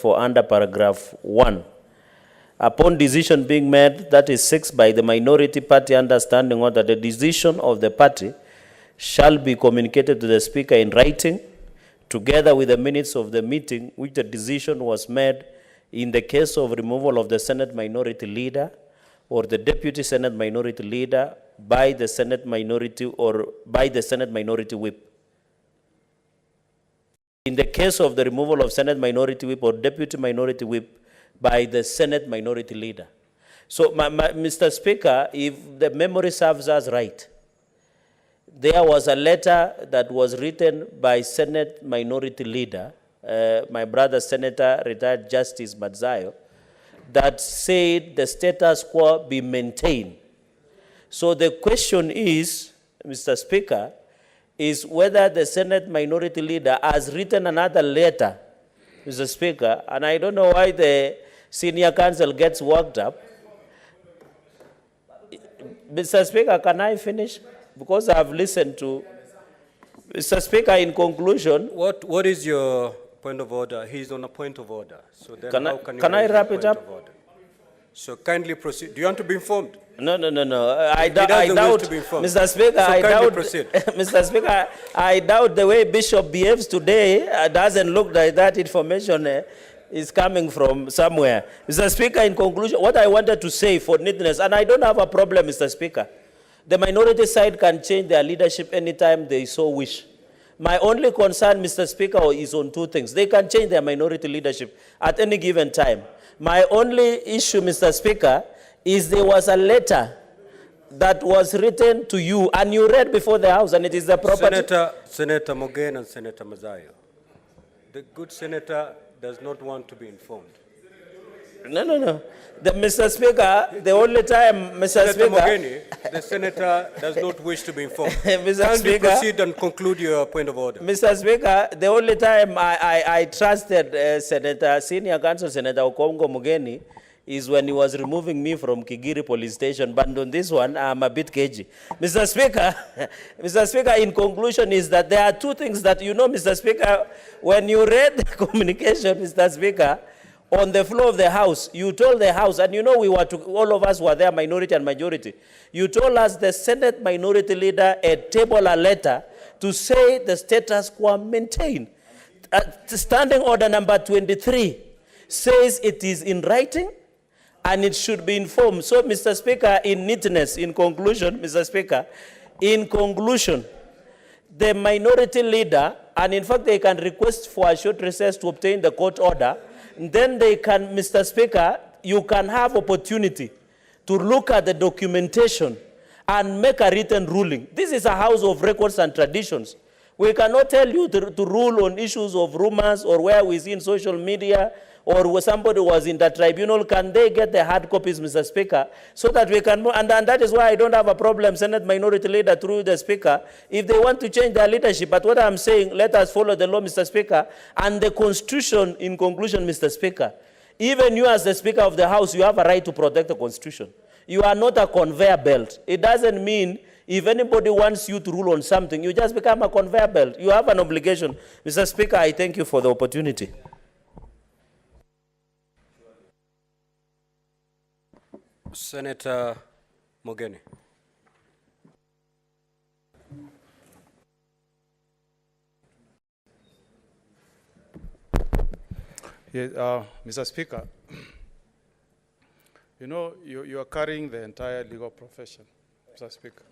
for under paragraph 1. Upon decision being made, that is 6, by the minority party understanding order, the decision of the party shall be communicated to the Speaker in writing, together with the minutes of the meeting which the decision was made in the case of removal of the Senate Minority Leader or the Deputy Senate Minority Leader by the Senate Minority or by the Senate Minority Whip. In the case of the removal of Senate Minority Whip or Deputy Minority Whip by the Senate Minority Leader. So, Mr. Speaker, if the memory serves us right, there was a letter that was written by Senate Minority Leader, my brother Senator retired Justice Madzayo, that said the status quo be maintained. So the question is, Mr. Speaker, is whether the Senate Minority Leader has written another letter, Mr. Speaker, and I don't know why the senior counsel gets worked up. Mr. Speaker, can I finish? Because I have listened to, Mr. Speaker, in conclusion. What is your point of order? He's on a point of order. So then can I wrap it up? So kindly proceed. Do you want to be informed? No. I doubt, Mr. Speaker, so I doubt, proceed. Mr. Speaker, I doubt the way Bishop behaves today doesn't look like that information is coming from somewhere. Mr. Speaker, in conclusion, what I wanted to say for neatness, and I don't have a problem, Mr. Speaker, the minority side can change their leadership anytime they so wish. My only concern, Mr. Speaker, is on two things. They can change their minority leadership at any given time. My only issue, Mr. Speaker, is there was a letter that was written to you and you read before the House, and it is the property. Senator Mogen and Senator Mazayo, the good senator does not want to be informed. No. Mr. Speaker, the only time, Mr. Speaker, Mogeni, the senator does not wish to be informed. Mr. Kindly Speaker, proceed and conclude your point of order. Mr. Speaker, the only time I trusted Senior Counsel Senator Okongo Mogeni is when he was removing me from Kigiri Police Station. But on this one, I'm a bit cagey. Mr. Speaker, Mr. Speaker, in conclusion is that there are two things that, you know, Mr. Speaker, when you read the communication, Mr. Speaker, on the floor of the House, you told the House, and you know all of us were there, minority and majority. You told us the Senate Minority Leader had tabled a letter to say the status quo maintained. Standing Order number 23 says it is in writing and it should be informed. So, Mr. Speaker, in neatness, in conclusion, Mr. Speaker, in conclusion, the minority leader, and in fact they can request for a short recess to obtain the court order. Then they can, Mr. Speaker, you can have opportunity to look at the documentation and make a written ruling. This is a house of records and traditions. We cannot tell you to rule on issues of rumors or where we see in social media or where somebody was in the tribunal. Can they get the hard copies, Mr. Speaker, so that we can move? And that is why I don't have a problem, Senate Minority Leader, through the Speaker, if they want to change their leadership. But what I'm saying, let us follow the law, Mr. Speaker, and the Constitution in conclusion, Mr. Speaker. Even you as the Speaker of the House, you have a right to protect the Constitution. You are not a conveyor belt. It doesn't mean if anybody wants you to rule on something, you just become a conveyor belt. You have an obligation. Mr. Speaker, I thank you for the opportunity. Senator Mogeni. Yes, Mr. Speaker, you know, you are carrying the entire legal profession, Mr. Speaker.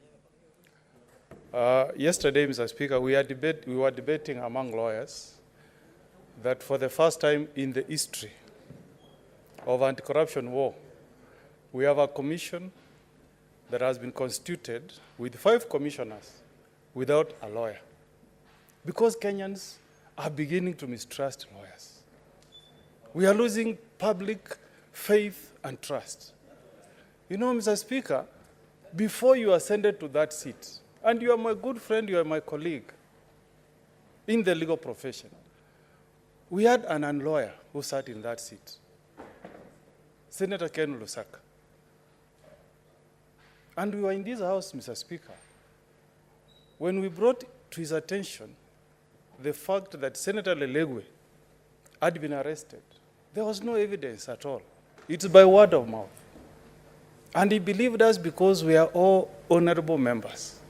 Yesterday, Mr. Speaker, we were debating among lawyers that for the first time in the history of anti-corruption war, we have a commission that has been constituted with 5 commissioners without a lawyer, because Kenyans are beginning to mistrust lawyers. We are losing public faith and trust. You know, Mr. Speaker, before you ascended to that seat, and you are my good friend, you are my colleague in the legal profession, we had an lawyer who sat in that seat, Senator Ken Lusaka. And we were in this house, Mr. Speaker, when we brought to his attention the fact that Senator Lelegwe had been arrested There was no evidence at all. It's by word of mouth. And he believed us because we are all honorable members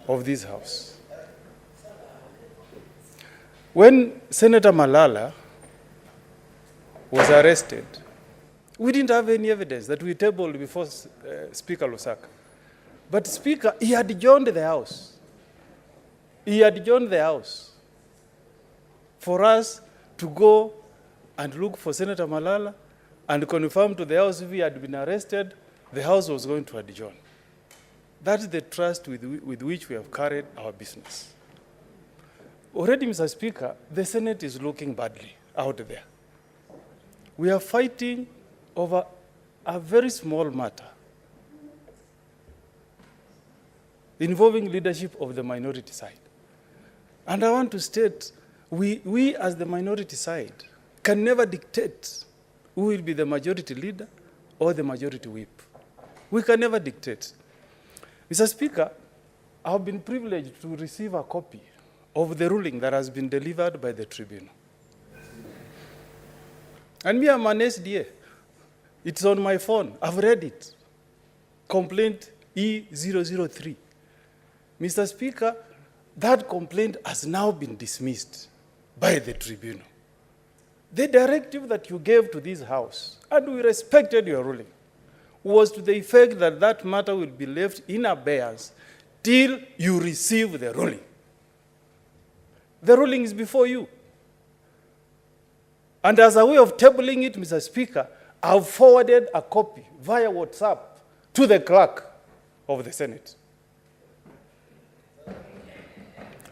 of this House. When Senator Malala was arrested, we didn't have any evidence that we tabled before Speaker Lusaka. But Speaker, he had joined the House. He had joined the House for us to go and look for Senator Malala and confirm to the House if he had been arrested, the House was going to adjourn. That's the trust with which we have carried our business. Already, Mr. Speaker, the Senate is looking badly out there. We are fighting over a very small matter involving leadership of the minority side. And I want to state, we as the minority side can never dictate who will be the majority leader or the majority whip. We can never dictate. Mr. Speaker, I've been privileged to receive a copy of the ruling that has been delivered by the tribunal. And me, I'm an SDA. It's on my phone. I've read it. Complaint E003. Mr. Speaker, that complaint has now been dismissed by the tribunal. The directive that you gave to this House, and we respected your ruling, was to the effect that that matter will be left in abeyance till you receive the ruling. The ruling is before you. And as a way of tabling it, Mr. Speaker, I've forwarded a copy via WhatsApp to the clerk of the Senate.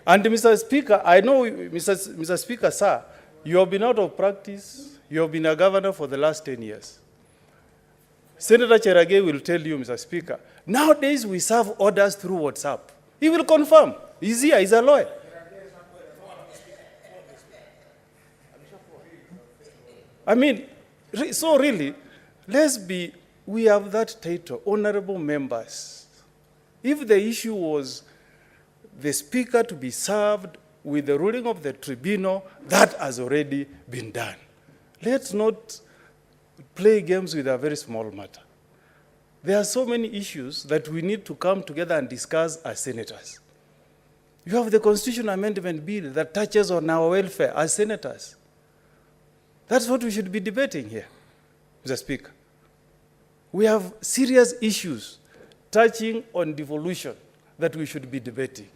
And Mr. Speaker, I know, Mr. Speaker, sir, you have been out of practice. You have been a governor for the last 10 years. Senator Cherage will tell you, Mr. Speaker, nowadays we serve orders through WhatsApp. He will confirm. He's here, he's a lawyer. I mean, so really, we have that title, honorable members. If the issue was the Speaker to be served with the ruling of the tribunal, that has already been done. Let's not play games with a very small matter. There are so many issues that we need to come together and discuss as senators. You have the Constitutional Amendment Bill that touches on our welfare as senators. That's what we should be debating here, Mr. Speaker. We have serious issues touching on devolution that we should be debating.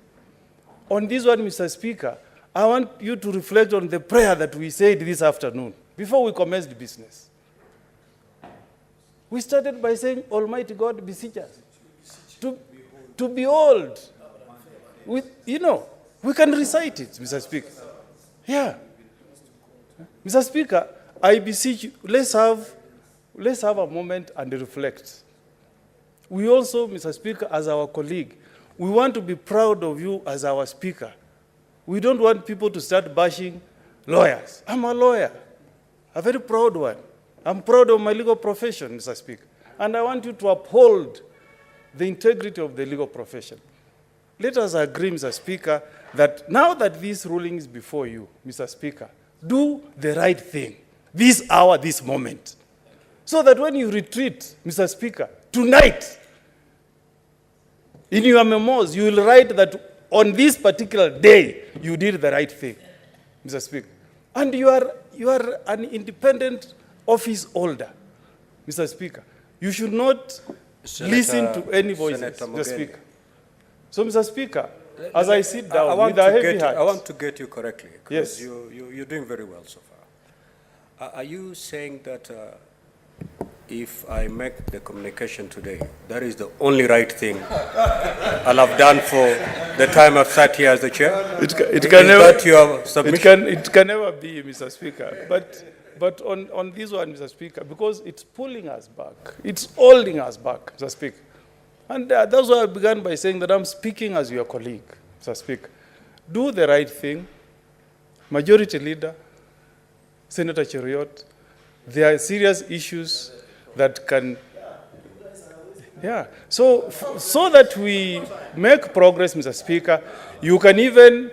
On this one, Mr. Speaker, I want you to reflect on the prayer that we said this afternoon before we commenced business. We started by saying, Almighty God, beseech us to behold. We can recite it, Mr. Speaker. Yeah. Mr. Speaker, I beseech you, let's have a moment and reflect. We also, Mr. Speaker, as our colleague, we want to be proud of you as our Speaker. We don't want people to start bashing lawyers. I'm a lawyer, a very proud one. I'm proud of my legal profession, Mr. Speaker. And I want you to uphold the integrity of the legal profession. Let us agree, Mr. Speaker, that now that this ruling is before you, Mr. Speaker, do the right thing, this hour, this moment. So that when you retreat, Mr. Speaker, tonight, in your memos, you will write that on this particular day, you did the right thing, Mr. Speaker. And you are an independent office holder, Mr. Speaker. You should not listen to any voices, Mr. Speaker. So, Mr. Speaker, as I sit down with a heavy heart. I want to get you correctly, because yes, you're doing very well so far. Are you saying that if I make the communication today, that is the only right thing I'll have done for the time I've sat here as the chair? It can never, that your submission? It can never be, Mr. Speaker. But on this one, Mr. Speaker, because it's pulling us back, it's holding us back, Mr. Speaker. And that's why I began by saying that I'm speaking as your colleague, Mr. Speaker. Do the right thing. Majority Leader, Senator Cheruiyot, there are serious issues that can, so that we make progress, Mr. Speaker, you can even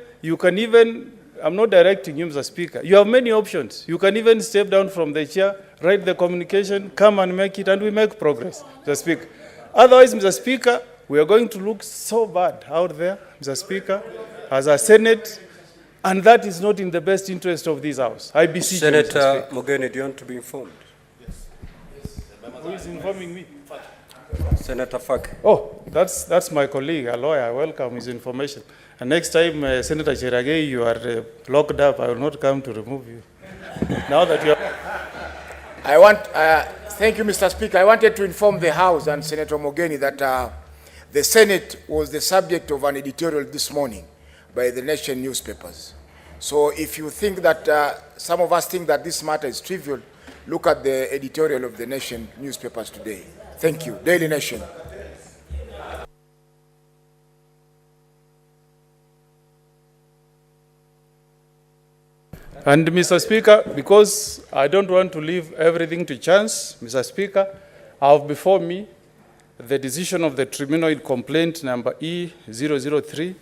I'm not directing you, Mr. Speaker. You have many options. You can even step down from the chair, write the communication, come and make it, and we make progress, Mr. Speaker. Otherwise, Mr. Speaker, we are going to look so bad out there, Mr. Speaker, as a Senate, and that is not in the best interest of this House. I beseech you, Mr. Senator Speaker. Mogeni, do you want to be informed? Who is informing me? Senator Fak. Oh, that's my colleague, a lawyer. I welcome his information. And next time, Senator Cheragei, you are locked up, I will not come to remove you. Now that you are... Thank you, Mr. Speaker. I wanted to inform the House and Senator Mogeni that the Senate was the subject of an editorial this morning by the Nation newspapers. So if you think that, some of us think that this matter is trivial, look at the editorial of the Nation newspapers today. Thank you. Daily Nation. And Mr. Speaker, because I don't want to leave everything to chance, Mr. Speaker, I have before me the decision of the tribunal in complaint number E003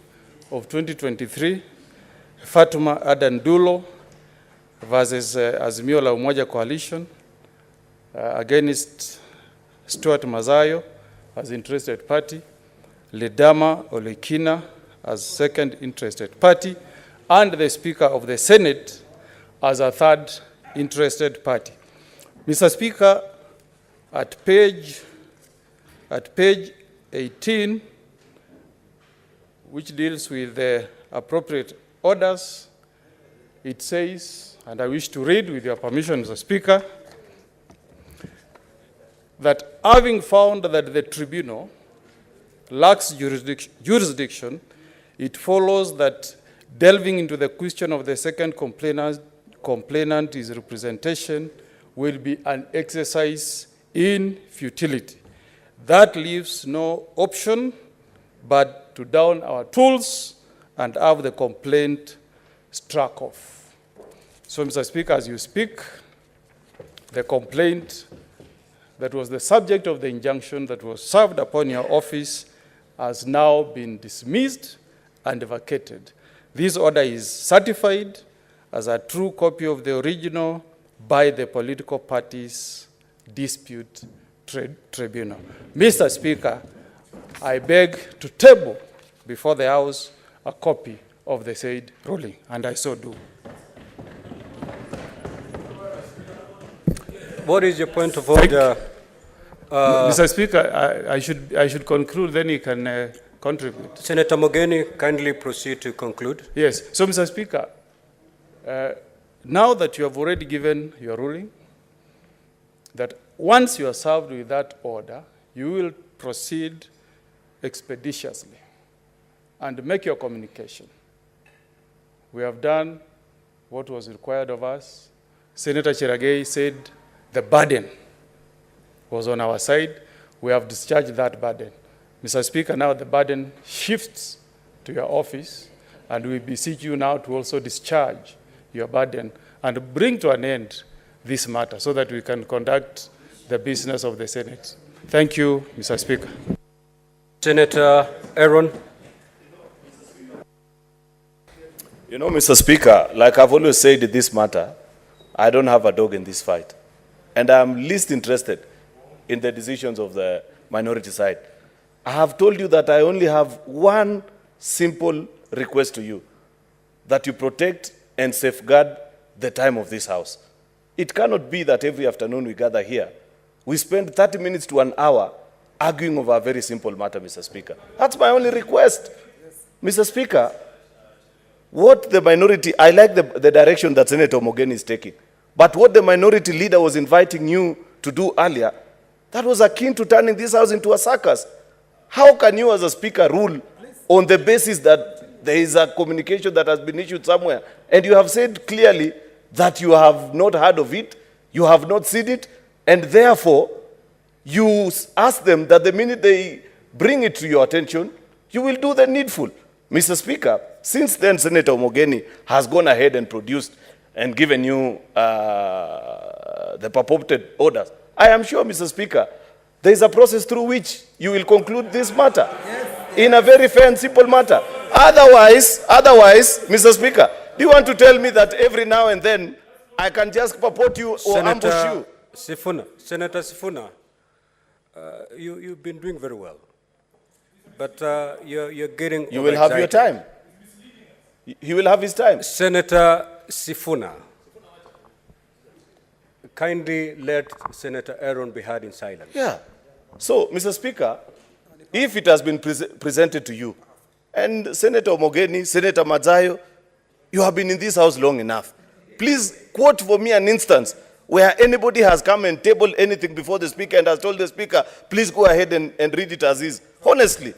of 2023, Fatuma Adan Dulo versus Azimio la Umoja Coalition against Stuart Mazayo as interested party, Ledama Olekina as second interested party, and the Speaker of the Senate as a third interested party. Mr. Speaker, at page 18, which deals with the appropriate orders, it says, and I wish to read with your permission, Mr. Speaker, that having found that the tribunal lacks jurisdiction, it follows that delving into the question of the second complainant's representation will be an exercise in futility. That leaves no option but to down our tools and have the complaint struck off. So, Mr. Speaker, as you speak, the complaint that was the subject of the injunction that was served upon your office has now been dismissed and vacated. This order is certified as a true copy of the original by the political parties dispute tribunal. Mr. Speaker, I beg to table before the House a copy of the said ruling, and I so do. What is your point of order? Mr. Speaker, I should conclude, then you can contribute. Senator Mogeni, kindly proceed to conclude. Yes. So, Mr. Speaker, now that you have already given your ruling, that once you are served with that order, you will proceed expeditiously and make your communication. We have done what was required of us. Senator Cheragei said the burden was on our side. We have discharged that burden. Mr. Speaker, now the burden shifts to your office, and we beseech you now to also discharge your burden and bring to an end this matter so that we can conduct the business of the Senate. Thank you, Mr. Speaker. Senator Aaron. You know, Mr. Speaker, like I've always said in this matter, I don't have a dog in this fight. And I'm least interested in the decisions of the minority side. I have told you that I only have one simple request to you, that you protect and safeguard the time of this House. It cannot be that every afternoon we gather here, we spend 30 minutes to an hour arguing over a very simple matter, Mr. Speaker. That's my only request. Mr. Speaker, what the minority, I like the direction that Senator Mogeni is taking, but what the minority leader was inviting you to do earlier, that was akin to turning this House into a circus. How can you as a Speaker rule on the basis that there is a communication that has been issued somewhere, and you have said clearly that you have not heard of it, you have not seen it, and therefore you ask them that the minute they bring it to your attention, you will do the needful. Mr. Speaker, since then Senator Mogeni has gone ahead and produced and given you the purported orders. I am sure, Mr. Speaker, there is a process through which you will conclude this matter in a very fair and simple matter. Otherwise, Mr. Speaker, Do you want to tell me that every now and then I can just purport you or ambush you? Senator Sifuna, you've been doing very well. But you're getting You will have your overexcited. time. He will have his time. Senator Sifuna, kindly let Senator Aaron be heard in silence. Yeah. So, Mr. Speaker, if it has been presented to you, and Senator Mogeni, Senator Madzayo, you have been in this house long enough. Please quote for me an instance where anybody has come and tabled anything before the Speaker and has told the Speaker, please go ahead and read it as is. Honestly.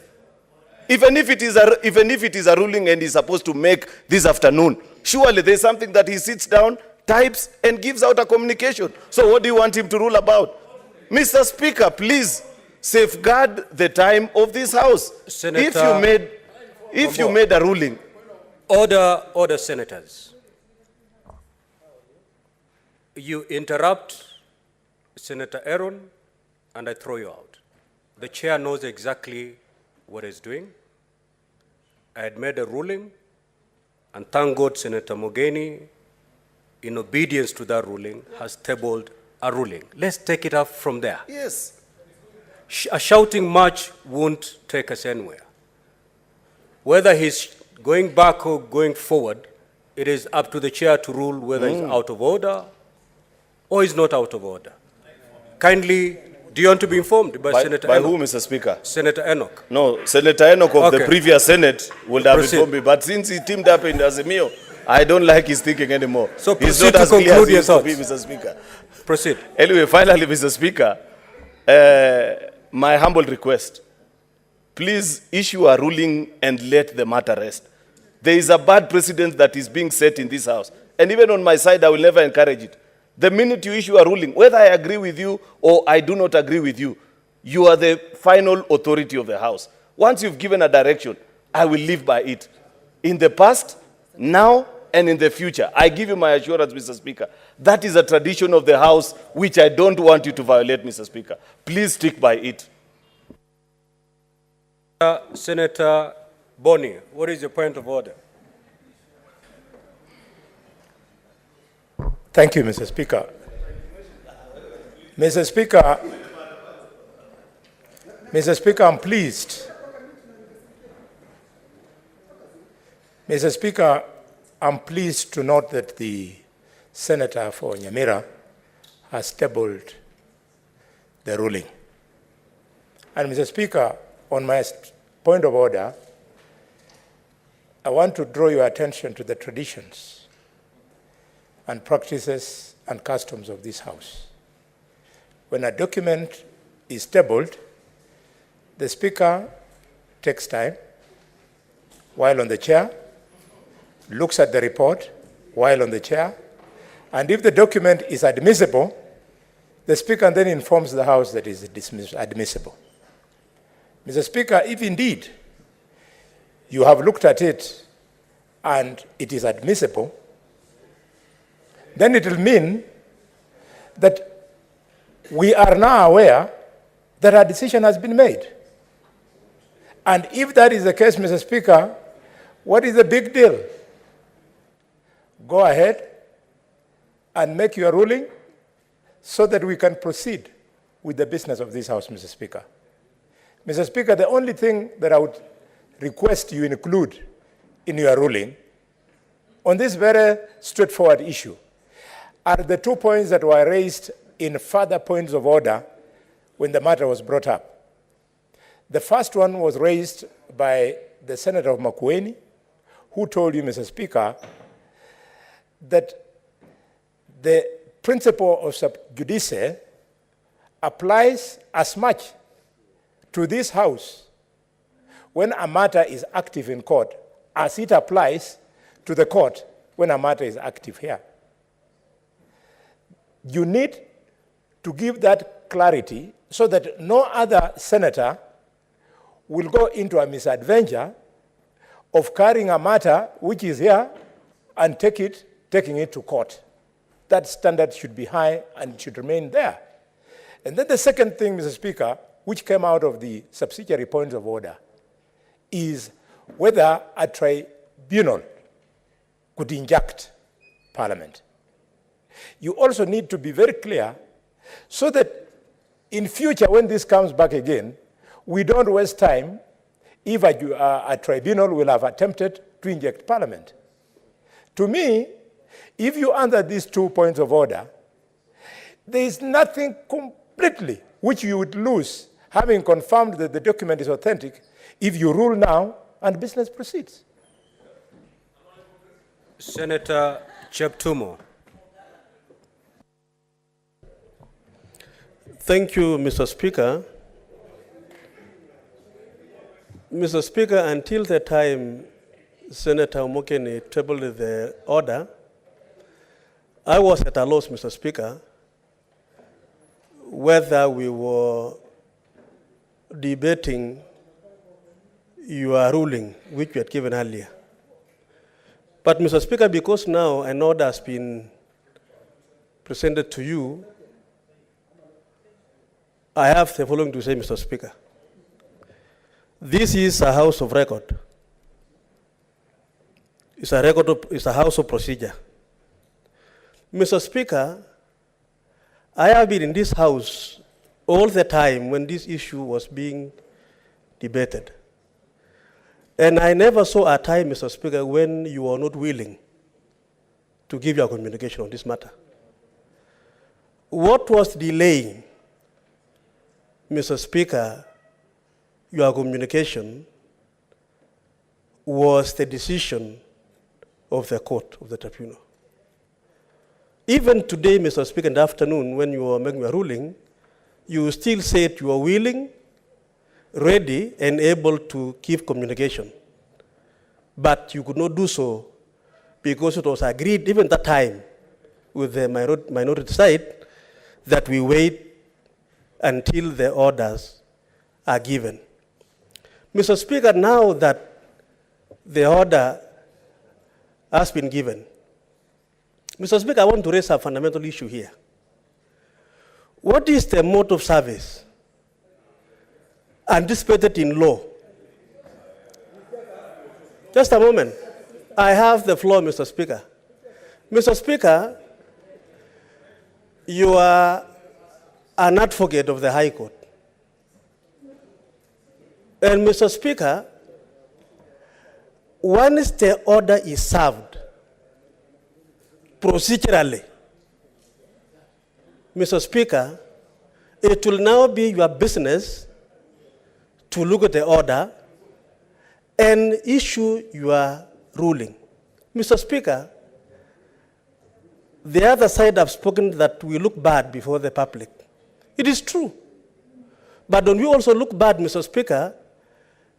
Even if it is a ruling and he's supposed to make this afternoon, surely there's something that he sits down, types, and gives out a communication. So what do you want him to rule about? Mr. Speaker, please safeguard the time of this house. Senator, if you made a ruling. Order, senators. You interrupt Senator Aaron, and I throw you out. The chair knows exactly what he's doing. I had made a ruling, and thank God Senator Mogeni, in obedience to that ruling, has tabled a ruling. Let's take it up from there. Yes. A shouting match won't take us anywhere. Whether he's going back or going forward, it is up to the chair to rule whether he's out of order or he's not out of order. Kindly, do you want to be informed by Senator By Enoch? who, Mr. Speaker? Senator Enoch. No, Senator Enoch of the Okay. previous Senate would have Proceed. informed me. But since he teamed up in Azimio, I don't like his thinking anymore. So He's proceed not to as clear conclude as he your used to be, thoughts. Mr. Speaker. Proceed. Anyway, finally, Mr. Speaker, my humble request, please issue a ruling and let the matter rest. There is a bad precedent that is being set in this house. And even on my side, I will never encourage it. The minute you issue a ruling, whether I agree with you or I do not agree with you, you are the final authority of the house. Once you've given a direction, I will live by it. In the past, now, and in the future, I give you my assurance, Mr. Speaker. That is a tradition of the house which I don't want you to violate, Mr. Speaker. Please stick by it. Senator Boni, what is your point of order? Thank you, Mr. Speaker. Mr. Speaker, I'm pleased. Mr. Speaker, I'm pleased to note that the Senator for Nyamira has tabled the ruling. And Mr. Speaker, on my point of order, I want to draw your attention to the traditions and practices and customs of this House. When a document is tabled, the Speaker takes time while on the chair, looks at the report while on the chair, and if the document is admissible, the Speaker then informs the House that it is admissible. Mr. Speaker, if indeed you have looked at it and it is admissible, then it will mean that we are now aware that a decision has been made. And if that is the case, Mr. Speaker, what is the big deal? Go ahead and make your ruling so that we can proceed with the business of this House, Mr. Speaker. Mr. Speaker, the only thing that I would request you include in your ruling on this very straightforward issue are the 2 points that were raised in further points of order when the matter was brought up. The first one was raised by the Senator of Makueni, who told you, Mr. Speaker, that the principle of sub judice applies as much to this House when a matter is active in court as it applies to the court when a matter is active here. You need to give that clarity so that no other senator will go into a misadventure of carrying a matter which is here and taking it to court. That standard should be high and should remain there. And then the second thing, Mr. Speaker, which came out of the subsidiary points of order, is whether a tribunal could inject Parliament. You also need to be very clear so that in future, when this comes back again, we don't waste time if a tribunal will have attempted to inject Parliament. To me, if you answer these 2 points of order, there is nothing completely which you would lose, having confirmed that the document is authentic, if you rule now and business proceeds. Senator Cheptumo. Thank you, Mr. Speaker. Mr. Speaker, until the time Senator Omogeni tabled the order, I was at a loss, Mr. Speaker, whether we were debating your ruling, which you had given earlier. But, Mr. Speaker, because now an order has been presented to you, I have the following to say, Mr. Speaker. This is a house of record. It's a house of procedure. Mr. Speaker, I have been in this house all the time when this issue was being debated. And I never saw a time, Mr. Speaker, when you were not willing to give your communication on this matter. What was delaying, Mr. Speaker, your communication was the decision of the court, of the tribunal. Even today, Mr. Speaker, in the afternoon, when you were making your ruling, you still said you were willing, ready, and able to give communication. But you could not do so because it was agreed, even at that time, with the minority side, that we wait until the orders are given. Mr. Speaker, now that the order has been given, Mr. Speaker, I want to raise a fundamental issue here. What is the mode of service anticipated in law? Just a moment. I have the floor, Mr. Speaker. Mr. Speaker, you are an advocate of the High Court. And Mr. Speaker, once the order is served, procedurally, Mr. Speaker, it will now be your business to look at the order and issue your ruling. Mr. Speaker, the other side have spoken that we look bad before the public. It is true. But don't we also look bad, Mr. Speaker,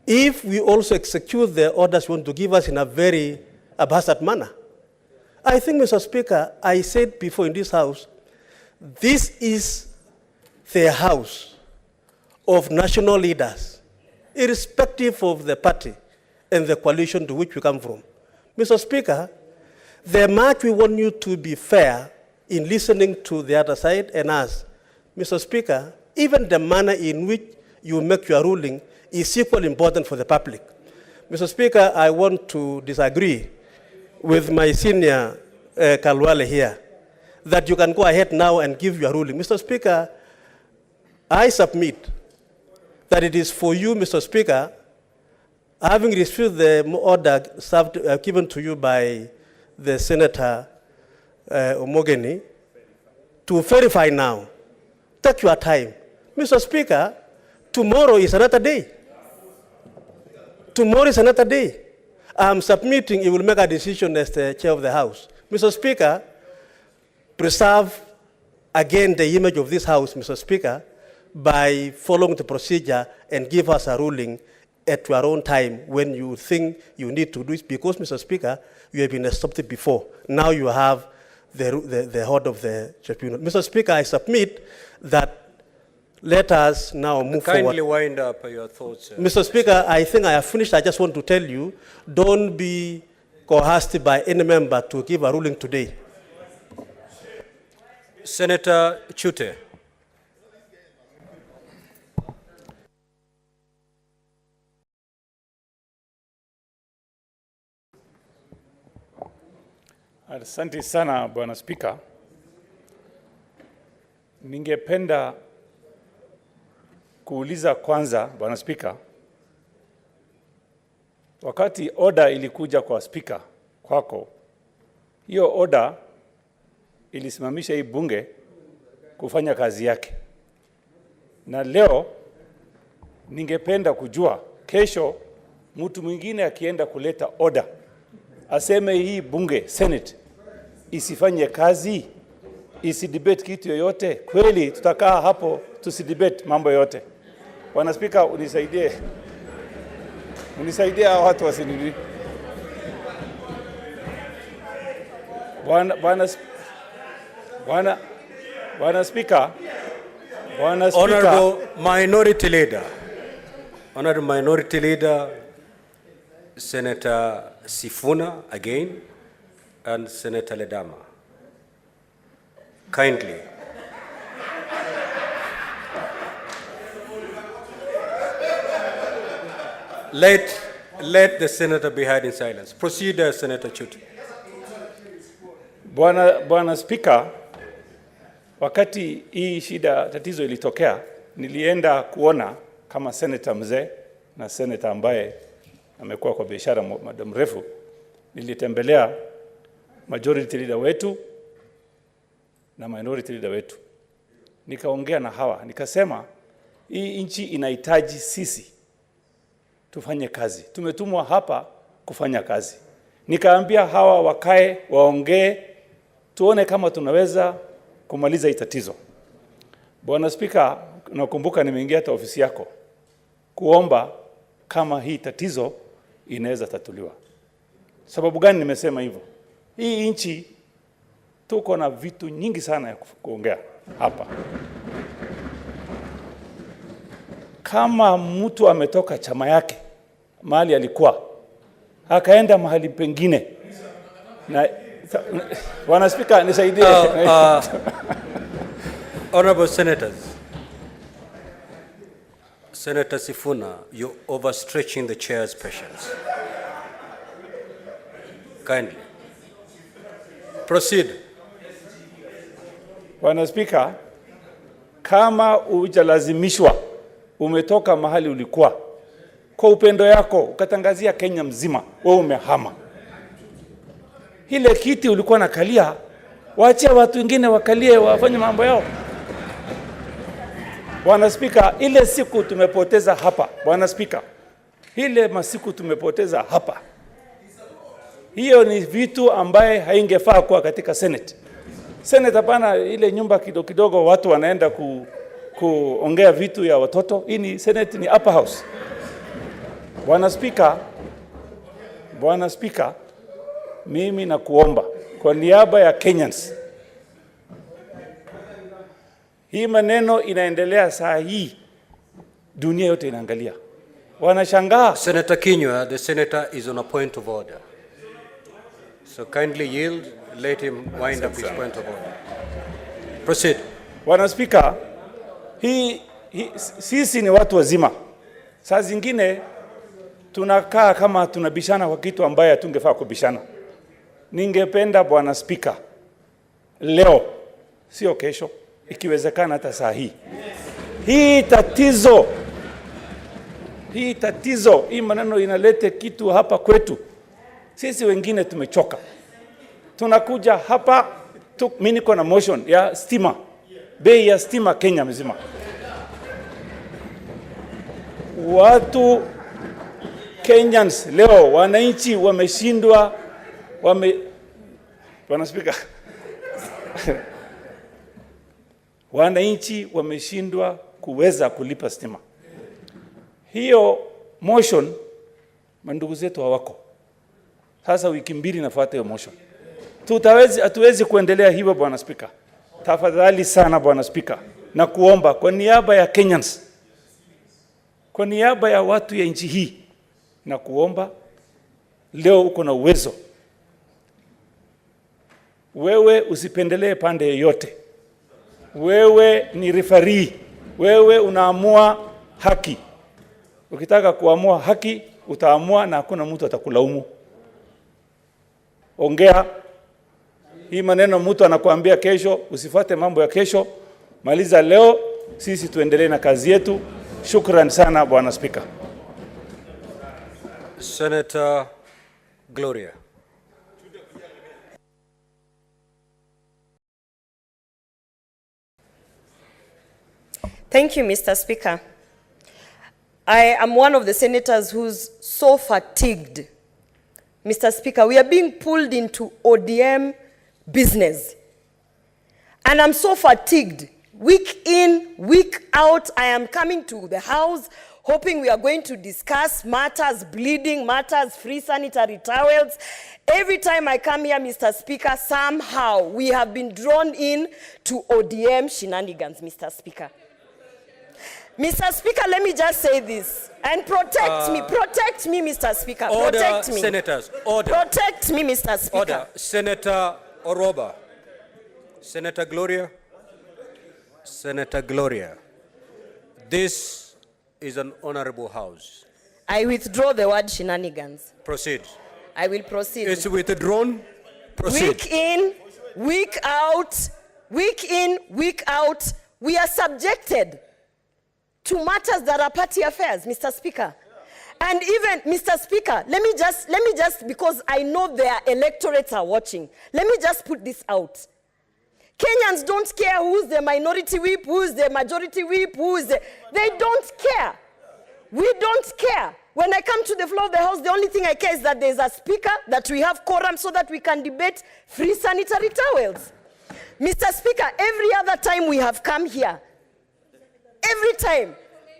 if we also execute the orders you want to give us in a very haphazard manner? I think, Mr. Speaker, I said before in this house, this is the house of national leaders, irrespective of the party and the coalition to which we come from. Mr. Speaker, the much we want you to be fair in listening to the other side and us. Mr. Speaker, even the manner in which you make your ruling is equally important for the public. Mr. Speaker, I want to disagree with my senior Kalwale here, that you can go ahead now and give your ruling. Mr. Speaker, I submit that it is for you, Mr. Speaker, having received the order given to you by the Senator Omogeni, to verify now. Take your time. Mr. Speaker, tomorrow is another day. Tomorrow is another day. I'm submitting, you will make a decision as the chair of the House. Mr. Speaker, preserve again the image of this House, Mr. Speaker, by following the procedure and give us a ruling at your own time when you think you need to do it, because, Mr. Speaker, you have been stopped before. Now you have the head of the tribunal. Mr. Speaker, I submit that let us now move forward. Kindly wind up your thoughts. Mr. Speaker, I think I have finished. I just want to tell you, don't be coerced by any member to give a ruling today. Senator Chute. Asante sana Bwana Spika. Ningependa kuuliza kwanza Bwana Spika, wakati order ilikuja kwa Spika kwako, hiyo order ilisimamisha hii bunge kufanya kazi yake. Na leo ningependa kujua kesho mtu mwingine akienda kuleta order aseme hii bunge Senate isifanye kazi, isidebate kitu yoyote, kweli tutakaa hapo tusidebate mambo yote? Bwana Spika, unisaidie watu wasinini. Bwana Spika, Honorable Minority Leader, Senator Sifuna again, and Senator Ledama. Kindly. Let the senator be heard in silence. Proceed, Senator Chuti. Bwana Spika, wakati hii tatizo ilitokea, nilienda kuona kama senator mzee na senator ambaye amekuwa kwa biashara muda mrefu. Nilitembelea majority leader wetu na minority leader wetu. Nikaongea na hawa, nikasema hii nchi inahitaji sisi tufanye kazi. Tumetumwa hapa kufanya kazi. Nikaambia hawa wakae, waongee, tuone kama tunaweza kumaliza hii tatizo. Bwana Spika, nakumbuka nimeingia hata ofisi yako kuomba kama hii tatizo inaweza tatuliwa. Sababu gani nimesema hivyo? Hii nchi tuko na vitu nyingi sana ya kuongea hapa. Kama mtu ametoka chama yake mahali alikuwa akaenda mahali pengine, na Bwana Spika nisaidie. Honorable Senators, Senator Sifuna, you're overstretching the chair's patience. Kindly. Proceed. Bwana Spika, kama hujalazimishwa, umetoka mahali ulikuwa kwa upendo yako ukatangazia Kenya mzima wewe umehama, ile kiti ulikuwa nakalia, waachia watu wengine wakalie wafanye mambo yao. Bwana Spika, ile siku tumepoteza hapa, Bwana Spika, ile masiku tumepoteza hapa, hiyo ni vitu ambaye haingefaa kuwa katika Senate. Senate hapana ile nyumba kidogo kidogo watu wanaenda kuongea vitu ya watoto. Hii ni Senate, ni upper house. Bwana Spika, mimi nakuomba kwa niaba ya Kenyans, hii maneno inaendelea saa hii, dunia yote inaangalia, wanashangaa. Senator Kinyua, the senator is on a point of order. So kindly yield, let him wind up his point of order. Proceed. Bwana Spika, sisi ni watu wazima. Saa zingine tunakaa kama tunabishana kwa kitu ambaye hatungefaa kubishana. Ningependa Bwana Spika, leo sio kesho, ikiwezekana hata saa hii, hii tatizo, hii maneno inalete kitu hapa kwetu. Sisi wengine tumechoka. Tunakuja hapa mimi niko na motion ya stima. Bei ya stima Kenya mzima. Watu Kenyans leo, wananchi wameshindwa, Bwana Spika, wananchi wameshindwa kuweza kulipa stima. Hiyo motion mandugu zetu hawako. Sasa wiki mbili nafuata hiyo motion. Hatuwezi kuendelea hivyo Bwana Spika. Tafadhali sana Bwana Spika, na kuomba kwa niaba ya Kenyans, kwa niaba ya watu ya nchi hii, na kuomba leo uko na uwezo, wewe usipendelee pande yoyote. Wewe ni referee, wewe unaamua haki. Ukitaka kuamua haki utaamua na hakuna mtu atakulaumu. Ongea Hii maneno mtu anakuambia kesho, usifuate mambo ya kesho. Maliza leo, sisi tuendelee na kazi yetu. Shukran sana Bwana Spika. Senator Gloria. Thank you, Mr. Speaker. I am one of the senators who's so fatigued. Mr. Speaker, we are being pulled into ODM business. And I'm so fatigued. Week in, week out, I am coming to the House hoping we are going to discuss matters, bleeding matters, free sanitary towels. Every time I come here, Mr. Speaker, somehow we have been drawn in to ODM shenanigans, Mr. Speaker. Mr. Speaker, let me just say this and protect me, Mr. Speaker. Order, protect me. Senators, order. Protect me, Mr. Speaker. Order. Senator Oroba. Senator Gloria. Senator Gloria. This is an honorable house. I withdraw the word shenanigans. Proceed. I will proceed. It's withdrawn. Proceed. Week in, week out, week in, week out, we are subjected to matters that are party affairs, Mr. Speaker. And even, Mr. Speaker, let me just, because I know their electorates are watching, let me just put this out. Kenyans don't care who's the minority whip, who's the majority whip, they don't care. We don't care. When I come to the floor of the House, the only thing I care is that there's a speaker, that we have quorum so that we can debate free sanitary towels. Mr. Speaker, every other time we have come here, every time,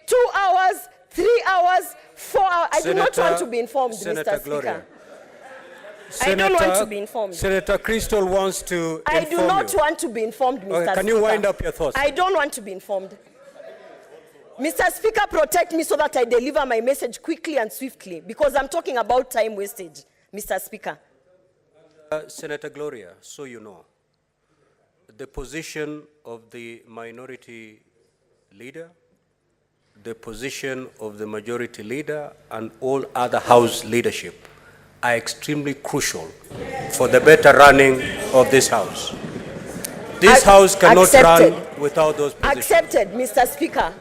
2 hours, 3 hours, 4 hours. I do not want to be informed, Senator Mr. Gloria. Speaker. I don't want to be informed. Senator Crystal wants to I do not want to be informed, Mr. Speaker. Can you wind up your thoughts? I don't want to be informed. Mr. Speaker, protect me so that I deliver my message quickly and swiftly, because I'm talking about time wastage, Mr. Speaker. Senator Gloria, so you know, the position of the minority leader, the position of the majority leader, and all other House leadership are extremely crucial for the better running of this House. This House cannot run without those positions. Accepted, Mr. Speaker.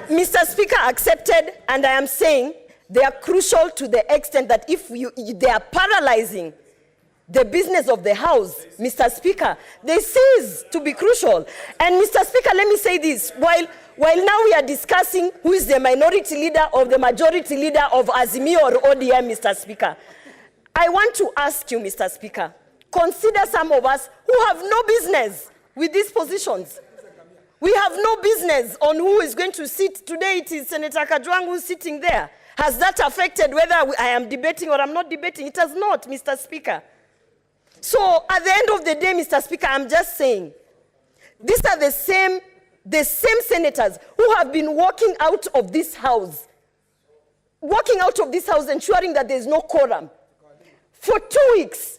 Mr. Speaker, accepted, and I am saying they are crucial to the extent that if they are paralyzing the business of the House, Mr. Speaker, they cease to be crucial. And Mr. Speaker, let me say this. While now we are discussing who is the minority leader or the majority leader of Azimio or ODM, Mr. Speaker, I want to ask you, Mr. Speaker, consider some of us who have no business with these positions. We have no business on who is going to sit. Today it is Senator Kajwang who's sitting there. Has that affected whether I am debating or I'm not debating? It has not, Mr. Speaker. So at the end of the day, Mr. Speaker, I'm just saying, these are the same senators who have been walking out of this House, ensuring that there's no quorum for 2 weeks.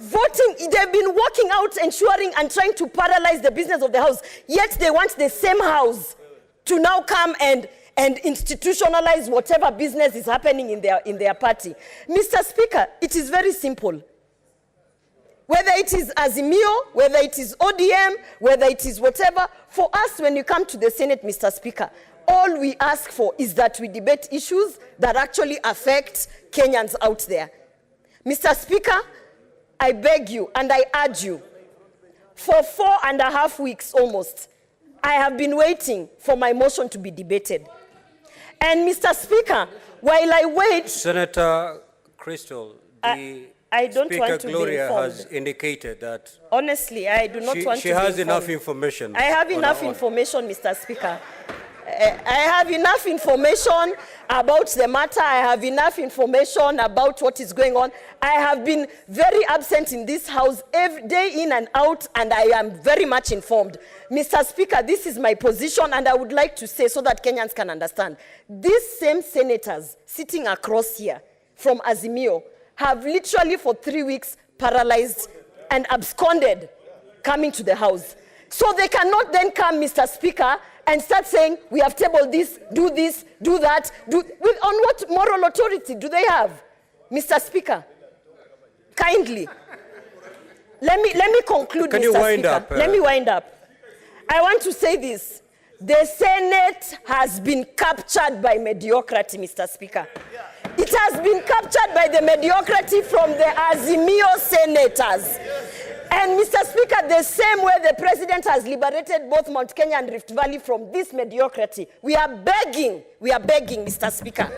Voting, they've been walking out, ensuring and trying to paralyze the business of the House, yet they want the same House to now come and institutionalize whatever business is happening in their party. Mr. Speaker, it is very simple. Whether it is Azimio, whether it is ODM, whether it is whatever, for us when you come to the Senate, Mr. Speaker, all we ask for is that we debate issues that actually affect Kenyans out there. Mr. Speaker, I beg you and I urge you, for 4.5 weeks almost, I have been waiting for my motion to be debated. And Mr. Speaker, while I wait... Senator Crystal, I don't Speaker want to Gloria be informed. has indicated that honestly, I do not want to be informed. She has enough information. I have enough information, Mr. Speaker. I have enough information about the matter. I have enough information about what is going on. I have been very absent in this House every day in and out, and I am very much informed. Mr. Speaker, this is my position, and I would like to say so that Kenyans can understand. These same senators sitting across here from Azimio have literally for 3 weeks paralyzed and absconded coming to the House. So they cannot then come, Mr. Speaker, and start saying, we have tabled this, do that, on what moral authority do they have, Mr. Speaker? Kindly. Let me conclude, Can Mr. you wind Speaker. up, Let me wind up. I want to say this. The Senate has been captured by mediocrity, Mr. Speaker. It has been captured by the mediocrity from the Azimio senators. And Mr. Speaker, the same way the president has liberated both Mount Kenya and Rift Valley from this mediocrity, we are begging, Mr. Speaker,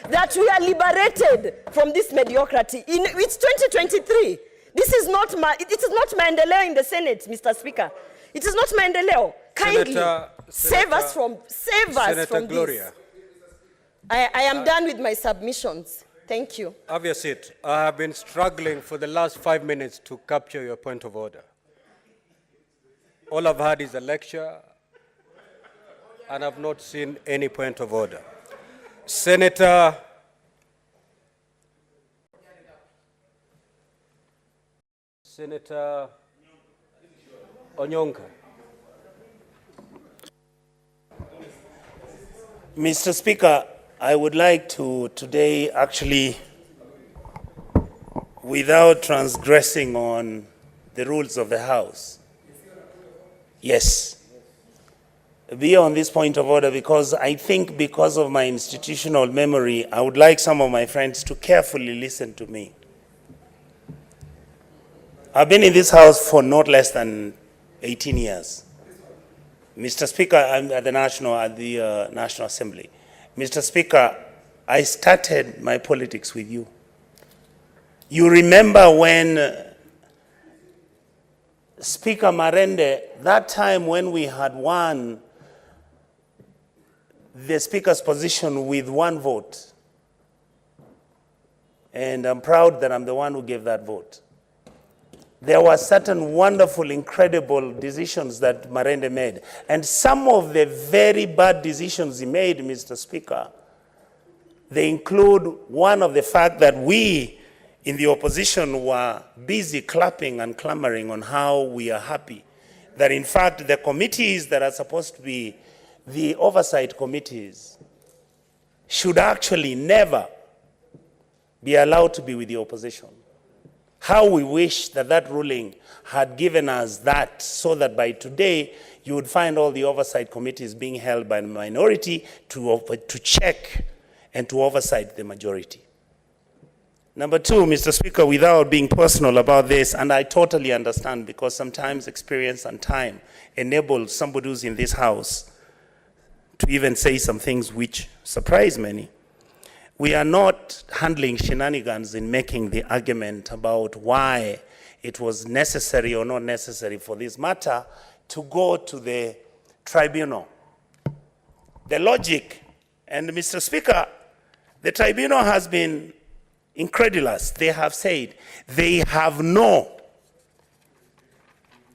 that we are liberated from this mediocrity. It's 2023. It is not Maendeleo in the Senate, Mr. Speaker. It is not Maendeleo. Kindly save us from Gloria. this. I am done with my submissions. Thank you. Have your seat. I have been struggling for the last 5 minutes to capture your point of order. All I've had is a lecture, and I've not seen any point of order. Senator Onyonka. Mr. Speaker, I would like to today actually, without transgressing on the rules of the House, yes, be on this point of order, because I think because of my institutional memory, I would like some of my friends to carefully listen to me. I've been in this House for not less than 18 years. Mr. Speaker, I'm at the National Assembly. Mr. Speaker, I started my politics with you. You remember when Speaker Marende, that time when we had won the Speaker's position with 1 vote. And I'm proud that I'm the one who gave that vote. There were certain wonderful, incredible decisions that Marende made. And some of the very bad decisions he made, Mr. Speaker, they include one of the fact that we in the opposition were busy clapping and clamoring on how we are happy. That in fact the committees that are supposed to be the oversight committees should actually never be allowed to be with the opposition. How we wish that that ruling had given us that, so that by today you would find all the oversight committees being held by the minority to check and to oversight the majority. Number 2, Mr. Speaker, without being personal about this, and I totally understand because sometimes experience and time enables somebody who's in this House to even say some things which surprise many. We are not handling shenanigans in making the argument about why it was necessary or not necessary for this matter to go to the tribunal. The logic, and Mr. Speaker, the tribunal has been incredulous. They have said they have no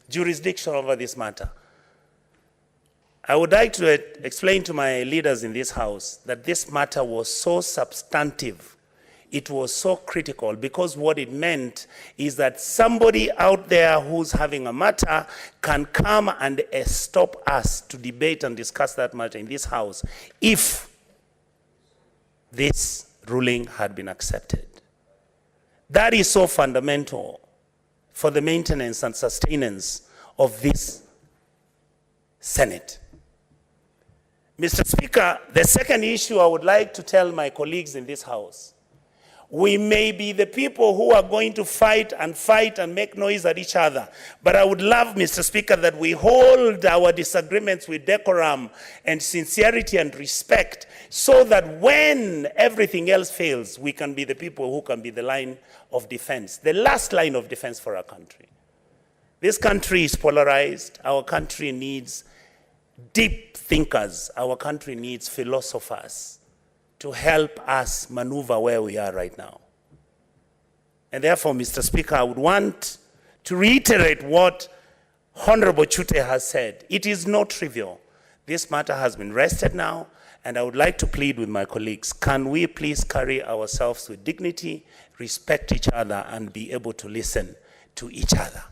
jurisdiction over this matter. I would like to explain to my leaders in this House that this matter was so substantive, it was so critical, because what it meant is that somebody out there who's having a matter can come and stop us to debate and discuss that matter in this House if this ruling had been accepted. That is so fundamental for the maintenance and sustenance of this Senate. Mr. Speaker, the second issue I would like to tell my colleagues in this House, we may be the people who are going to fight and make noise at each other, but I would love, Mr. Speaker, that we hold our disagreements with decorum and sincerity and respect, so that when everything else fails, we can be the people who can be the line of defense, the last line of defense for our country. This country is polarized. Our country needs deep thinkers. Our country needs philosophers to help us maneuver where we are right now. And therefore, Mr. Speaker, I would want to reiterate what Honorable Chute has said. It is not trivial. This matter has been rested now, and I would like to plead with my colleagues, can we please carry ourselves with dignity, respect each other, and be able to listen to each other?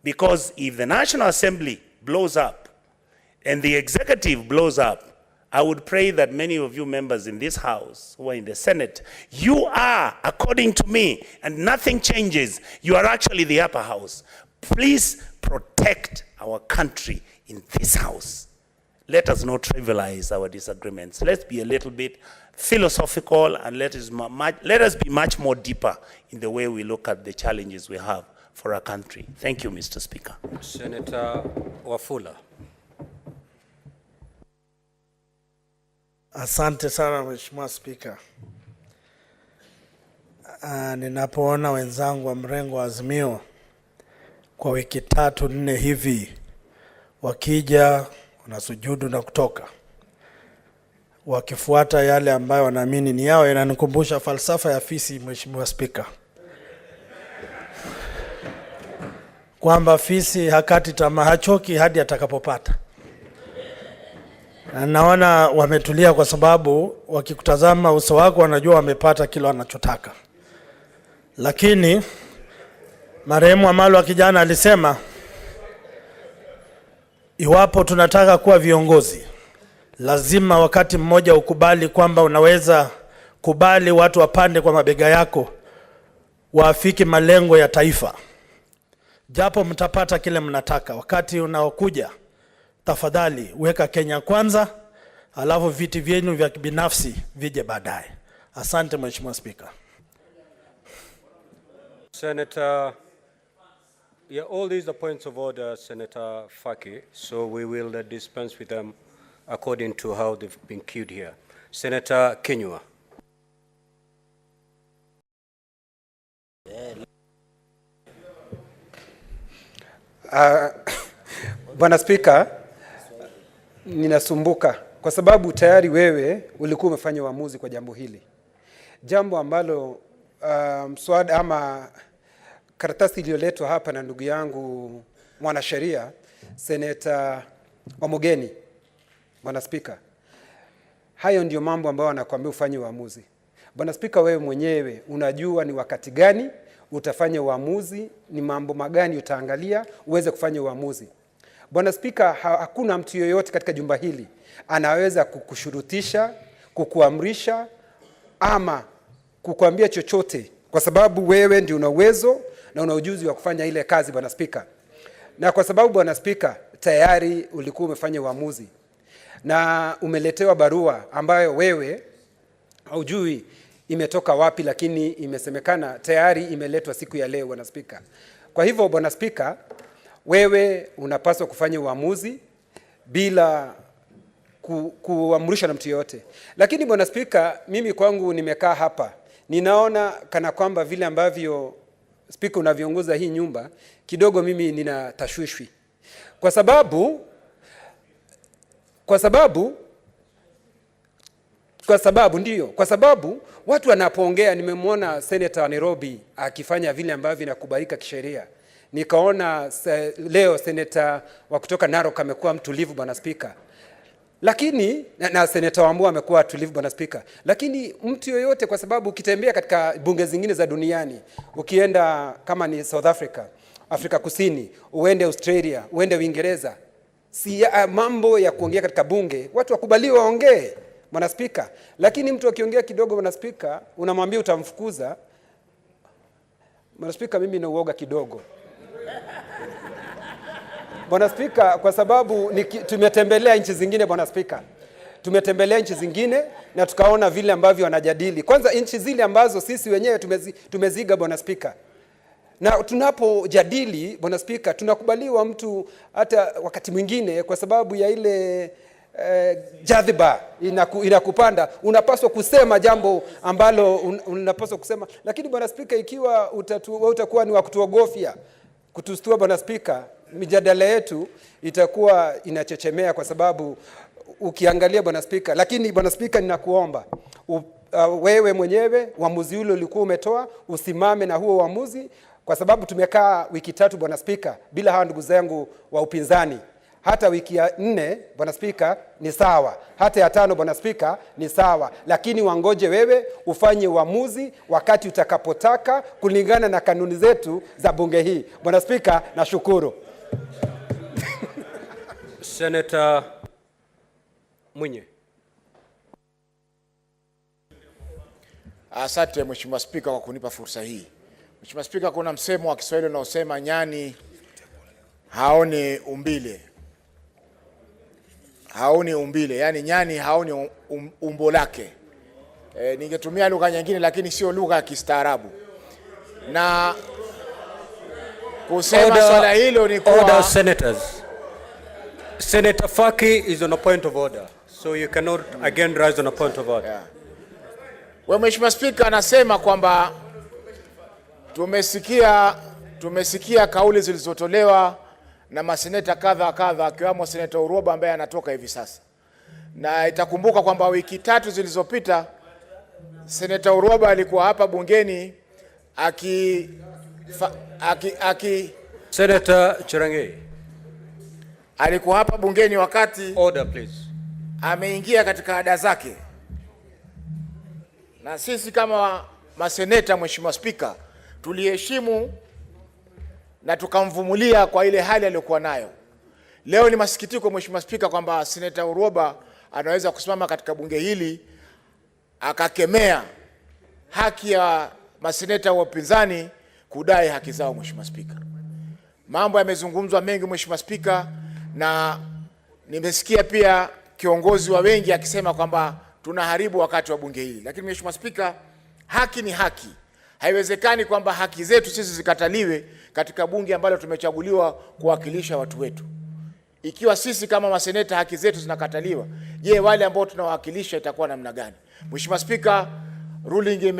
Because if the National Assembly blows up and the executive blows up, I would pray that many of you members in this house who are in the Senate, you are, according to me, and nothing changes, you are actually the upper house. Please protect our country in this house. Let us not trivialize our disagreements. Let's be a little bit philosophical, and let us be much more deeper in the way we look at the challenges we have for our country. Thank you, Mr. Speaker. Senator Wafula. Asante sana Mheshimiwa Spika. Ninapoona wenzangu wa mrengo wa Azimio kwa wiki 3-4 hivi wakija wanasujudu na kutoka, wakifuata yale ambayo wanaamini ni yao, inanikumbusha falsafa ya fisi, Mheshimiwa Spika, kwamba fisi hakati tamaa, hachoki hadi atakapopata. Na naona wametulia kwa sababu wakikutazama uso wako wanajua wamepata kile wanachotaka. Lakini marehemu Amalo kijana alisema, iwapo tunataka kuwa viongozi, lazima wakati mmoja ukubali kwamba unaweza kubali watu wapande kwa mabega yako waafiki malengo ya taifa. Japo mtapata kile mnataka, wakati unaokuja tafadhali weka Kenya kwanza, alafu viti vyenu vya kibinafsi vije baadaye. Asante Mheshimiwa Spika. Senator, yeah, all these are points of order, Senator Faki, so we will dispense with them according to how they've been queued here. Senator Kenyua. Bwana Spika, ninasumbuka kwa sababu tayari wewe ulikuwa umefanya uamuzi kwa jambo hili. Jambo ambalo mswada ama karatasi iliyoletwa hapa na ndugu yangu mwanasheria Senator Omogeni, Bwana Spika, hayo ndio mambo ambayo anakuambia ufanye uamuzi. Bwana Spika, wewe mwenyewe unajua ni wakati gani utafanya uamuzi, ni mambo magani utaangalia uweze kufanya uamuzi. Bwana Spika, hakuna mtu yoyote katika jumba hili anaweza kukushurutisha, kukuamrisha ama kukuambia chochote, kwa sababu wewe ndio una uwezo na una ujuzi wa kufanya ile kazi, Bwana Spika. Na kwa sababu Bwana Spika, tayari ulikuwa umefanya uamuzi na umeletewa barua ambayo wewe haujui imetoka wapi, lakini imesemekana tayari imeletwa siku ya leo, Bwana Spika. Kwa hivyo Bwana Spika, wewe unapaswa kufanya uamuzi bila kuamrisha na mtu yote. Lakini Bwana Spika, mimi kwangu nimekaa hapa, ninaona kana kwamba vile ambavyo Spika unaviongoza hii nyumba, kidogo mimi nina tashwishwi. Kwa sababu watu wanapoongea, nimemwona Senator wa Nairobi akifanya vile ambavyo inakubalika kisheria. Nikaona leo Senator wa kutoka Narok amekuwa mtulivu, Bwana Spika. Lakini na Senator Wambua amekuwa tulivu, Bwana Spika. Lakini mtu yoyote, kwa sababu ukitembea katika bunge zingine za duniani, ukienda kama ni South Africa, Afrika Kusini, uende Australia, uende Uingereza, si mambo ya kuongea katika bunge, watu wakubaliwa waongee, Bwana Spika. Lakini mtu akiongea kidogo, Bwana Spika, unamwambia utamfukuza. Bwana Spika, mimi na uoga kidogo, Bwana Spika, kwa sababu tumetembelea nchi zingine, Bwana Spika. Tumetembelea nchi zingine na tukaona vile ambavyo wanajadili. Kwanza nchi zile ambazo sisi wenyewe tumeziga, Bwana Spika. Na tunapojadili, Bwana Spika, tunakubaliwa mtu hata wakati mwingine kwa sababu ya ile jadhiba inakupanda, unapaswa kusema jambo ambalo unapaswa kusema. Lakini Bwana Spika, ikiwa utakuwa ni wa kutuogofya, kutustua, Bwana Spika, mijadala yetu itakuwa inachechemea, kwa sababu ukiangalia, Bwana Spika. Lakini Bwana Spika, ninakuomba wewe mwenyewe uamuzi ule ulikuwa umetoa, usimame na huo uamuzi, kwa sababu tumekaa wiki 3, Bwana Spika, bila hawa ndugu zangu wa upinzani. Hata wiki ya 4, Bwana Spika, ni sawa. Hata ya 5, Bwana Spika, ni sawa. Lakini wangoje wewe ufanye uamuzi wakati utakapotaka, kulingana na kanuni zetu za bunge hii. Bwana Spika, nashukuru. Senator Mwinyi. Asante Mheshimiwa Spika kwa kunipa fursa hii. Mheshimiwa Spika, kuna msemo wa Kiswahili unaosema nyani haoni umbile. Haoni umbile, yani nyani haoni umbo lake. Ningetumia lugha nyingine lakini sio lugha ya kistaarabu. Na kusema swala hilo ni kwa Order, senators. Senator Faki is on a point of order, so you cannot again rise on a point of order. Yeah. Wewe Mheshimiwa Spika, anasema kwamba tumesikia kauli zilizotolewa na maseneta kadha kadha akiwamo Seneta Uroba ambaye anatoka hivi sasa. Na itakumbuka kwamba wiki 3 zilizopita Seneta Uroba alikuwa hapa bungeni Senator Cherangei. Alikuwa hapa bungeni wakati Order, please. Ameingia katika ada zake. Na sisi kama maseneta, Mheshimiwa Spika, tuliheshimu na tukamvumulia kwa ile hali aliyokuwa nayo. Leo ni masikitiko Mheshimiwa Spika kwamba Seneta Uroba anaweza kusimama katika bunge hili akakemea haki ya maseneta wa upinzani kudai haki zao. Mheshimiwa Spika, mambo yamezungumzwa mengi Mheshimiwa Spika, na nimesikia pia kiongozi wa wengi akisema kwamba tunaharibu wakati wa bunge hili. Lakini Mheshimiwa Spika, haki ni haki. Haiwezekani kwamba haki zetu sisi zikataliwe katika bunge ambalo tumechaguliwa kuwakilisha watu wetu. Ikiwa sisi kama maseneta haki zetu zinakataliwa, je, wale ambao tunawakilisha itakuwa namna gani? Mheshimiwa Spika, ruling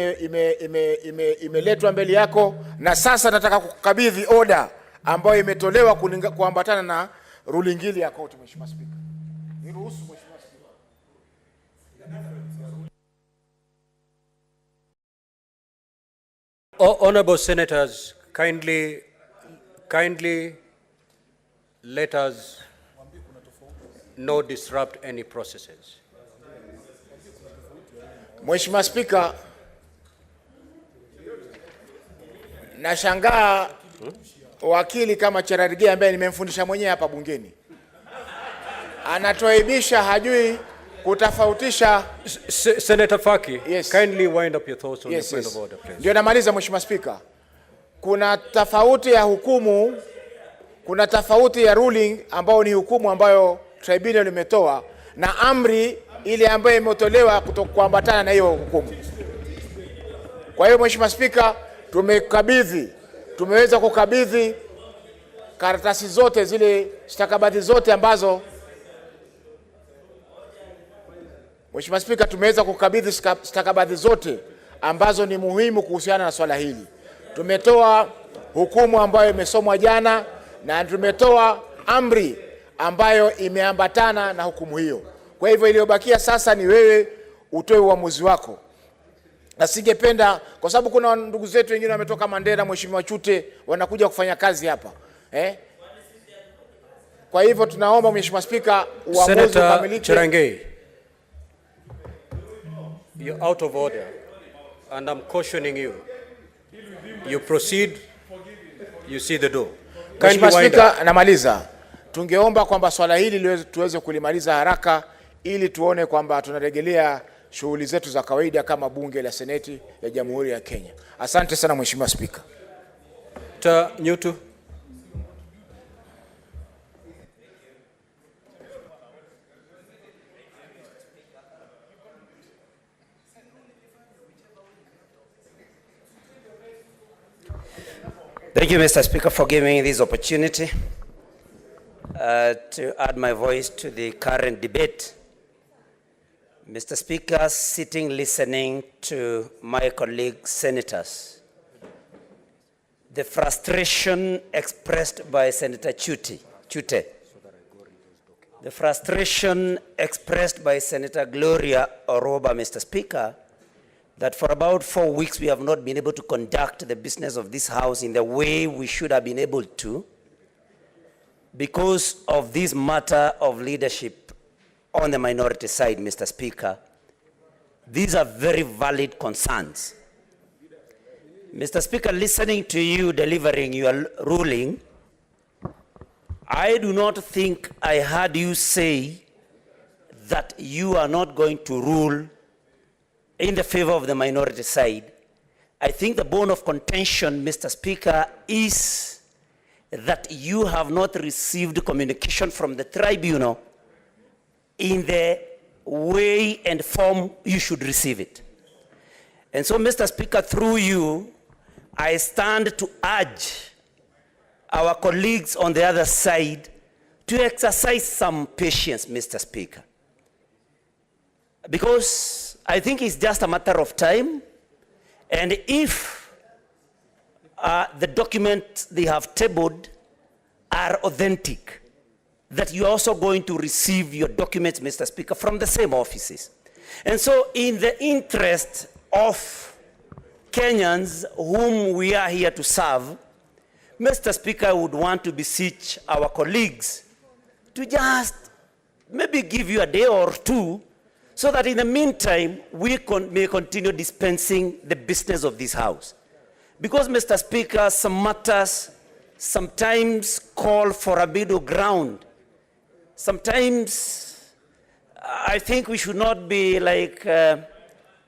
imeletwa mbele yako, na sasa nataka kukabidhi order ambayo imetolewa kuambatana na ruling hili ya court. Mheshimiwa Spika, niruhusu Mheshimiwa Spika. Honorable senators, kindly let us not disrupt any processes. Mheshimiwa Spika, nashangaa wakili kama Cherargei ambaye nimemfundisha mwenyewe hapa bungeni anatoaibisha, hajui kutofautisha. Senator Faki, yes. Kindly wind up your thoughts on Yes, the point yes. of order, please. Ndio namaliza Mheshimiwa Spika. Kuna tofauti ya hukumu, kuna tofauti ya ruling ambayo ni hukumu ambayo tribunal imetoa na amri ile ambayo imetolewa kuambatana na hiyo hukumu. Kwa hiyo Mheshimiwa Spika, tumeweza kukabidhi karatasi zote, zile stakabadhi zote ambazo Mheshimiwa Spika, tumeweza kukabidhi stakabadhi zote ambazo ni muhimu kuhusiana na swala hili. Tumetoa hukumu ambayo imesomwa jana na tumetoa amri ambayo imeambatana na hukumu hiyo. Kwa hivyo iliyobakia sasa ni wewe utoe uamuzi wako. Na singependa, kwa sababu kuna ndugu zetu wengine wametoka Mandera, Mheshimiwa Chute, wanakuja kufanya kazi hapa. Kwa hivyo tunaomba Mheshimiwa Spika uamuzi ukamilike. Senator Cherangei, you're out of order and I'm cautioning you. You proceed, you see the door. Mheshimiwa Spika, namaliza. Tungeomba kwamba swala hili tuweze kulimaliza haraka ili tuone kwamba tunarejelea shughuli zetu za kawaida kama bunge la Seneti ya Jamhuri ya Kenya. Asante sana Mheshimiwa Spika. Nyutu. Thank you, Mr. Speaker, for giving me this opportunity to add my voice to the current debate. Mr. Speaker, sitting listening to my colleague senators, the frustration expressed by Senator Chute, the frustration expressed by Senator Gloria Oroba, Mr. Speaker, that for about 4 weeks we have not been able to conduct the business of this House in the way we should have been able to because of this matter of leadership on the minority side, Mr. Speaker. These are very valid concerns. Mr. Speaker, listening to you delivering your ruling, I do not think I heard you say that you are not going to rule in the favor of the minority side. I think the bone of contention, Mr. Speaker, is that you have not received communication from the tribunal in the way and form you should receive it. And so, Mr. Speaker, through you, I stand to urge our colleagues on the other side to exercise some patience, Mr. Speaker. Because I think it's just a matter of time, and if the documents they have tabled are authentic, that you're also going to receive your documents, Mr. Speaker, from the same offices. And so in the interest of Kenyans whom we are here to serve, Mr. Speaker, I would want to beseech our colleagues to just maybe give you a day or two so that in the meantime, we may continue dispensing the business of this House. Because, Mr. Speaker, some matters sometimes call for a middle ground. Sometimes I think we should not be like,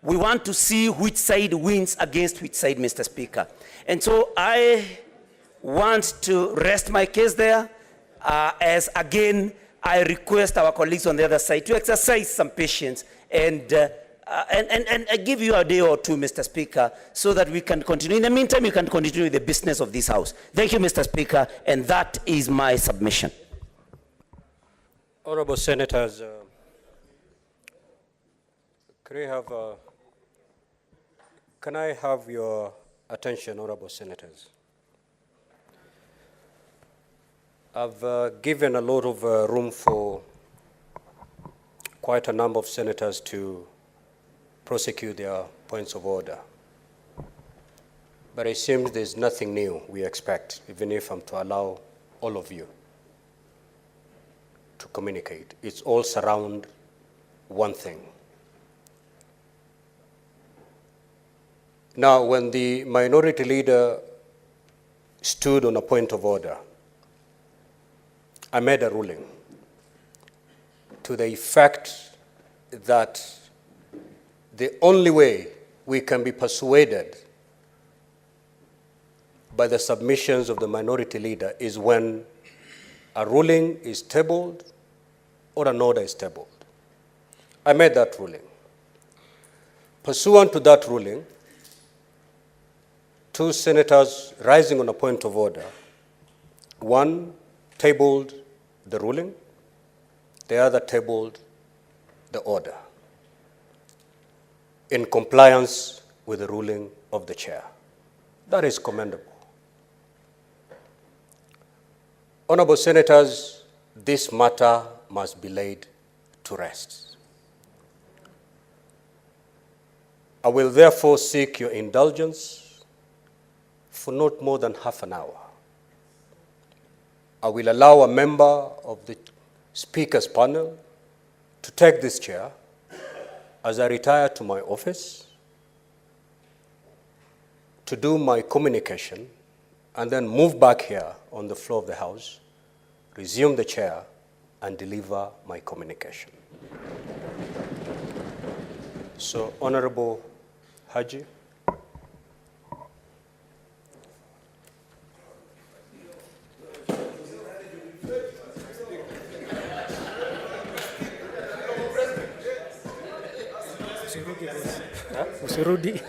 we want to see which side wins against which side, Mr. Speaker. And so I want to rest my case there, as again, I request our colleagues on the other side to exercise some patience and give you a day or two, Mr. Speaker, so that we can continue. In the meantime, you can continue with the business of this House. Thank you, Mr. Speaker, and that is my submission. Honorable Senators, can I have your attention, Honorable Senators? I've given a lot of room for quite a number of senators to prosecute their points of order. But it seems there's nothing new we expect, even if I'm to allow all of you to communicate. It's all surround one thing. Now, when the minority leader stood on a point of order, I made a ruling to the effect that the only way we can be persuaded by the submissions of the minority leader is when a ruling is tabled or an order is tabled. I made that ruling. Pursuant to that ruling, two senators rising on a point of order, one tabled the ruling, the other tabled the order in compliance with the ruling of the chair. That is commendable. Honorable Senators, this matter must be laid to rest. I will therefore seek your indulgence for not more than half an hour. I will allow a member of the Speaker's panel to take this chair as I retire to my office to do my communication and then move back here on the floor of the House, resume the chair, and deliver my communication. So, Honorable Haji. Usirudi.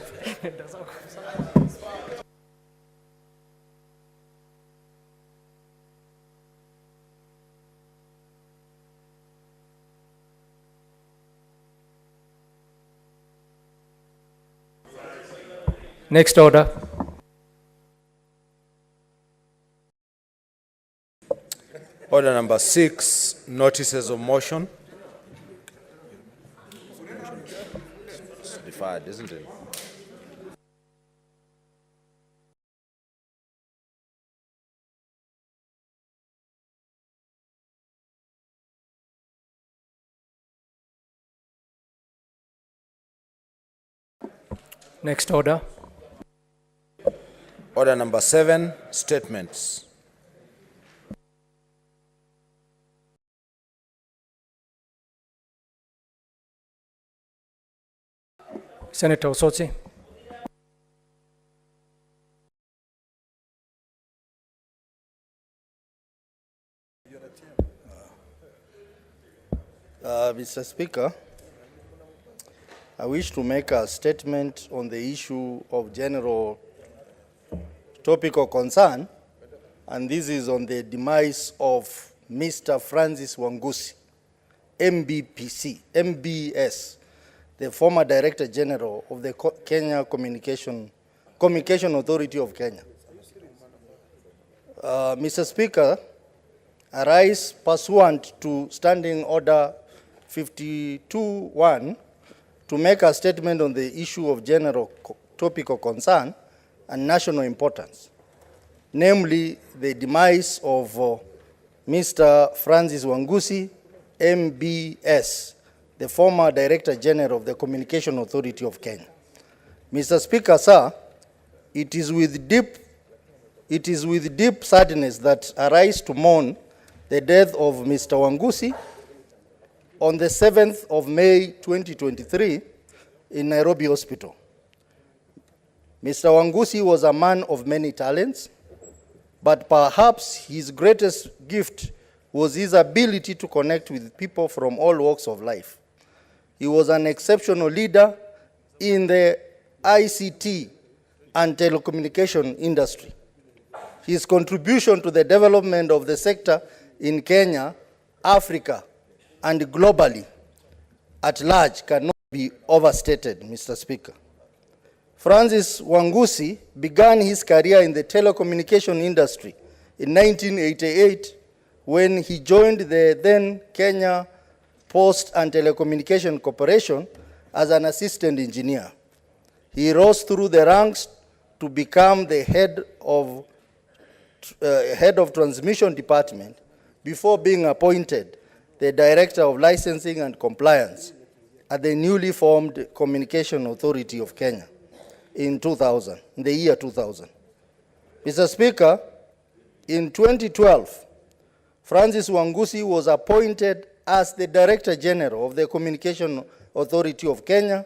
Next order. Order number 6, notices of motion. It's deferred, isn't it? Next order. Order number 7, statements. Senator Osotsi. Mr. Speaker, I wish to make a statement on the issue of general topical concern, and this is on the demise of Mr. Francis Wangusi, MBS, the former Director General of the Kenya Communication Authority of Kenya. Mr. Speaker, I rise pursuant to Standing Order 52.1 to make a statement on the issue of general topical concern and national importance, namely the demise of Mr. Francis Wangusi, MBS, the former Director General of the Communication Authority of Kenya. Mr. Speaker, sir, it is with deep sadness that I rise to mourn the death of Mr. Wangusi on the 7th of May 2023 in Nairobi Hospital. Mr. Wangusi was a man of many talents, but perhaps his greatest gift was his ability to connect with people from all walks of life. He was an exceptional leader in the ICT and telecommunication industry. His contribution to the development of the sector in Kenya, Africa, and globally at large cannot be overstated, Mr. Speaker. Francis Wangusi began his career in the telecommunication industry in 1988 when he joined the then Kenya Post and Telecommunication Corporation as an assistant engineer. He rose through the ranks to become the head of transmission department before being appointed the Director of Licensing and Compliance at the newly formed Communication Authority of Kenya in the year 2000. Mr. Speaker, in 2012, Francis Wangusi was appointed as the Director General of the Communication Authority of Kenya,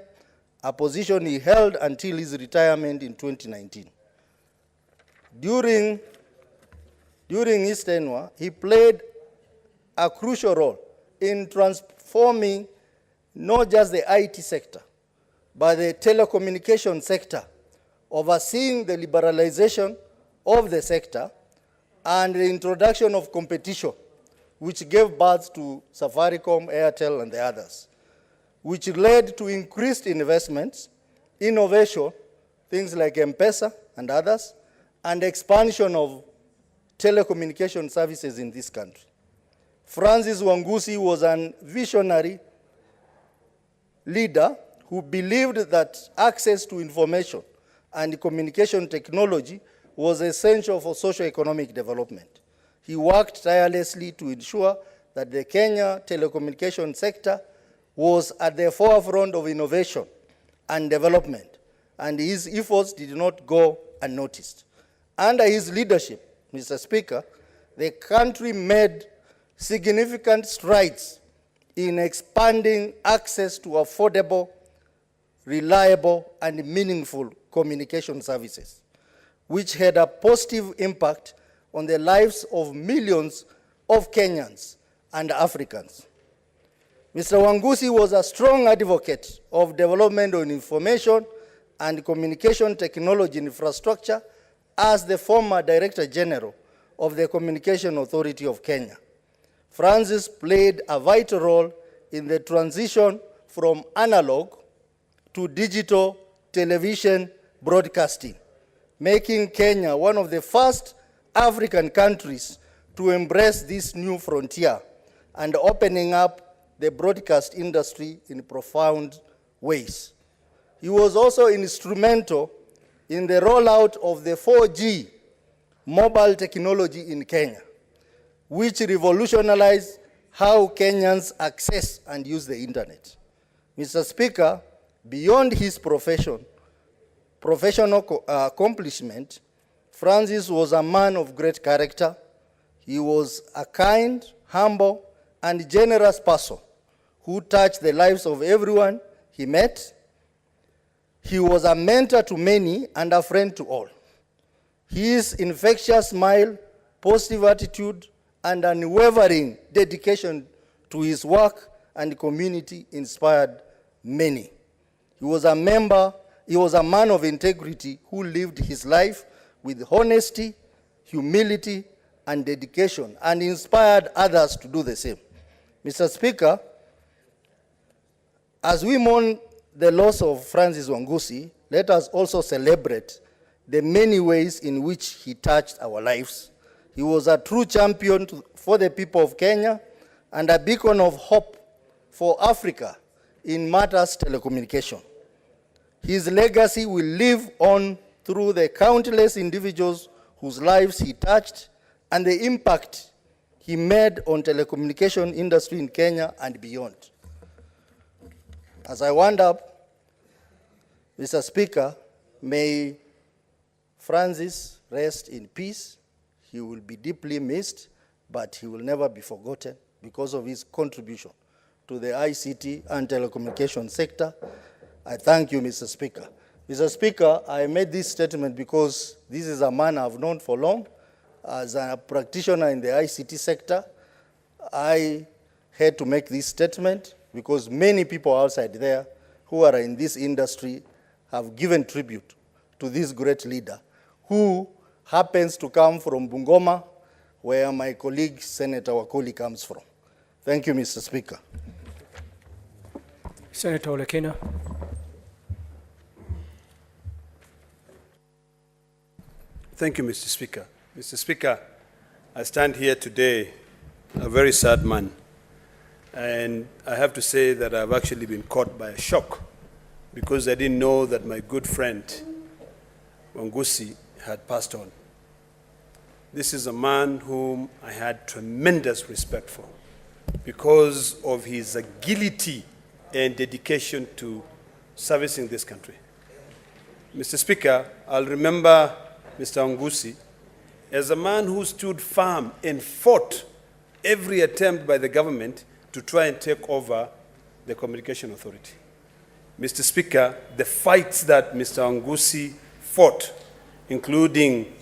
a position he held until his retirement in 2019. During his tenure, he played a crucial role in transforming not just the IT sector, but the telecommunication sector, overseeing the liberalization of the sector and the introduction of competition, which gave birth to Safaricom, Airtel, and the others, which led to increased investments, innovation, things like M-Pesa and others, and expansion of telecommunication services in this country. Francis Wangusi was a visionary leader who believed that access to information and communication technology was essential for socio-economic development. He worked tirelessly to ensure that the Kenya telecommunication sector was at the forefront of innovation and development, and his efforts did not go unnoticed. Under his leadership, Mr. Speaker, the country made significant strides in expanding access to affordable, reliable, and meaningful communication services, which had a positive impact on the lives of millions of Kenyans and Africans. Mr. Wangusi was a strong advocate of development of information and communication technology infrastructure as the former Director General of the Communication Authority of Kenya. Francis played a vital role in the transition from analog to digital television broadcasting, making Kenya one of the first African countries to embrace this new frontier and opening up the broadcast industry in profound ways. He was also instrumental in the rollout of the 4G mobile technology in Kenya, which revolutionized how Kenyans access and use the internet. Mr. Speaker, beyond his professional accomplishment, Francis was a man of great character. He was a kind, humble, and generous person who touched the lives of everyone he met. He was a mentor to many and a friend to all. His infectious smile, positive attitude, and unwavering dedication to his work and community inspired many. He was a man of integrity who lived his life with honesty, humility, and dedication, and inspired others to do the same. Mr. Speaker, as we mourn the loss of Francis Wangusi, let us also celebrate the many ways in which he touched our lives. He was a true champion for the people of Kenya and a beacon of hope for Africa in matters telecommunication. His legacy will live on through the countless individuals whose lives he touched and the impact he made on telecommunication industry in Kenya and beyond. As I wind up, Mr. Speaker, may Francis rest in peace. He will be deeply missed, but he will never be forgotten because of his contribution to the ICT and telecommunication sector. I thank you, Mr. Speaker. Mr. Speaker, I made this statement because this is a man I've known for long. As a practitioner in the ICT sector, I had to make this statement because many people outside there who are in this industry have given tribute to this great leader who happens to come from Bungoma, where my colleague, Senator Wakoli, comes from. Thank you, Mr. Speaker. Senator Olekina. Thank you, Mr. Speaker. Mr. Speaker, I stand here today a very sad man. And I have to say that I've actually been caught by a shock because I didn't know that my good friend, Wangusi, had passed on. This is a man whom I had tremendous respect for because of his agility and dedication to servicing this country. Mr. Speaker, I'll remember Mr. Wangusi as a man who stood firm and fought every attempt by the government to try and take over the Communication Authority. Mr. Speaker, the fights that Mr. Wangusi fought, including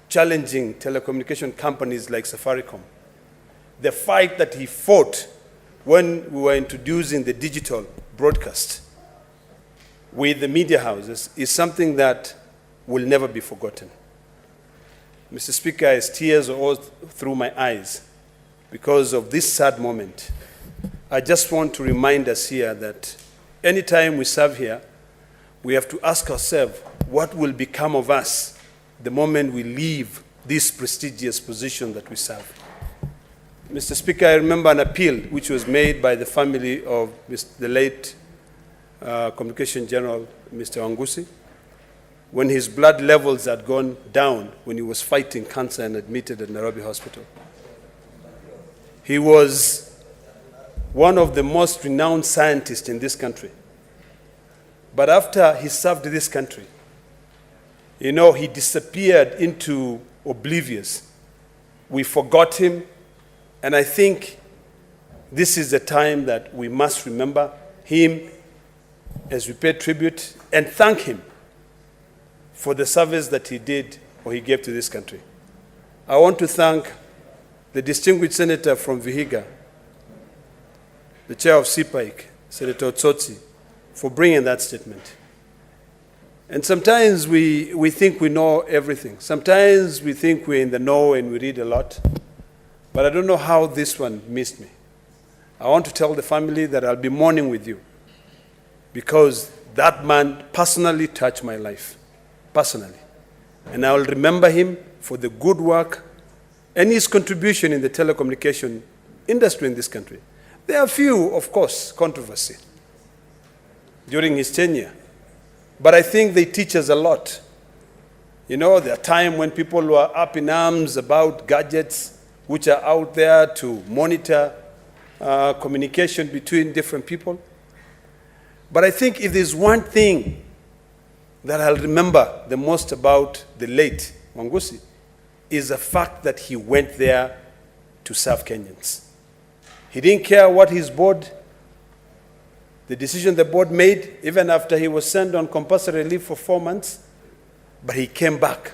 challenging telecommunication companies like Safaricom, the fight that he fought when we were introducing the digital broadcast with the media houses is something that will never be forgotten. Mr. Speaker, as tears all through my eyes because of this sad moment, I just want to remind us here that anytime we serve here, we have to ask ourselves what will become of us the moment we leave this prestigious position that we serve. Mr. Speaker, I remember an appeal which was made by the family of the late Communication General, Mr. Wangusi, when his blood levels had gone down when he was fighting cancer and admitted at Nairobi Hospital. He was one of the most renowned scientists in this country. But after he served this country, you know, he disappeared into oblivious. We forgot him, and I think this is the time that we must remember him as we pay tribute and thank him for the service that he did or he gave to this country. I want to thank the distinguished senator from Vihiga, the chair of CPIC, Senator Tsotsi, for bringing that statement. And sometimes we think we know everything. Sometimes we think we're in the know and we read a lot. But I don't know how this one missed me. I want to tell the family that I'll be mourning with you because that man personally touched my life, personally. And I will remember him for the good work and his contribution in the telecommunication industry in this country. There are few, of course, controversy during his tenure, but I think they teach us a lot. You know, there are times when people were up in arms about gadgets which are out there to monitor communication between different people. But I think if there's one thing that I'll remember the most about the late Wangusi is the fact that he went there to serve Kenyans. He didn't care what his board the decision the board made, even after he was sent on compulsory leave for 4 months, but he came back.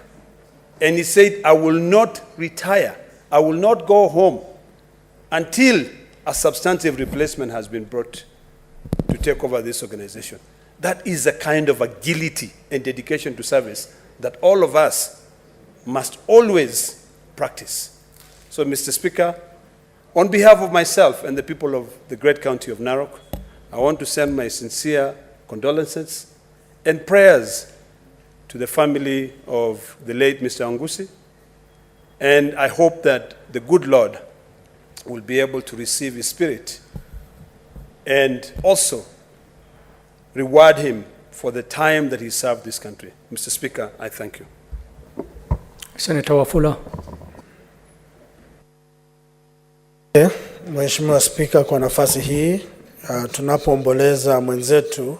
And he said, I will not retire. I will not go home until a substantive replacement has been brought to take over this organization. That is a kind of agility and dedication to service that all of us must always practice. So, Mr. Speaker, on behalf of myself and the people of the great county of Narok, I want to send my sincere condolences and prayers to the family of the late Mr. Angusi, and I hope that the good Lord will be able to receive his spirit and also reward him for the time that he served this country. Mr. Speaker, I thank you. Senator Wafula. Mheshimiwa Spika, kwa nafasi hii tunapoomboleza mwenzetu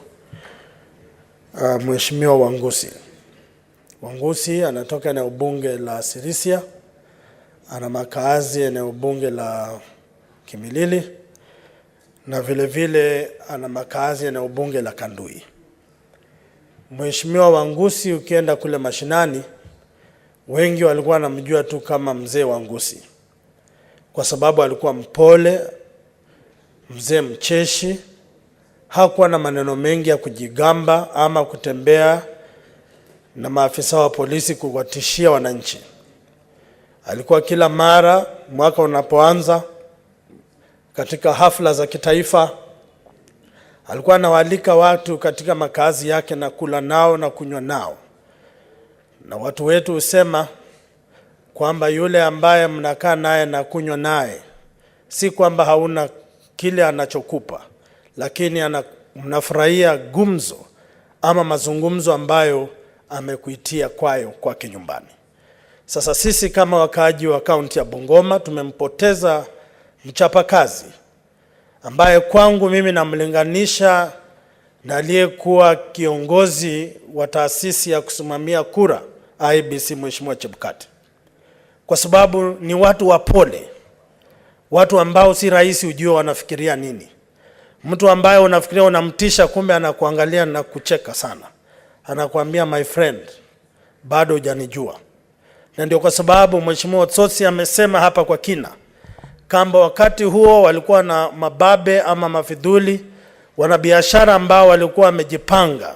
Mheshimiwa Wangusi. Wangusi anatoka eneo bunge la Sirisia, ana makaazi eneo bunge la Kimilili, na vile vile ana makaazi eneo bunge la Kandui. Mheshimiwa Wangusi ukienda kule mashinani, wengi walikuwa wanamjua tu kama mzee Wangusi, kwa sababu alikuwa mpole, mzee mcheshi, hakuwa na maneno mengi ya kujigamba ama kutembea na maafisa wa polisi kuwatishia wananchi. Alikuwa kila mara mwaka unapoanza katika hafla za kitaifa, alikuwa anawaalika watu katika makazi yake na kula nao na kunywa nao. Na watu wetu husema kwamba yule ambaye mnakaa naye na kunywa naye, si kwamba hauna kile anachokupa, lakini mnafurahia gumzo ama mazungumzo ambayo amekuitia kwake nyumbani. Sasa sisi kama wakaaji wa kaunti ya Bungoma tumempoteza mchapakazi ambaye kwangu mimi namlinganisha na aliyekuwa kiongozi wa taasisi ya kusimamia kura IEBC, Mheshimiwa Chebukati, kwa sababu ni watu wapole, watu ambao si rahisi ujue wanafikiria nini. Mtu ambaye unafikiria unamtisha, kumbe anakuangalia na kucheka sana, anakuambia my friend, bado hujanijua. Na ndio kwa sababu Mheshimiwa Tsotsi amesema hapa kwa kina kamba wakati huo walikuwa na mababe ama mafidhuli, wanabiashara ambao walikuwa wamejipanga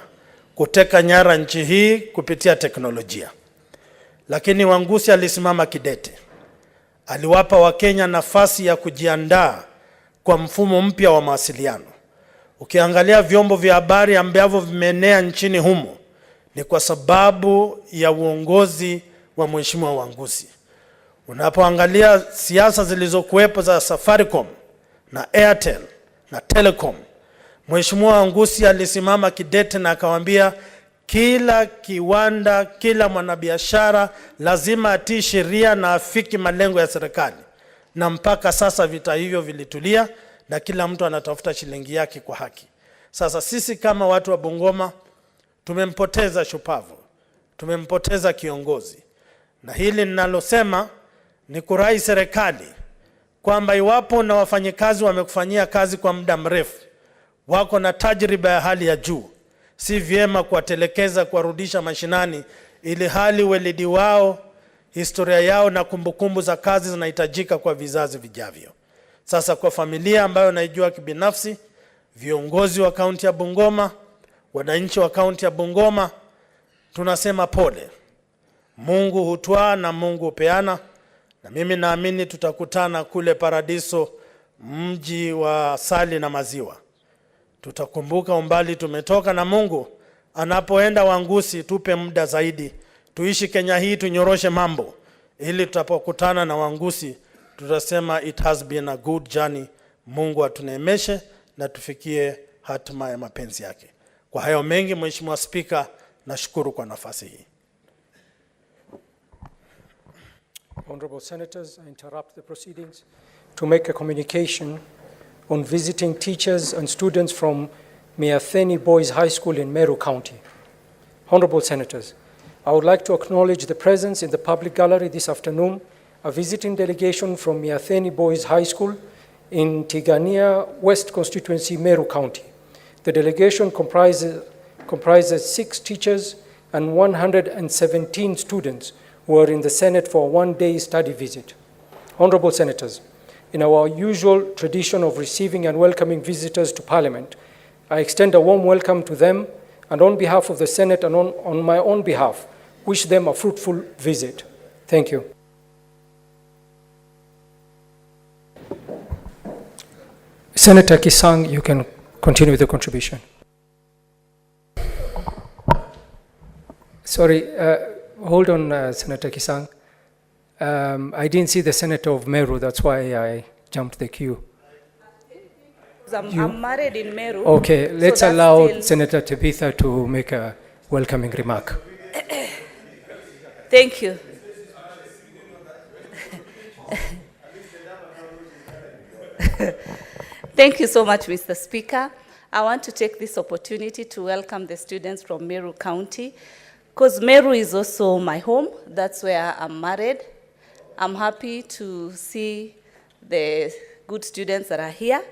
kuteka nyara nchi hii kupitia teknolojia. Lakini Wangusi alisimama kidete. Aliwapa Wakenya nafasi ya kujiandaa kwa mfumo mpya wa mawasiliano. Ukiangalia vyombo vya habari ambavyo vimeenea nchini humo, ni kwa sababu ya uongozi wa Mheshimiwa Wangusi. Unapoangalia siasa zilizokuwepo za Safaricom na Airtel na Telecom, Mheshimiwa Wangusi alisimama kidete na akawaambia kila kiwanda, kila mwanabiashara lazima atii sheria na afiki malengo ya serikali. Na mpaka sasa vita hivyo vilitulia na kila mtu anatafuta shilingi yake kwa haki. Sasa sisi kama watu wa Bungoma tumempoteza shupavu, tumempoteza kiongozi. Na hili ninalosema ni kurai serikali kwamba iwapo na wafanyikazi wamekufanyia kazi kwa muda mrefu, wako na tajriba ya hali ya juu, si vyema kuwatelekeza, kuwarudisha mashinani, ili hali weledi wao, historia yao na kumbukumbu za kazi zinahitajika kwa vizazi vijavyo. Sasa kwa familia ambayo naijua kibinafsi, viongozi wa kaunti ya Bungoma, wananchi wa kaunti ya Bungoma, tunasema pole. Mungu hutwaa na Mungu hupeana, na mimi naamini tutakutana kule paradiso, mji wa asali na maziwa. Tutakumbuka umbali tumetoka, na Mungu anapoenda Wangusi tupe muda zaidi, tuishi Kenya hii, tunyoroshe mambo, ili tutapokutana na Wangusi tutasema it has been a good journey. Mungu atuneemeshe na tufikie hatima ya mapenzi yake. Kwa hayo mengi, Mheshimiwa Spika, nashukuru kwa nafasi hii. Honorable Senators, I interrupt the proceedings to make a communication on visiting teachers and students from Miatheni Boys High School in Meru County. Honorable Senators, I would like to acknowledge the presence in the public gallery this afternoon a visiting delegation from Miatheni Boys High School in Tigania West Constituency, Meru County. The delegation comprises 6 teachers and 117 students who are in the Senate for a one-day study visit. Honorable Senators, in our usual tradition of receiving and welcoming visitors to Parliament, I extend a warm welcome to them, and on behalf of the Senate and on my own behalf, wish them a fruitful visit. Thank you. Senator Kisang, you can continue with the contribution. Sorry, hold on, Senator Kisang. I didn't see the Senator of Meru, that's why I jumped the queue. I'm married in Meru. Okay, let's so allow still... Senator Tabitha to make a welcoming remark. Thank you. Thank you so much, Mr. Speaker. I want to take this opportunity to welcome the students from Meru County, because Meru is also my home. That's where I'm married. I'm happy to see the good students that are here.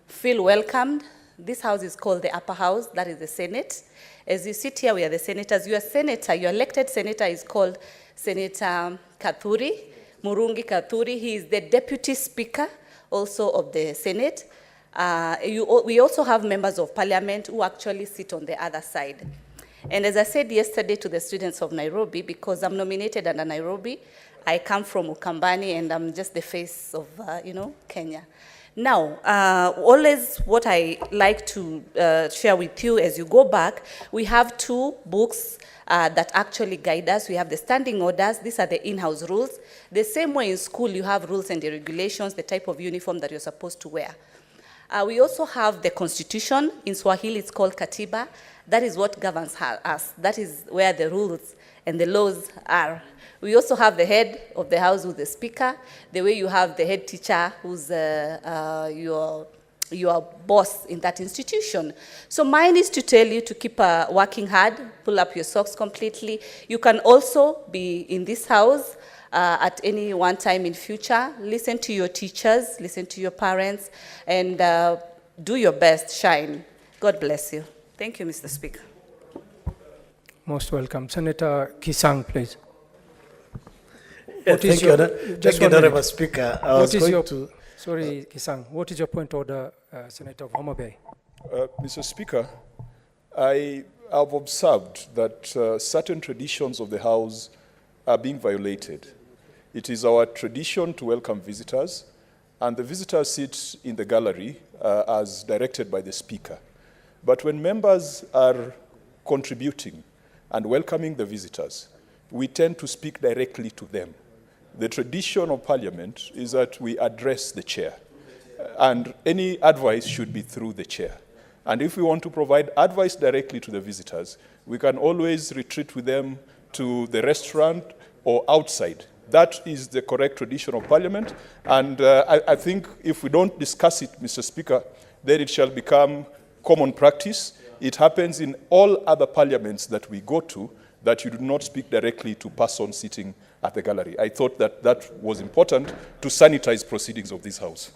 Feel welcomed. This house is called the Upper House, that is the Senate. As you sit here, we are the senators. Your senator, your elected senator is called Senator Kathuri, Murungi Kathuri. He is the deputy speaker also of the Senate. We also have members of parliament who actually sit on the other side. And as I said yesterday to the students of Nairobi, because I'm nominated under Nairobi, I come from Ukambani and I'm just the face of, Kenya. Now, always what I like to share with you as you go back, we have 2 books that actually guide us. We have the standing orders. These are the in-house rules. The same way in school, you have rules and the regulations, the type of uniform that you're supposed to wear. We also have the Constitution. In Swahili, it's called Katiba. That is what governs us. That is where the rules and the laws are. We also have the head of the house, who's the speaker, the way you have the head teacher, who's your boss in that institution. So mine is to tell you to keep working hard, pull up your socks completely. You can also be in this house at any one time in future. Listen to your teachers, listen to your parents, and do your best, shine. God bless you. Thank you, Mr. Speaker. Most welcome. Senator Kisang, please. Thank you, Honorable Speaker. Sorry, Kisang. What is your point order, Senator of Homa Bay? Mr. Speaker, I have observed that certain traditions of the House are being violated. It is our tradition to welcome visitors, and the visitors sit in the gallery as directed by the Speaker. But when members are contributing and welcoming the visitors, we tend to speak directly to them. The tradition of Parliament is that we address the chair, and any advice should be through the chair. And if we want to provide advice directly to the visitors, we can always retreat with them to the restaurant or outside. That is the correct tradition of Parliament, and I think if we don't discuss it, Mr. Speaker, then it shall become common practice. It happens in all other parliaments that we go to, that you do not speak directly to person sitting at the gallery. I thought that that was important to sanitize proceedings of this House.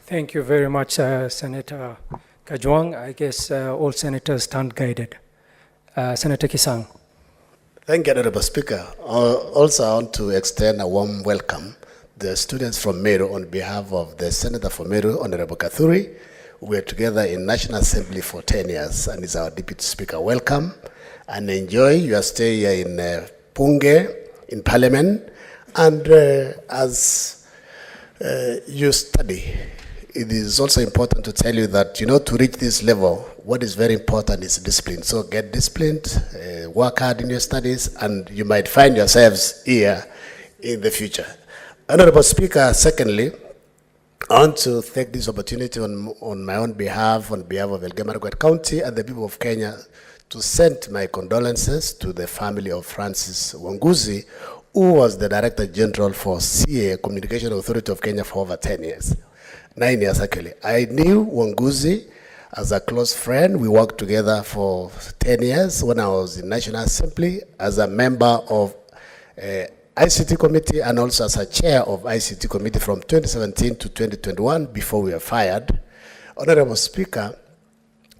Thank you very much, Senator Kajwang. I guess all senators stand guided. Senator Kisang. Thank you, Honorable Speaker. Also, I want to extend a warm welcome to the students from Meru on behalf of the Senator from Meru, Honorable Kathuri. We are together in National Assembly for 10 years and is our Deputy Speaker. Welcome and enjoy your stay here in Punge, in Parliament. And as you study, it is also important to tell you that, to reach this level, what is very important is discipline. So get disciplined, work hard in your studies, and you might find yourselves here in the future. Honorable Speaker, secondly, I want to take this opportunity on my own behalf, on behalf of Elgeyo-Marakwet County and the people of Kenya, to send my condolences to the family of Francis Wanguzi, who was the Director General for CA, Communication Authority of Kenya, for over 10 years. 9 years, actually. I knew Wanguzi as a close friend. We worked together for 10 years when I was in National Assembly as a member of ICT Committee and also as a chair of ICT Committee from 2017 to 2021 before we were fired. Honorable Speaker,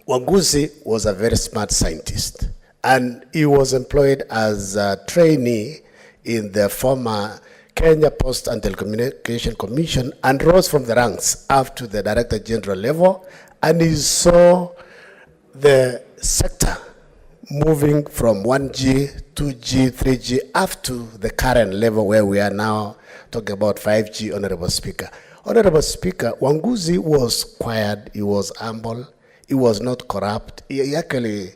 Wanguzi was a very smart scientist, and he was employed as a trainee in the former Kenya Post and Telecommunication Commission and rose from the ranks up to the Director General level, and he saw the sector moving from 1G, 2G, 3G, up to the current level where we are now talking about 5G, Honorable Speaker. Honorable Speaker, Wanguzi was quiet, he was humble, he was not corrupt. He actually,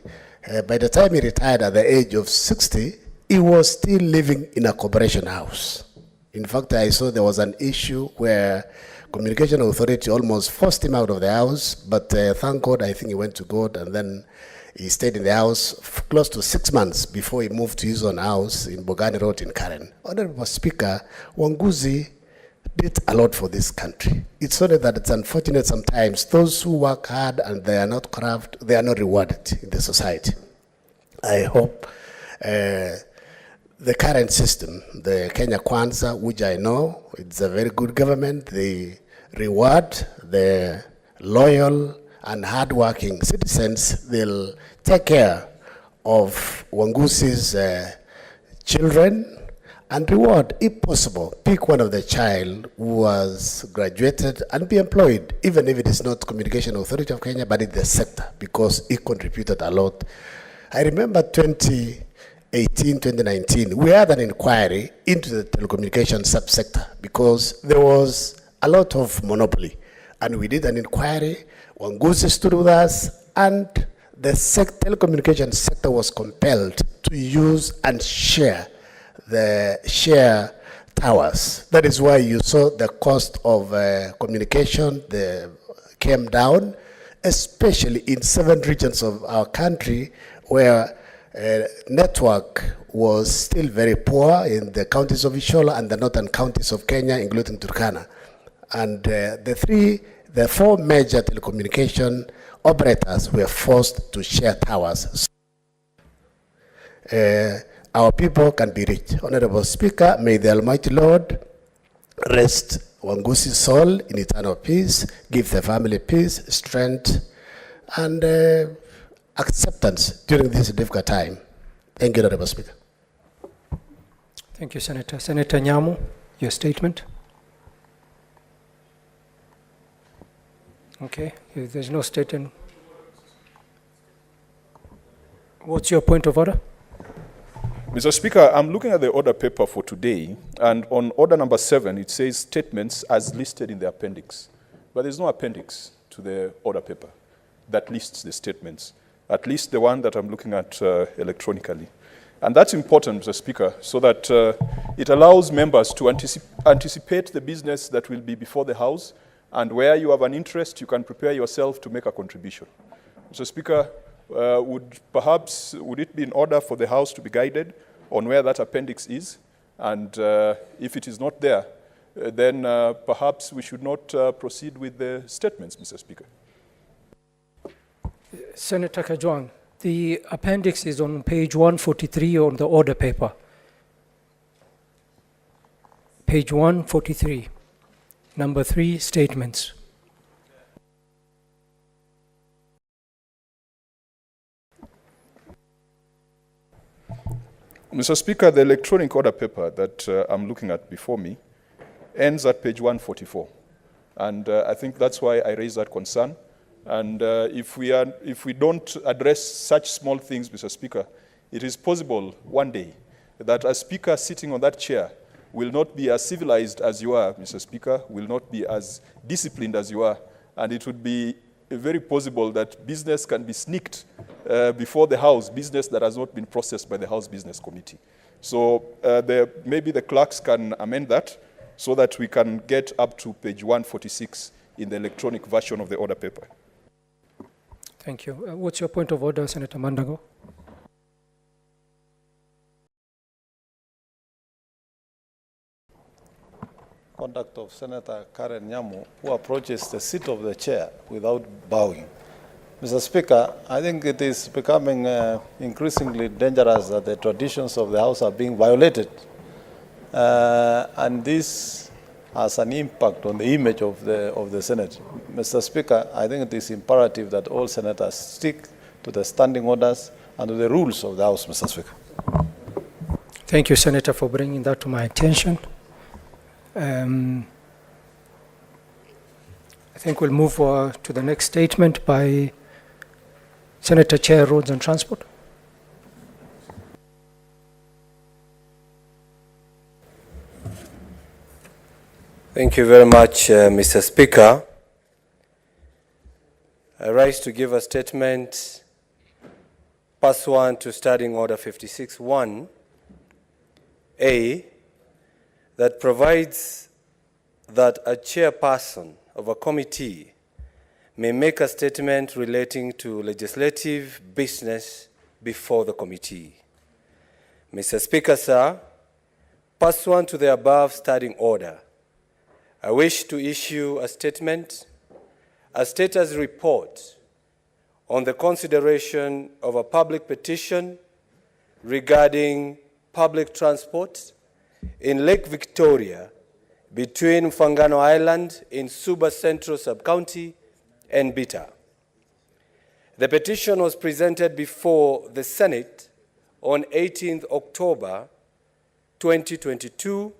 by the time he retired at the age of 60, he was still living in a corporation house. In fact, I saw there was an issue where Communication Authority almost forced him out of the house, but thank God, I think he went to God, and then he stayed in the house close to 6 months before he moved to his own house in Bogani Road in Karen. Honorable Speaker, Wanguzi did a lot for this country. It's only that it's unfortunate sometimes those who work hard and they are not corrupt, they are not rewarded in the society. I hope the current system, the Kenya Kwanza, which I know, it's a very good government, they reward the loyal and hardworking citizens. They'll take care of Wanguzi's children and reward, if possible, pick one of the child who has graduated and be employed, even if it is not Communication Authority of Kenya, but in the sector, because he contributed a lot. I remember 2018, 2019, we had an inquiry into the telecommunications subsector because there was a lot of monopoly. And we did an inquiry, Wanguzi stood with us, and the telecommunications sector was compelled to use and share towers. That is why you saw the cost of communication came down, especially in 7 regions of our country where network was still very poor in the counties of Ishola and the northern counties of Kenya, including Turkana. And the 4 major telecommunication operators were forced to share towers. Our people can be rich. Honorable Speaker, may the Almighty Lord rest Wanguzi's soul in eternal peace, give the family peace, strength, and acceptance during this difficult time. Thank you, Honorable Speaker. Thank you, Senator. Senator Nyamu, your statement. Okay, if there's no statement. What's your point of order? Mr. Speaker, I'm looking at the order paper for today, and on order number 7, it says statements as listed in the appendix. But there's no appendix to the order paper that lists the statements, at least the one that I'm looking at electronically. And that's important, Mr. Speaker, so that it allows members to anticipate the business that will be before the House, and where you have an interest, you can prepare yourself to make a contribution. Mr. Speaker, would it be in order for the House to be guided on where that appendix is? And if it is not there, then perhaps we should not proceed with the statements, Mr. Speaker. Senator Kajwang, the appendix is on page 143 on the order paper. Page 143, number 3, statements. Mr. Speaker, the electronic order paper that I'm looking at before me ends at page 144. And I think that's why I raised that concern. And if we don't address such small things, Mr. Speaker, it is possible one day that a speaker sitting on that chair will not be as civilized as you are, Mr. Speaker, will not be as disciplined as you are, and it would be very possible that business can be sneaked before the House, business that has not been processed by the House Business Committee. So maybe the clerks can amend that so that we can get up to page 146 in the electronic version of the order paper. Thank you. What's your point of order, Senator Mandago? Conduct of Senator Karen Nyamu, who approaches the seat of the chair without bowing. Mr. Speaker, I think it is becoming increasingly dangerous that the traditions of the House are being violated. And this has an impact on the image of the Senate. Mr. Speaker, I think it is imperative that all senators stick to the standing orders and to the rules of the House, Mr. Speaker. Thank you, Senator, for bringing that to my attention. I think we'll move to the next statement by Senator Chair, Roads and Transport. Thank you very much, Mr. Speaker. I rise to give a statement pursuant to Standing Order 56-1A that provides that a chairperson of a committee may make a statement relating to legislative business before the committee. Mr. Speaker, sir, pursuant to the above standing order, I wish to issue a statement, a status report on the consideration of a public petition regarding public transport in Lake Victoria between Mfangano Island in Suba Central Sub-County and Bita. The petition was presented before the Senate on 18th October 2022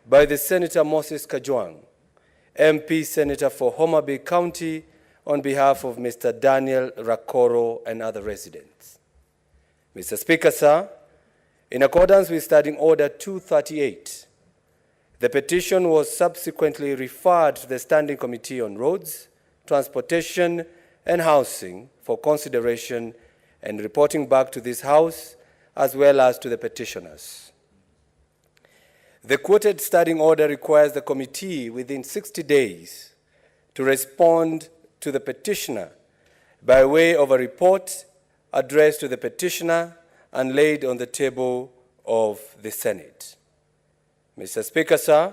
by the Senator Moses Kajwang, MP Senator for Homa Bay County, on behalf of Mr. Daniel Rakoro and other residents. Mr. Speaker, sir, in accordance with Standing Order 238, the petition was subsequently referred to the Standing Committee on Roads, Transportation and Housing for consideration and reporting back to this House as well as to the petitioners. The quoted standing order requires the committee within 60 days to respond to the petitioner by way of a report addressed to the petitioner and laid on the table of the Senate. Mr. Speaker, sir,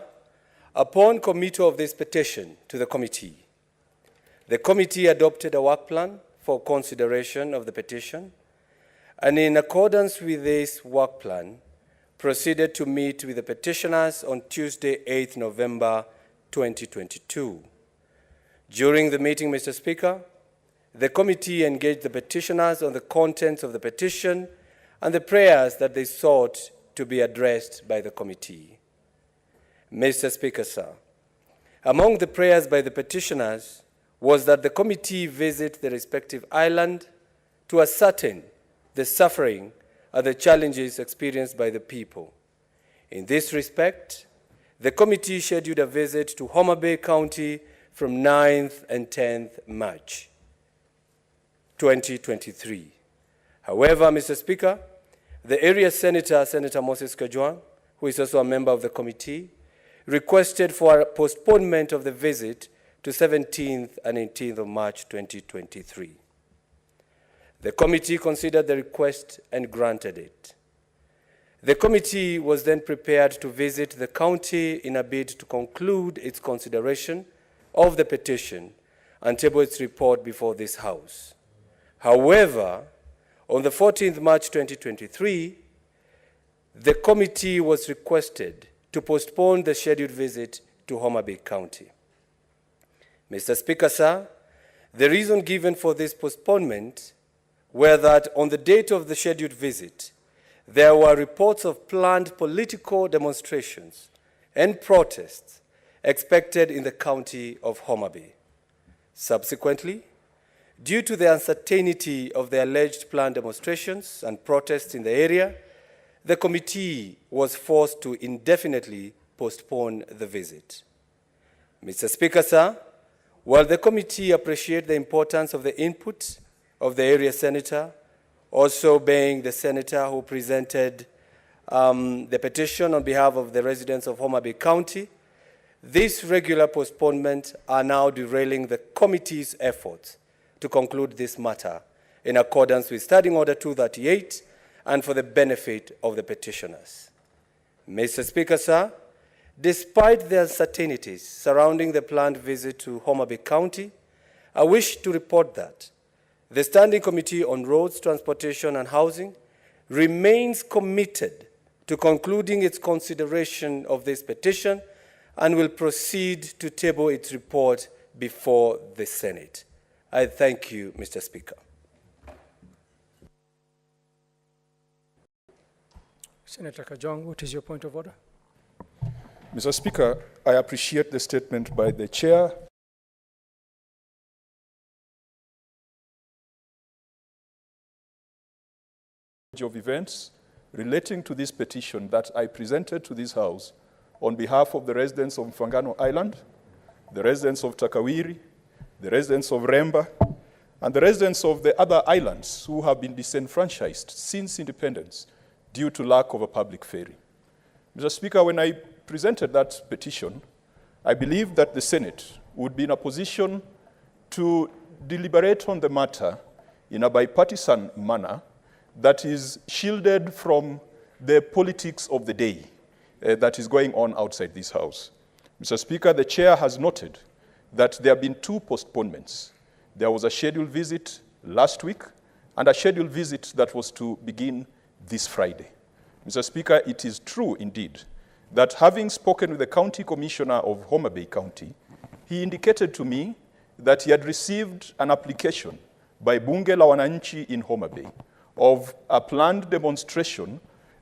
upon committal of this petition to the committee adopted a work plan for consideration of the petition, and in accordance with this work plan, proceeded to meet with the petitioners on Tuesday, 8th November 2022. During the meeting, Mr. Speaker, the committee engaged the petitioners on the contents of the petition and the prayers that they sought to be addressed by the committee. Mr. Speaker, sir, among the prayers by the petitioners was that the committee visit the respective island to ascertain the suffering and the challenges experienced by the people. In this respect, the committee scheduled a visit to Homa Bay County from 9th and 10th March 2023. However, Mr. Speaker, the area senator, Senator Moses Kajwang, who is also a member of the committee, requested for a postponement of the visit to 17th and 18th of March 2023. The committee considered the request and granted it. The committee was then prepared to visit the county in a bid to conclude its consideration of the petition and table its report before this House. However, on the 14th March 2023, the committee was requested to postpone the scheduled visit to Homa Bay County. Mr. Speaker, sir, the reason given for this postponement were that on the date of the scheduled visit, there were reports of planned political demonstrations and protests expected in the county of Homa Bay. Subsequently, due to the uncertainty of the alleged planned demonstrations and protests in the area, the committee was forced to indefinitely postpone the visit. Mr. Speaker, sir, while the committee appreciates the importance of the input of the area senator, also being the senator who presented the petition on behalf of the residents of Homa Bay County, these regular postponements are now derailing the committee's efforts to conclude this matter in accordance with Standing Order 238 and for the benefit of the petitioners. Mr. Speaker, sir, despite the uncertainties surrounding the planned visit to Homa Bay County, I wish to report that the Standing Committee on Roads, Transportation and Housing remains committed to concluding its consideration of this petition and will proceed to table its report before the Senate. I thank you, Mr. Speaker. Senator Kajwang, what is your point of order? Mr. Speaker, I appreciate the statement by the chair. Of events relating to this petition that I presented to this House on behalf of the residents of Mfangano Island, the residents of Takawiri, the residents of Remba, and the residents of the other islands who have been disenfranchised since independence due to lack of a public ferry. Mr. Speaker, when I presented that petition, I believe that the Senate would be in a position to deliberate on the matter in a bipartisan manner that is shielded from the politics of the day that is going on outside this House. Mr. Speaker, the chair has noted that there have been 2 postponements. There was a scheduled visit last week and a scheduled visit that was to begin this Friday. Mr. Speaker, it is true indeed that having spoken with the County Commissioner of Homa Bay County, he indicated to me that he had received an application by Bunge la Wananchi in Homa Bay of a planned demonstration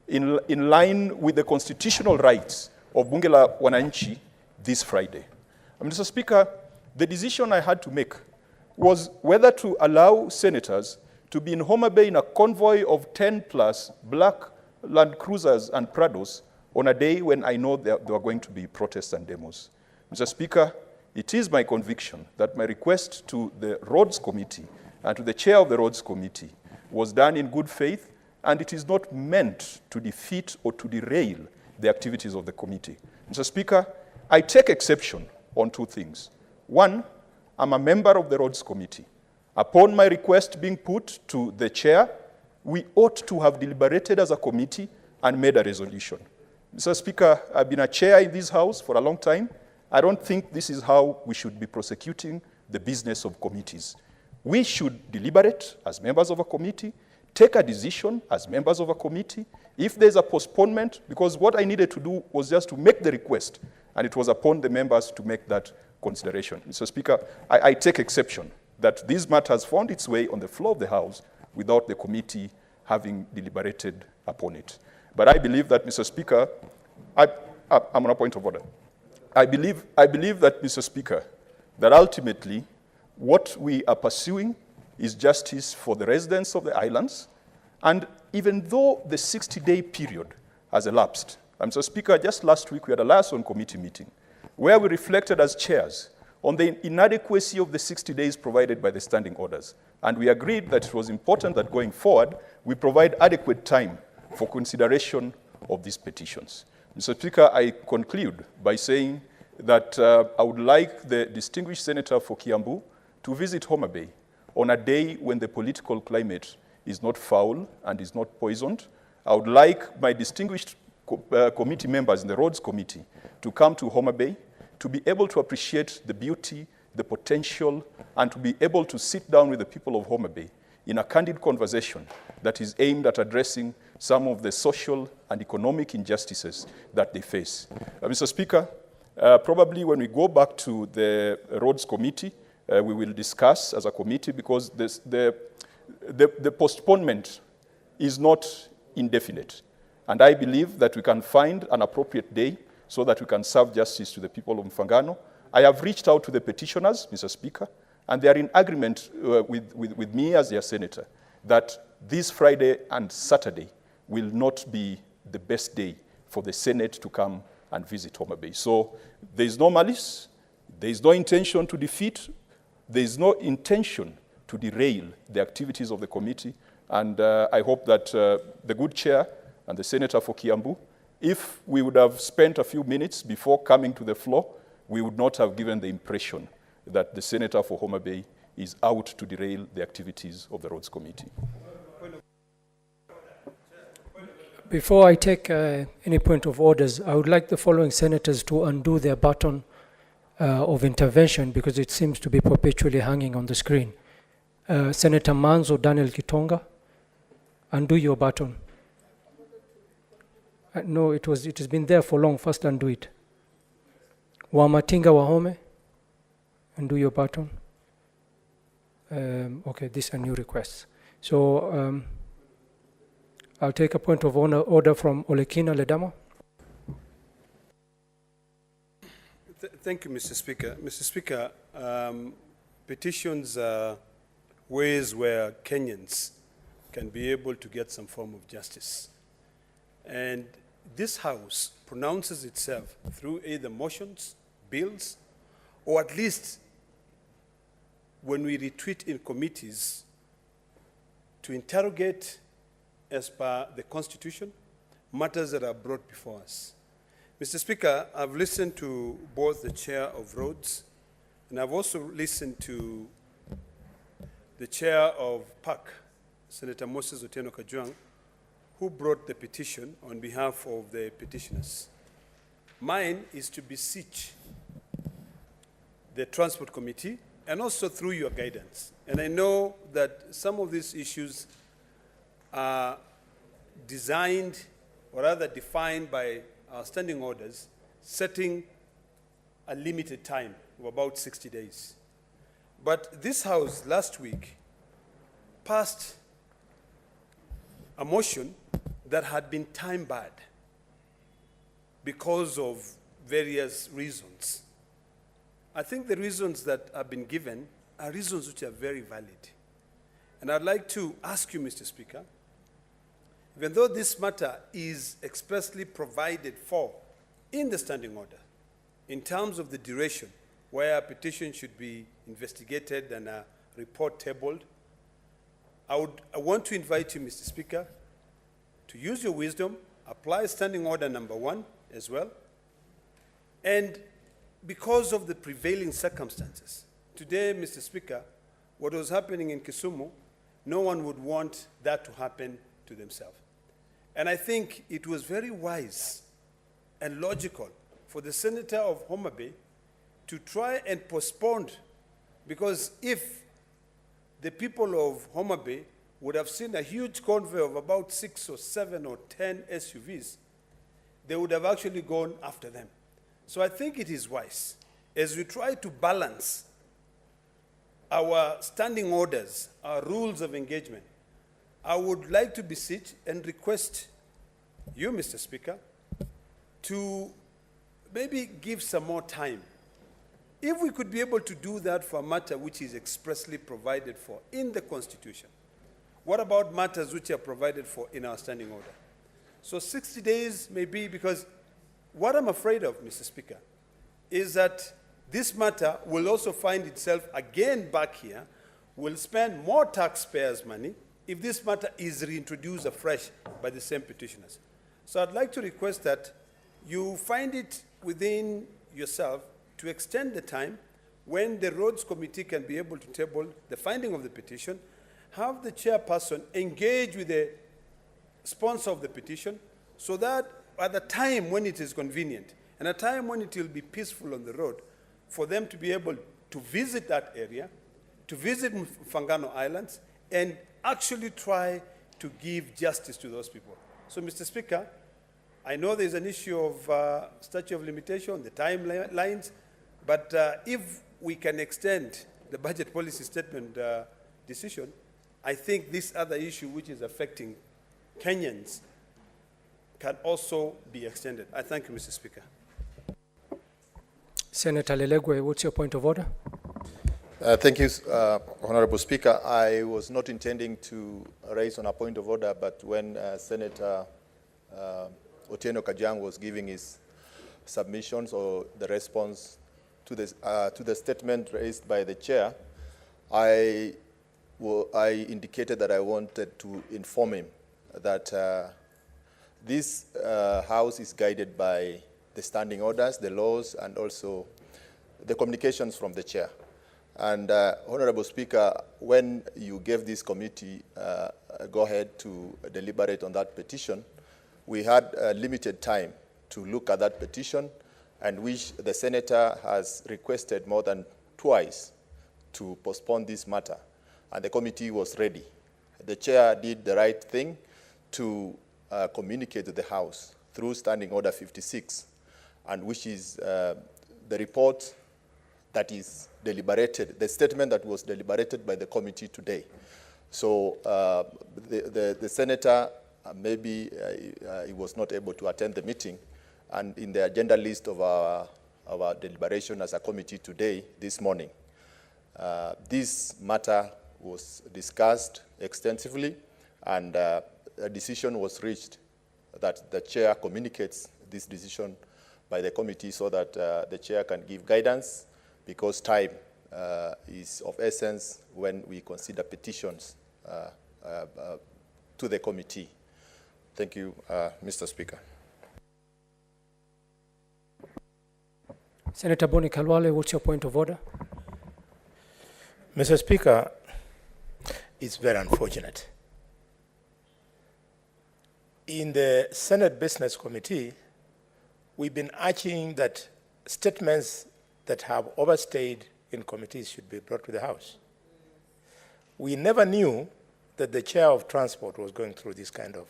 in line with the constitutional rights of Bunge la Wananchi this Friday. Mr. Speaker, the decision I had to make was whether to allow senators to be in Homa Bay in a convoy of 10+ black Land Cruisers and Prados on a day when I know there were going to be protests and demos. Mr. Speaker, it is my conviction that my request to the Roads Committee and to the chair of the Roads Committee was done in good faith, and it is not meant to defeat or to derail the activities of the committee. Mr. Speaker, I take exception on 2 things. One, I'm a member of the Roads Committee. Upon my request being put to the chair, we ought to have deliberated as a committee and made a resolution. Mr. Speaker, I've been a chair in this House for a long time. I don't think this is how we should be prosecuting the business of committees. We should deliberate as members of a committee, take a decision as members of a committee. If there's a postponement, because what I needed to do was just to make the request, and it was upon the members to make that consideration. Mr. Speaker, I take exception that this matter has found its way on the floor of the House without the committee having deliberated upon it. But I believe that, Mr. Speaker, I'm on a point of order. I believe that, Mr. Speaker, that ultimately what we are pursuing is justice for the residents of the islands. And even though the 60-day period has elapsed, Mr. Speaker, just last week we had a liaison committee meeting where we reflected as chairs on the inadequacy of the 60 days provided by the standing orders. And we agreed that it was important that going forward, we provide adequate time for consideration of these petitions. Mr. Speaker, I conclude by saying that I would like the distinguished senator for Kiambu to visit Homa Bay on a day when the political climate is not foul and is not poisoned. I would like my distinguished committee members in the Roads Committee to come to Homa Bay, to be able to appreciate the beauty, the potential, and to be able to sit down with the people of Homa Bay in a candid conversation that is aimed at addressing some of the social and economic injustices that they face. Mr. Speaker, probably when we go back to the Roads Committee, we will discuss as a committee, because the postponement is not indefinite. And I believe that we can find an appropriate day so that we can serve justice to the people of Mfangano. I have reached out to the petitioners, Mr. Speaker, and they are in agreement with me as their senator that this Friday and Saturday will not be the best day for the Senate to come and visit Homa Bay. So there is no malice, there is no intention to defeat, there is no intention to derail the activities of the committee. And I hope that the good chair and the senator for Kiambu, if we would have spent a few minutes before coming to the floor, we would not have given the impression that the senator for Homa Bay is out to derail the activities of the Roads Committee. Before I take any point of orders, I would like the following senators to undo their button of intervention, because it seems to be perpetually hanging on the screen. Senator Manzo Daniel Kitonga, undo your button. No, it has been there for long. First undo it. Wamatinga Wahome, and do your button. Okay, these are new requests. So I'll take a point of order from Olekina Ledamo. Thank you, Mr. Speaker. Mr. Speaker, petitions are ways where Kenyans can be able to get some form of justice. And this House pronounces itself through either motions, bills, or at least when we retreat in committees to interrogate, as per the Constitution, matters that are brought before us. Mr. Speaker, I've listened to both the Chair of Roads, and I've also listened to the Chair of PAC, Senator Moses Otieno Kajwang, who brought the petition on behalf of the petitioners. Mine is to beseech the Transport Committee, and also through your guidance. And I know that some of these issues are designed, or rather defined by our standing orders, setting a limited time of about 60 days. But this House last week passed a motion that had been time-barred because of various reasons. I think the reasons that have been given are reasons which are very valid. And I'd like to ask you, Mr. Speaker, even though this matter is expressly provided for in the standing order, in terms of the duration where a petition should be investigated and a report tabled, I want to invite you, Mr. Speaker, to use your wisdom, apply standing order number 1 as well, and because of the prevailing circumstances. Today, Mr. Speaker, what was happening in Kisumu, no one would want that to happen to themselves. And I think it was very wise and logical for the Senator of Homa Bay to try and postpone, because if the people of Homa Bay would have seen a huge convoy of about 6 or 7 or 10 SUVs, they would have actually gone after them. So I think it is wise, as we try to balance our standing orders, our rules of engagement, I would like to beseech and request you, Mr. Speaker, to maybe give some more time. If we could be able to do that for a matter which is expressly provided for in the Constitution, what about matters which are provided for in our standing order? So 60 days may be, because what I'm afraid of, Mr. Speaker, is that this matter will also find itself again back here, will spend more taxpayers' money if this matter is reintroduced afresh by the same petitioners. So I'd like to request that you find it within yourself to extend the time when the Roads Committee can be able to table the finding of the petition, have the chairperson engage with the sponsor of the petition, so that at the time when it is convenient, and a time when it will be peaceful on the road, for them to be able to visit that area, to visit Fangano Islands, and actually try to give justice to those people. So, Mr. Speaker, I know there's an issue of statute of limitation, the timelines, but if we can extend the budget policy statement decision, I think this other issue which is affecting Kenyans can also be extended. I thank you, Mr. Speaker. Senator Lelegwe, what's your point of order? Thank you, Honorable Speaker. I was not intending to raise on a point of order, but when Senator Otieno Kajwang was giving his submissions or the response to the statement raised by the chair, I indicated that I wanted to inform him that this House is guided by the standing orders, the laws, and also the communications from the chair. And Honorable Speaker, when you gave this committee go ahead to deliberate on that petition, we had a limited time to look at that petition, and which the senator has requested more than twice to postpone this matter, and the committee was ready. The chair did the right thing to communicate to the House through Standing Order 56, and which is the report that is deliberated, the statement that was deliberated by the committee today. So the senator, maybe he was not able to attend the meeting, and in the agenda list of our deliberation as a committee today, this morning, this matter was discussed extensively, and a decision was reached that the chair communicates this decision by the committee so that the chair can give guidance, because time is of essence when we consider petitions to the committee. Thank you, Mr. Speaker. Senator Boni Kalwale, what's your point of order? Mr. Speaker, it's very unfortunate. In the Senate Business Committee, we've been urging that statements that have overstayed in committees should be brought to the House. We never knew that the chair of transport was going through this kind of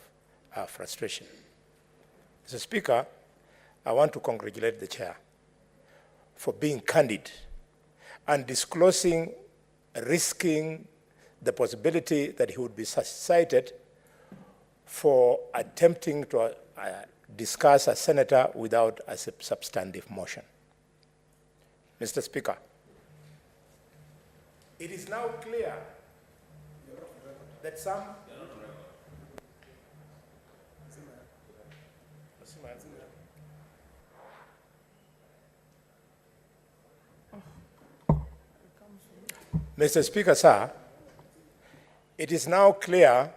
frustration. Mr. Speaker, I want to congratulate the chair for being candid and disclosing, risking the possibility that he would be cited for attempting to discuss a senator without a substantive motion. Mr. Speaker, it is now clear that some Mr. Speaker, sir, it is now clear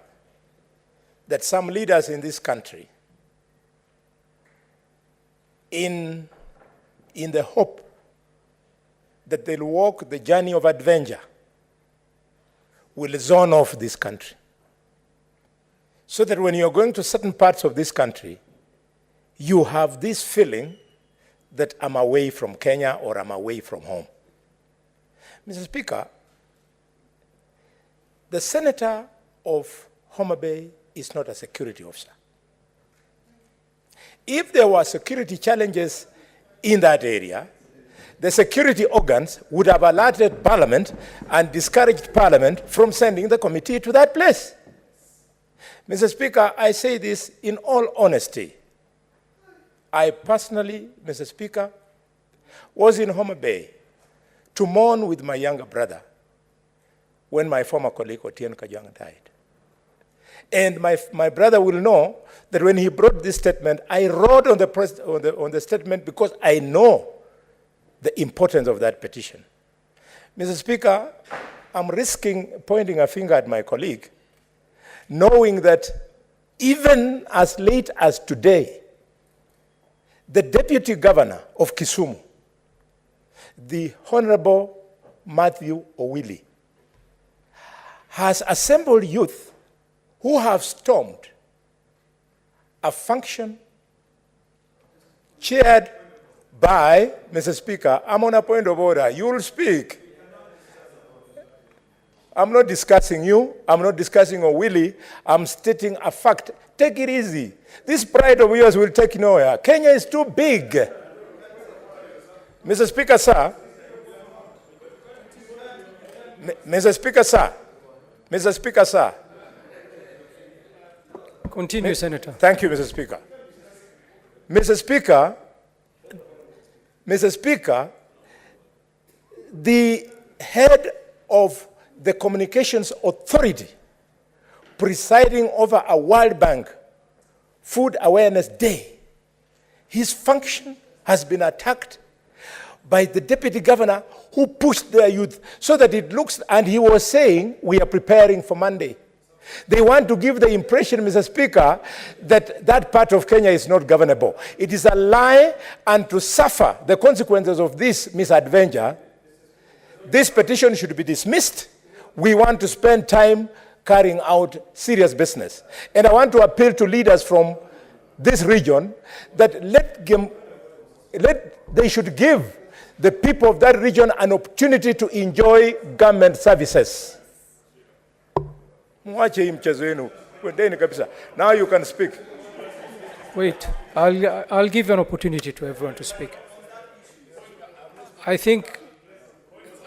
that some leaders in this country, in the hope that they'll walk the journey of adventure, will zone off this country. So that when you're going to certain parts of this country, you have this feeling that I'm away from Kenya or I'm away from home. Mr. Speaker, the senator of Homa Bay is not a security officer. If there were security challenges in that area, the security organs would have alerted Parliament and discouraged Parliament from sending the committee to that place. Mr. Speaker, I say this in all honesty. I personally, Mr. Speaker, was in Homa Bay to mourn with my younger brother when my former colleague Otieno Kajwang died. And my brother will know that when he brought this statement, I wrote on the statement because I know the importance of that petition. Mr. Speaker, I'm risking pointing a finger at my colleague, knowing that even as late as today, the Deputy Governor of Kisumu, the Honorable Matthew Owili, has assembled youth who have stormed a function chaired by, Mr. Speaker, I'm on a point of order. You will speak. I'm not discussing you. I'm not discussing Owili. I'm stating a fact. Take it easy. This pride of yours will take you nowhere. Kenya is too big. Mr. Speaker, sir. Mr. Speaker, sir. Mr. Speaker, sir. Continue, Senator. Thank you, Mr. Speaker. Mr. Speaker, the head of the Communications Authority presiding over a World Bank Food Awareness Day, his function has been attacked by the Deputy Governor who pushed their youth so that it looks, and he was saying, we are preparing for Monday. They want to give the impression, Mr. Speaker, that that part of Kenya is not governable. It is a lie, and to suffer the consequences of this misadventure, this petition should be dismissed. We want to spend time carrying out serious business. And I want to appeal to leaders from this region that they should give the people of that region an opportunity to enjoy government services. Now you can speak. Wait, I'll give an opportunity to everyone to speak. I think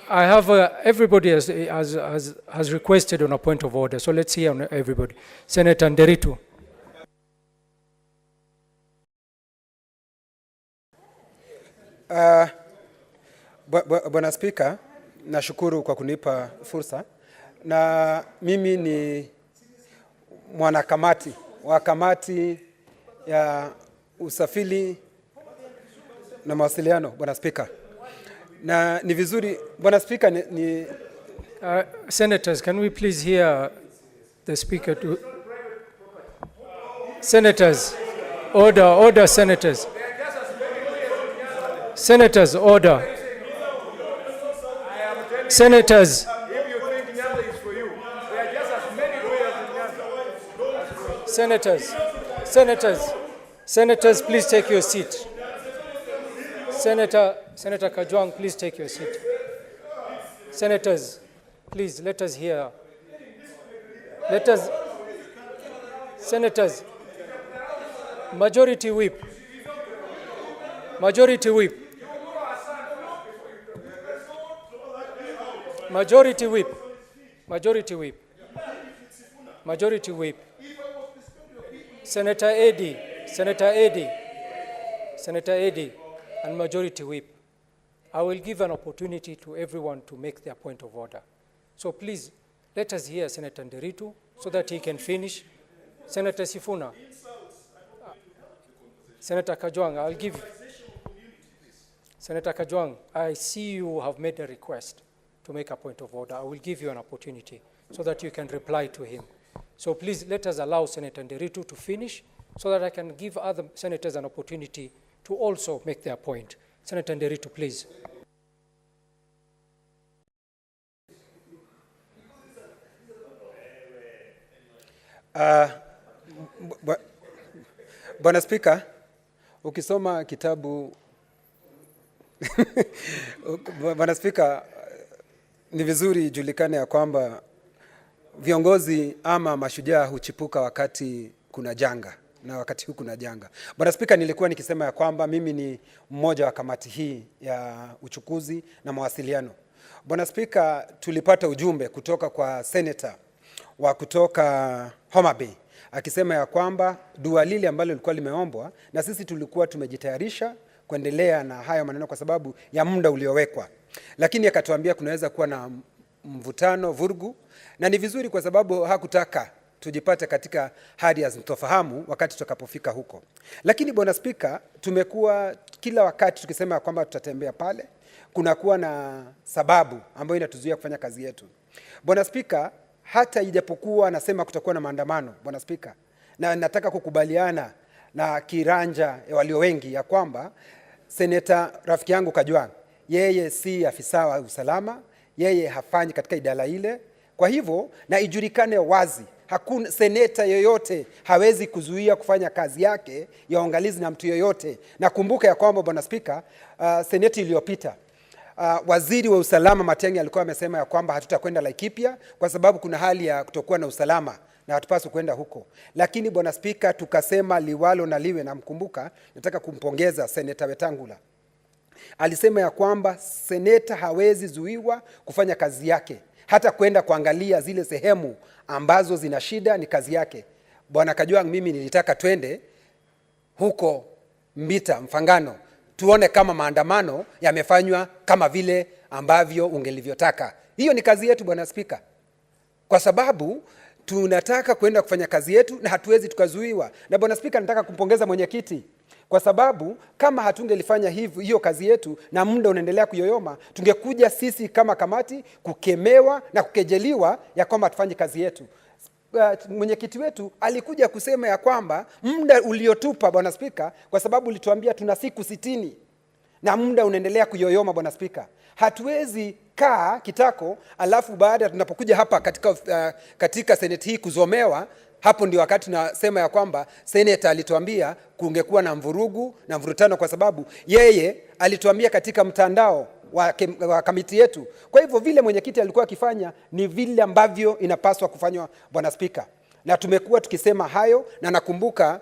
I have everybody has requested on a point of order. So let's hear on everybody. Senator Nderitu. Bwana Spika, nashukuru kwa kunipa fursa, na mimi ni mwanakamati wa kamati ya usafiri na mawasiliano, Bwana Spika. Na ni vizuri Bwana Spika Senators, can we please hear the speaker to... Senators, order, senators. Senators, order. Senators. Senators, please take your seat. Senator Kajwang, please take your seat. Senators, please let us hear. Senators, Majority Whip. Majority Whip. Majority Whip. Majority Whip. Majority Whip. Senator Eddy. Senator Eddy. Senator Eddy and Majority Whip. I will give an opportunity to everyone to make their point of order. So please, let us hear Senator Nderitu so that he can finish. Senator Sifuna. Senator Kajwang, I'll give you. Senator Kajwang, I see you have made a request to make a point of order. I will give you an opportunity so that you can reply to him. So please let us allow Senator Nderitu to finish so that I can give other senators an opportunity to also make their point. Senator Nderitu, please. Bwana Spika, ukisoma kitabu Bwana Spika, ni vizuri julikane ya kwamba viongozi ama mashujaa huchipuka wakati kuna janga, na wakati huu kuna janga. Bwana Spika, nilikuwa nikisema ya kwamba mimi ni mmoja wa kamati hii ya uchukuzi na mawasiliano. Bwana Spika, tulipata ujumbe kutoka kwa senator wa kutoka Homa Bay akisema ya kwamba dua lile ambalo lilikuwa limeombwa, na sisi tulikuwa tumejitayarisha kuendelea na hayo maneno kwa sababu ya muda uliowekwa, lakini akatuambia kunaweza kuwa na mvutano, vurugu, na ni vizuri kwa sababu hakutaka tujipate katika hali ya sintofahamu wakati tutakapofika huko. Lakini Bwana Spika, tumekuwa kila wakati tukisema kwamba tutatembea pale, kunakuwa na sababu ambayo inatuzuia kufanya kazi yetu. Bwana Spika, hata ijapokuwa nasema kutakuwa na maandamano, Bwana Spika, na nataka kukubaliana na kiranja walio wengi ya kwamba seneta rafiki yangu Kajwang, yeye si afisa wa usalama, yeye hafanyi katika idara ile. Kwa hivyo na ijulikane wazi, hakuna seneta yoyote hawezi kuzuia kufanya kazi yake ya uangalizi na mtu yoyote. Na kumbuka ya kwamba Bwana Spika, seneti iliyopita waziri wa usalama Matiang'i alikuwa amesema ya kwamba hatutakwenda Laikipia kwa sababu kuna hali ya kutokuwa na usalama na hatupaswi kwenda huko. Lakini Bwana Spika, tukasema liwalo na liwe, na mkumbuka, nataka kumpongeza seneta Wetangula. Alisema ya kwamba seneta hawezi zuiwa kufanya kazi yake, hata kwenda kuangalia zile sehemu ambazo zina shida ni kazi yake. Bwana Kajwang, mimi nilitaka twende huko Mbita, Mfangano, tuone kama maandamano yamefanywa kama vile ambavyo ungelivyotaka. Hiyo ni kazi yetu Bwana Spika, kwa sababu tunataka kwenda kufanya kazi yetu na hatuwezi tukazuiwa. Na Bwana Spika, nataka kumpongeza mwenyekiti kwa sababu kama hatungelifanya hiyo kazi yetu na muda unaendelea kuyoyoma, tungekuja sisi kama kamati kukemewa na kukejeliwa ya kwamba hatufanyi kazi yetu. Mwenyekiti wetu alikuja kusema ya kwamba muda uliotupa Bwana Spika, kwa sababu ulituambia tuna siku 60 na muda unaendelea kuyoyoma Bwana Spika, hatuwezi kaa kitako alafu baada tunapokuja hapa katika seneti hii kuzomewa, hapo ndio wakati tunasema ya kwamba seneta alituambia kungekuwa na mvurugu na mvurutano, kwa sababu yeye alituambia katika mtandao wa kamiti yetu. Kwa hivyo vile mwenyekiti alikuwa akifanya ni vile ambavyo inapaswa kufanywa Bwana Spika, na tumekuwa tukisema hayo, na nakumbuka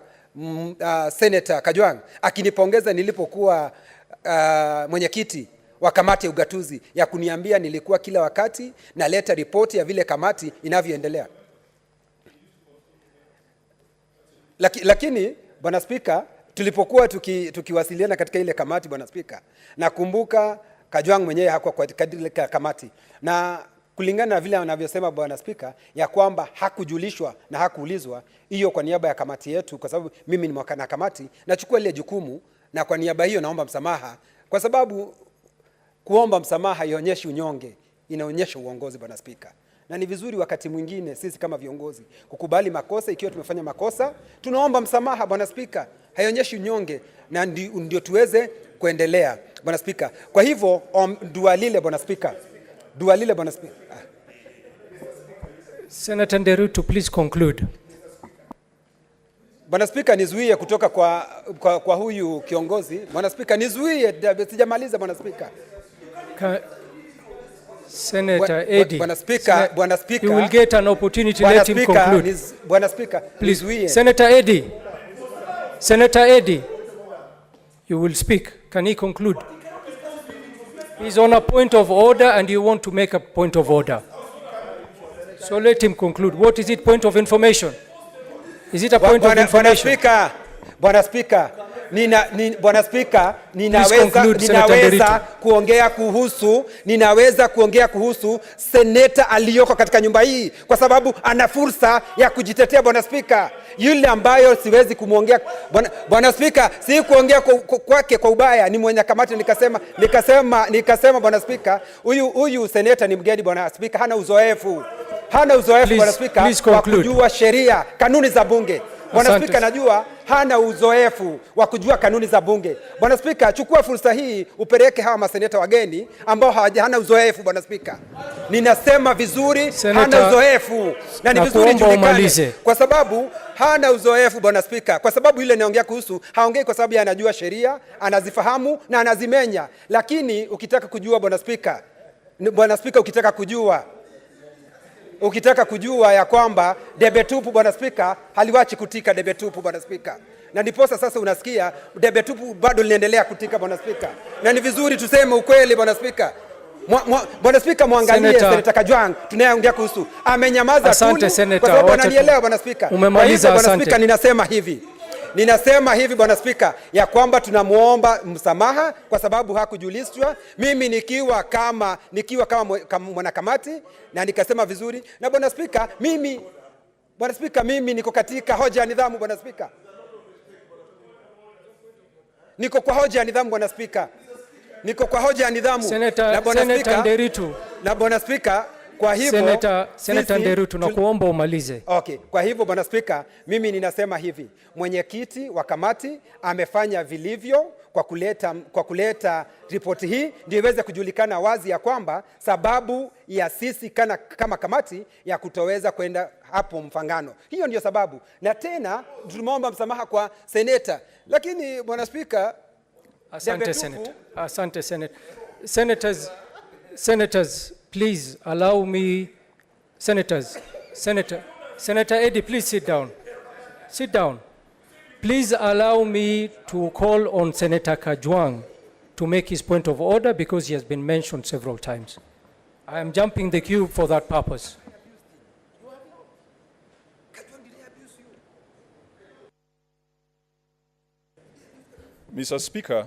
Senator Kajwang akinipongeza nilipokuwa mwenyekiti wa kamati ya ugatuzi ya kuniambia nilikuwa kila wakati naleta ripoti ya vile kamati inavyoendelea. Lakini Bwana Spika, tulipokuwa tukiwasiliana katika ile kamati Bwana Spika, nakumbuka Kajwang mwenyewe hakuwa katika ile kamati, na kulingana na vile anavyosema Bwana Spika ya kwamba hakujulishwa na hakuulizwa, hiyo kwa niaba ya kamati yetu, kwa sababu mimi ni mwakana kamati, nachukua ile jukumu, na kwa niaba hiyo naomba msamaha, kwa sababu kuomba msamaha haionyeshi unyonge, inaonyesha uongozi Bwana Spika. Na ni vizuri wakati mwingine sisi kama viongozi kukubali makosa. Ikiwa tumefanya makosa, tunaomba msamaha Bwana Spika, haionyeshi unyonge, na ndio tuweze kuendelea Bwana Spika. Kwa hivyo dua lile Bwana Spika, dua lile Bwana Spika. Senator Nderutu, please conclude. Bwana Spika, nizuie kutoka kwa huyu kiongozi. Bwana Spika, nizuie, sijamaliza Bwana Spika. Senator Eddie, Bwana Spika, you will get an opportunity. Let him conclude. Bwana Spika, please. nizuie. Senator Eddie, you will speak. Can he conclude? He's on a point of order and you want to make a point of order. So let him conclude. What is it? Point of information? Is it a point of information? Bwana Spika, ninaweza kuongea kuhusu seneta aliyoko katika nyumba hii, kwa sababu ana fursa ya kujitetea Bwana Spika. Yule ambayo siwezi kumuongea Bwana Spika, si kuongea kwake kwa ubaya, ni mwenye kamati. Nikasema Bwana Spika, huyu seneta ni mgeni Bwana Spika, hana uzoefu Bwana Spika wa kujua sheria, kanuni za bunge. Bwana Spika, najua hana uzoefu wa kujua kanuni za bunge. Bwana Spika, chukua fursa hii upeleke hawa maseneta wageni ambao hana uzoefu Bwana Spika. Ninasema vizuri, hana uzoefu, na ni vizuri julikane, kwa sababu hana uzoefu Bwana Spika, kwa sababu ile naongea kuhusu, haongei kwa sababu anajua sheria, anazifahamu na anazimenya. Lakini ukitaka kujua Bwana Spika, ukitaka kujua ya kwamba debe tupu Bwana Spika haliwachi kutika debe tupu Bwana Spika. Na ndiposa sasa unasikia debe tupu bado linaendelea kutika Bwana Spika. Na ni vizuri tuseme ukweli Bwana Spika. Bwana Spika, muangalie Senator Kajwang tunayeongea kuhusu. Amenyamaza tu kwa sababu ananielewa Bwana Spika. Umemaliza, Bwana Spika, ninasema hivi Bwana Spika ya kwamba tunamuomba msamaha kwa sababu hakujulishwa. Mimi nikiwa kama mwanakamati, na nikasema vizuri. Na Bwana Spika, mimi niko katika hoja ya nidhamu Bwana Spika. Niko kwa hoja ya nidhamu Bwana Spika. Na Bwana Spika, kwa hivyo Senator Nderutu, nakuomba umalize. Okay, kwa hivyo Bwana Spika, mimi ninasema hivi, mwenyekiti wa kamati amefanya vilivyo kwa kuleta ripoti hii, ndio iweze kujulikana wazi ya kwamba sababu ya sisi kama kamati ya kutoweza kwenda hapo mfangano, hiyo ndio sababu. Na tena tumeomba msamaha kwa seneta, lakini Bwana Spika, asante Senator. Senators, please allow me. Senator Eddie, please sit down. Please allow me to call on Senator Kajwang to make his point of order, because he has been mentioned several times. I am jumping the queue for that purpose. Mr. Speaker,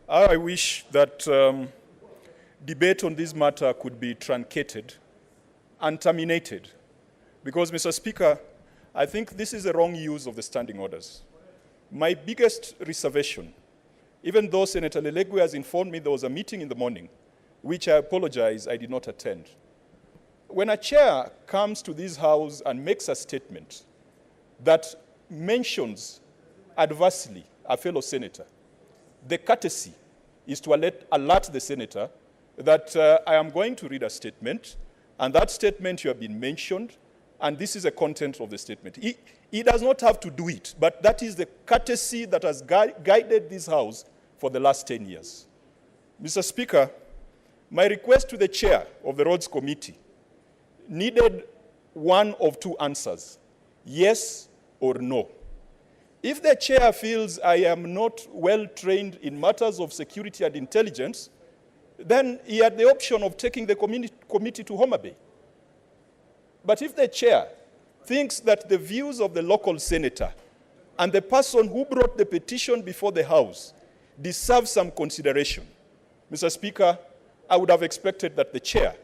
I wish that debate on this matter could be truncated and terminated, because, Mr. Speaker, I think this is a wrong use of the standing orders. My biggest reservation, even though Senator Lelegwe has informed me there was a meeting in the morning, which I apologize I did not attend. When a chair comes to this House and makes a statement that mentions adversely a fellow senator, the courtesy is to alert the senator that I am going to read a statement, and that statement you have been mentioned, and this is the content of the statement. He does not have to do it, but that is the courtesy that has guided this House for the last 10 years. Mr. Speaker, my request to the chair of the Roads Committee needed one of two answers, yes or no. If the chair feels I am not well trained in matters of security and intelligence, then he had the option of taking the committee to Homa Bay. But if the chair thinks that the views of the local senator and the person who brought the petition before the House deserve some consideration, Mr. Speaker, I would have expected that the chair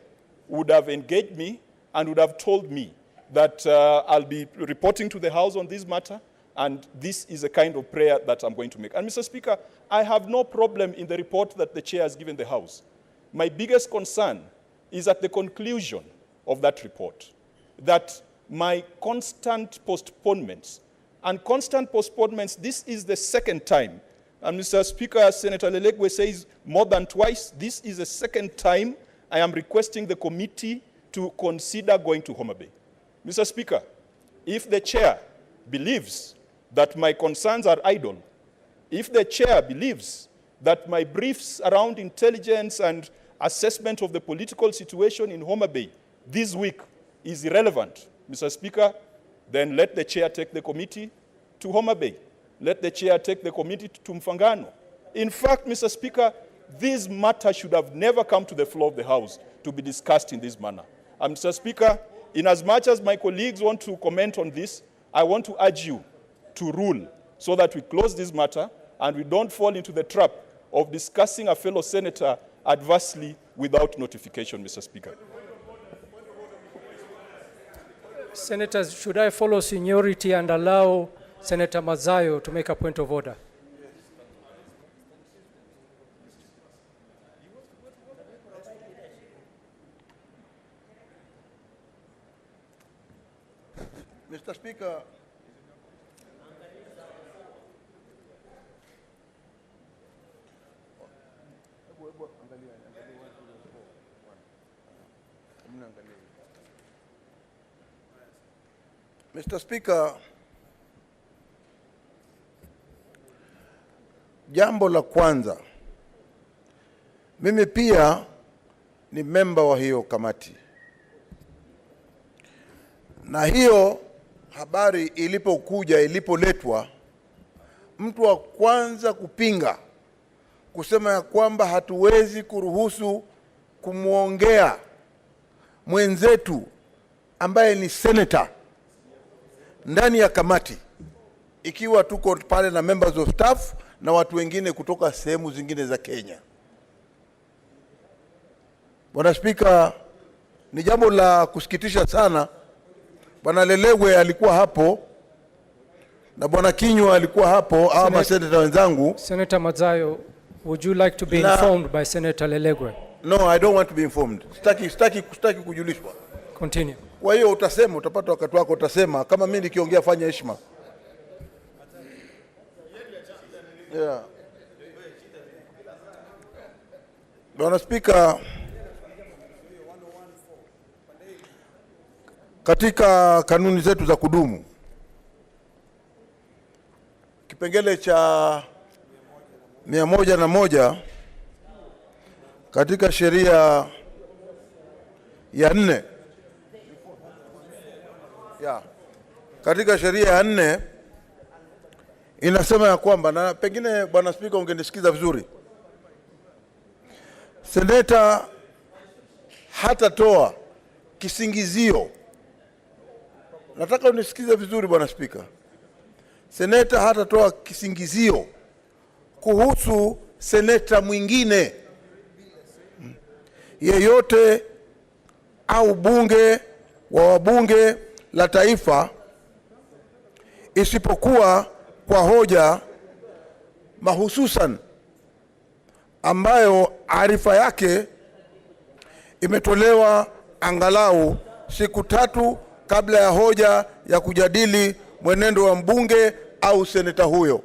would have engaged me and would have told me that I'll be reporting to the House on this matter, and this is a kind of prayer that I'm going to make. And Mr. Speaker, I have no problem in the report that the chair has given the House. My biggest concern is at the conclusion of that report, that my constant postponements, this is the second time, and Mr. Speaker, Senator Lelegwe says more than twice, this is the second time I am requesting the committee to consider going to Homa Bay. Mr. Speaker, if the chair believes that my concerns are idle, if the chair believes that my briefs around intelligence and assessment of the political situation in Homa Bay this week is irrelevant, Mr. Speaker, then let the chair take the committee to Homa Bay. Let the chair take the committee to Mfangano. In fact, Mr. Speaker, this matter should have never come to the floor of the House to be discussed in this manner. And Mr. Speaker, in as much as my colleagues want to comment on this, I want to urge you to rule so that we close this matter and we don't fall into the trap of discussing a fellow senator adversely without notification, Mr. Speaker. Senators, should I follow seniority and allow Senator Mazayo to make a point of order? Mr. Speaker, Mr. Speaker, jambo la kwanza, mimi pia ni memba wa hiyo kamati, na hiyo habari ilipoletwa, mtu wa kwanza kupinga, kusema ya kwamba hatuwezi kuruhusu kumuongea mwenzetu ambaye ni senator ndani ya kamati, ikiwa tuko pale na members of staff na watu wengine kutoka sehemu zingine za Kenya. Bwana Spika, ni jambo la kusikitisha sana. Bwana Lelegwe alikuwa hapo na Bwana Kinyua alikuwa hapo, au maseneta wenzangu. Senator Mazayo, would you like to be informed by Senator Lelegwe? No, I don't want to be informed. Sitaki kujulishwa. Continue. Kwa hiyo utasema, utapata wakati wako, utasema kama mimi nikiongea fanya heshima. Yeah. Bwana Spika, katika kanuni zetu za kudumu, kipengele cha 101 katika sheria ya 4, katika sheria ya 4 inasema ya kwamba, na pengine Bwana Spika ungenisikiza vizuri, seneta hatatoa kisingizio. Nataka unisikize vizuri Bwana Spika. Seneta hatatoa kisingizio kuhusu seneta mwingine yeyote au bunge wa wabunge la taifa, isipokuwa kwa hoja mahususan ambayo arifa yake imetolewa angalau siku 3 kabla ya hoja ya kujadili mwenendo wa mbunge au seneta huyo.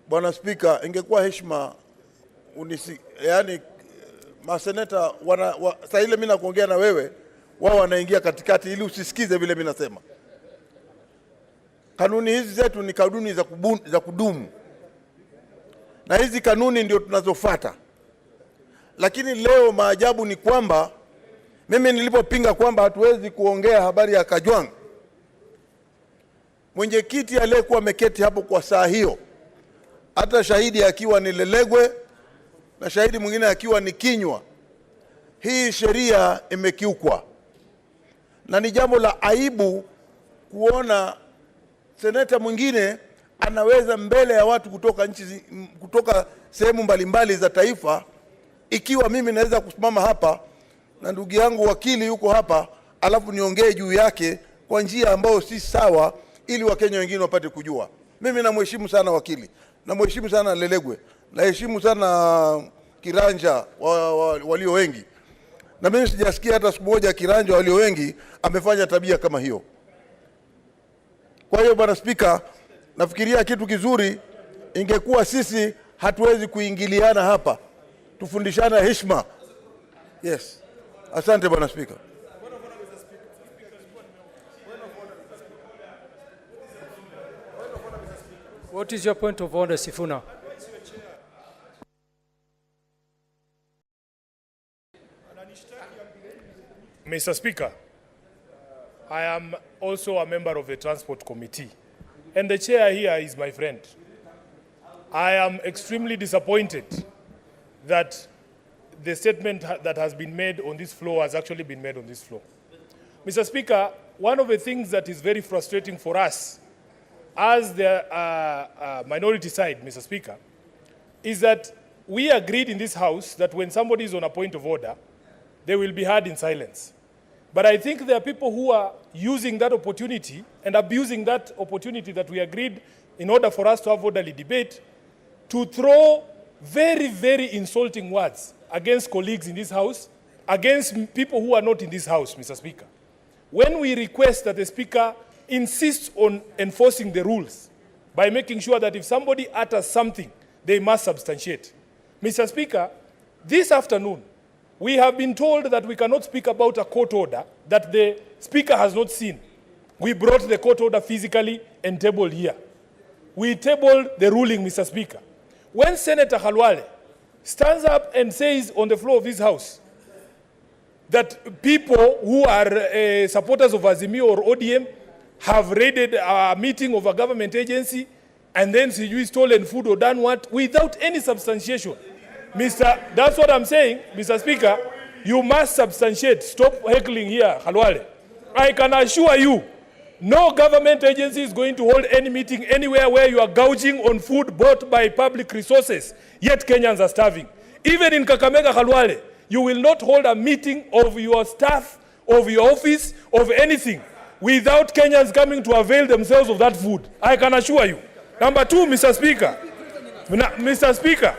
Bwana Spika, ingekuwa heshima yani maseneta saa ile mimi nakuongea na wewe, wao wanaingia katikati ili usisikize vile mimi nasema. Kanuni hizi zetu ni kanuni za kudumu, na hizi kanuni ndio tunazofuata. Lakini leo maajabu ni kwamba mimi nilipopinga kwamba hatuwezi kuongea habari ya Kajwang', mwenyekiti aliyekuwa ameketi hapo kwa saa hiyo hata shahidi akiwa ni Lelegwe na shahidi mwingine akiwa ni Kinywa. Hii sheria imekiukwa, na ni jambo la aibu kuona seneta mwingine anaweza mbele ya watu kutoka sehemu mbalimbali za taifa, ikiwa mimi naweza kusimama hapa na ndugu yangu wakili yuko hapa, alafu niongee juu yake kwa njia ambayo si sawa, ili Wakenya wengine wapate kujua. Mimi namheshimu sana wakili, namheshimu sana Lelegwe, naheshimu sana Kiranja walio wengi, na mimi sijasikia hata siku moja Kiranja walio wengi amefanya tabia kama hiyo. Kwa hiyo Bwana Spika, nafikiria kitu kizuri ingekuwa sisi hatuwezi kuingiliana hapa, tufundishana heshima. Yes. Asante Bwana Spika. What is your point of order, Sifuna? Mr. Speaker, I am also a member of the Transport Committee, and the chair here is my friend. I am extremely disappointed that the statement that has been made on this floor has actually been made on this floor. Mr. Speaker, one of the things that is very frustrating for us as the minority side, Mr. Speaker, is that we agreed in this House that when somebody is on a point of order, they will be heard in silence. But I think there are people who are using that opportunity and abusing that opportunity that we agreed in order for us to have orderly debate to throw very, very insulting words against colleagues in this House, against people who are not in this House, Mr. Speaker. When we request that the Speaker insists on enforcing the rules by making sure that if somebody utters something, they must substantiate. Mr. Speaker, this afternoon, we have been told that we cannot speak about a court order that the Speaker has not seen. We brought the court order physically and tabled here. We tabled the ruling, Mr. Speaker. When Senator Khalwale stands up and says on the floor of this House that people who are supporters of Azimio or ODM have raided a meeting of a government agency and then stolen food or done what, without any substantiation. That's what I'm saying, Mr. Speaker. You must substantiate. Stop heckling here, Khalwale. I can assure you, no government agency is going to hold any meeting anywhere where you are gouging on food bought by public resources, yet Kenyans are starving. Even in Kakamega, Khalwale, you will not hold a meeting of your staff, of your office, of anything, without Kenyans coming to avail themselves of that food. I can assure you. Number two, Mr. Speaker. Mr. Speaker,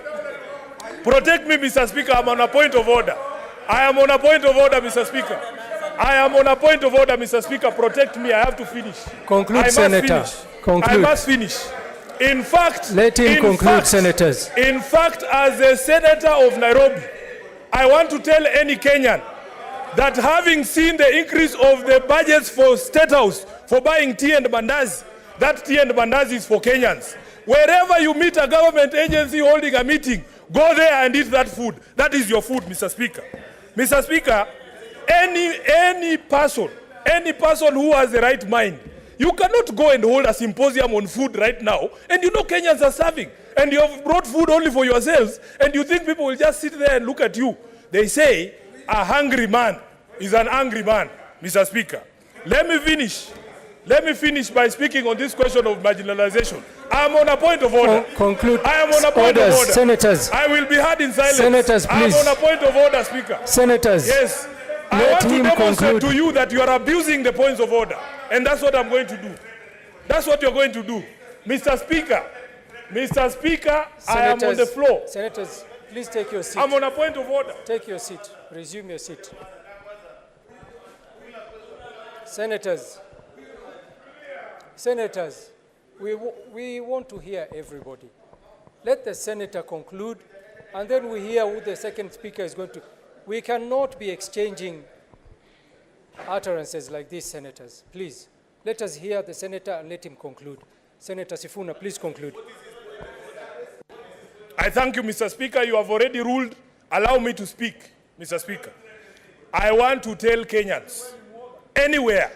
protect me, Mr. Speaker. I'm on a point of order. I am on a point of order, Mr. Speaker. I am on a point of order, Mr. Speaker. Protect me. I have to finish. Conclude, Senator. Conclude. I must finish. In fact, let him conclude, senators. In fact, as a senator of Nairobi, I want to tell any Kenyan that having seen the increase of the budgets for State House for buying tea and mandazi, that tea and mandazi is for Kenyans. Wherever you meet a government agency holding a meeting, go there and eat that food. That is your food, Mr. Speaker. Mr. Speaker, any person who has the right mind, you cannot go and hold a symposium on food right now, and you know Kenyans are starving, and you have brought food only for yourselves, and you think people will just sit there and look at you. They say a hungry man is an angry man, Mr. Speaker. Let me finish by speaking on this question of marginalization. I am on a point of order. Conclude. I am on a point of order. Senators. I will be heard in silence. Senators, please. I am on a point of order, Speaker. Senators. Yes. I want to demonstrate to you that you are abusing the points of order. And that's what I'm going to do. That's what you're going to do. Mr. Speaker, Senators, I am on the floor. Senators, please take your seat. I'm on a point of order. Take your seat. Resume your seat. Senators, we want to hear everybody. Let the senator conclude, and then we hear who the second speaker is going to. We cannot be exchanging utterances like this, senators. Please, let us hear the senator and let him conclude. Senator Sifuna, please conclude. I thank you, Mr. Speaker. You have already ruled. Allow me to speak, Mr. Speaker. I want to tell Kenyans, anywhere,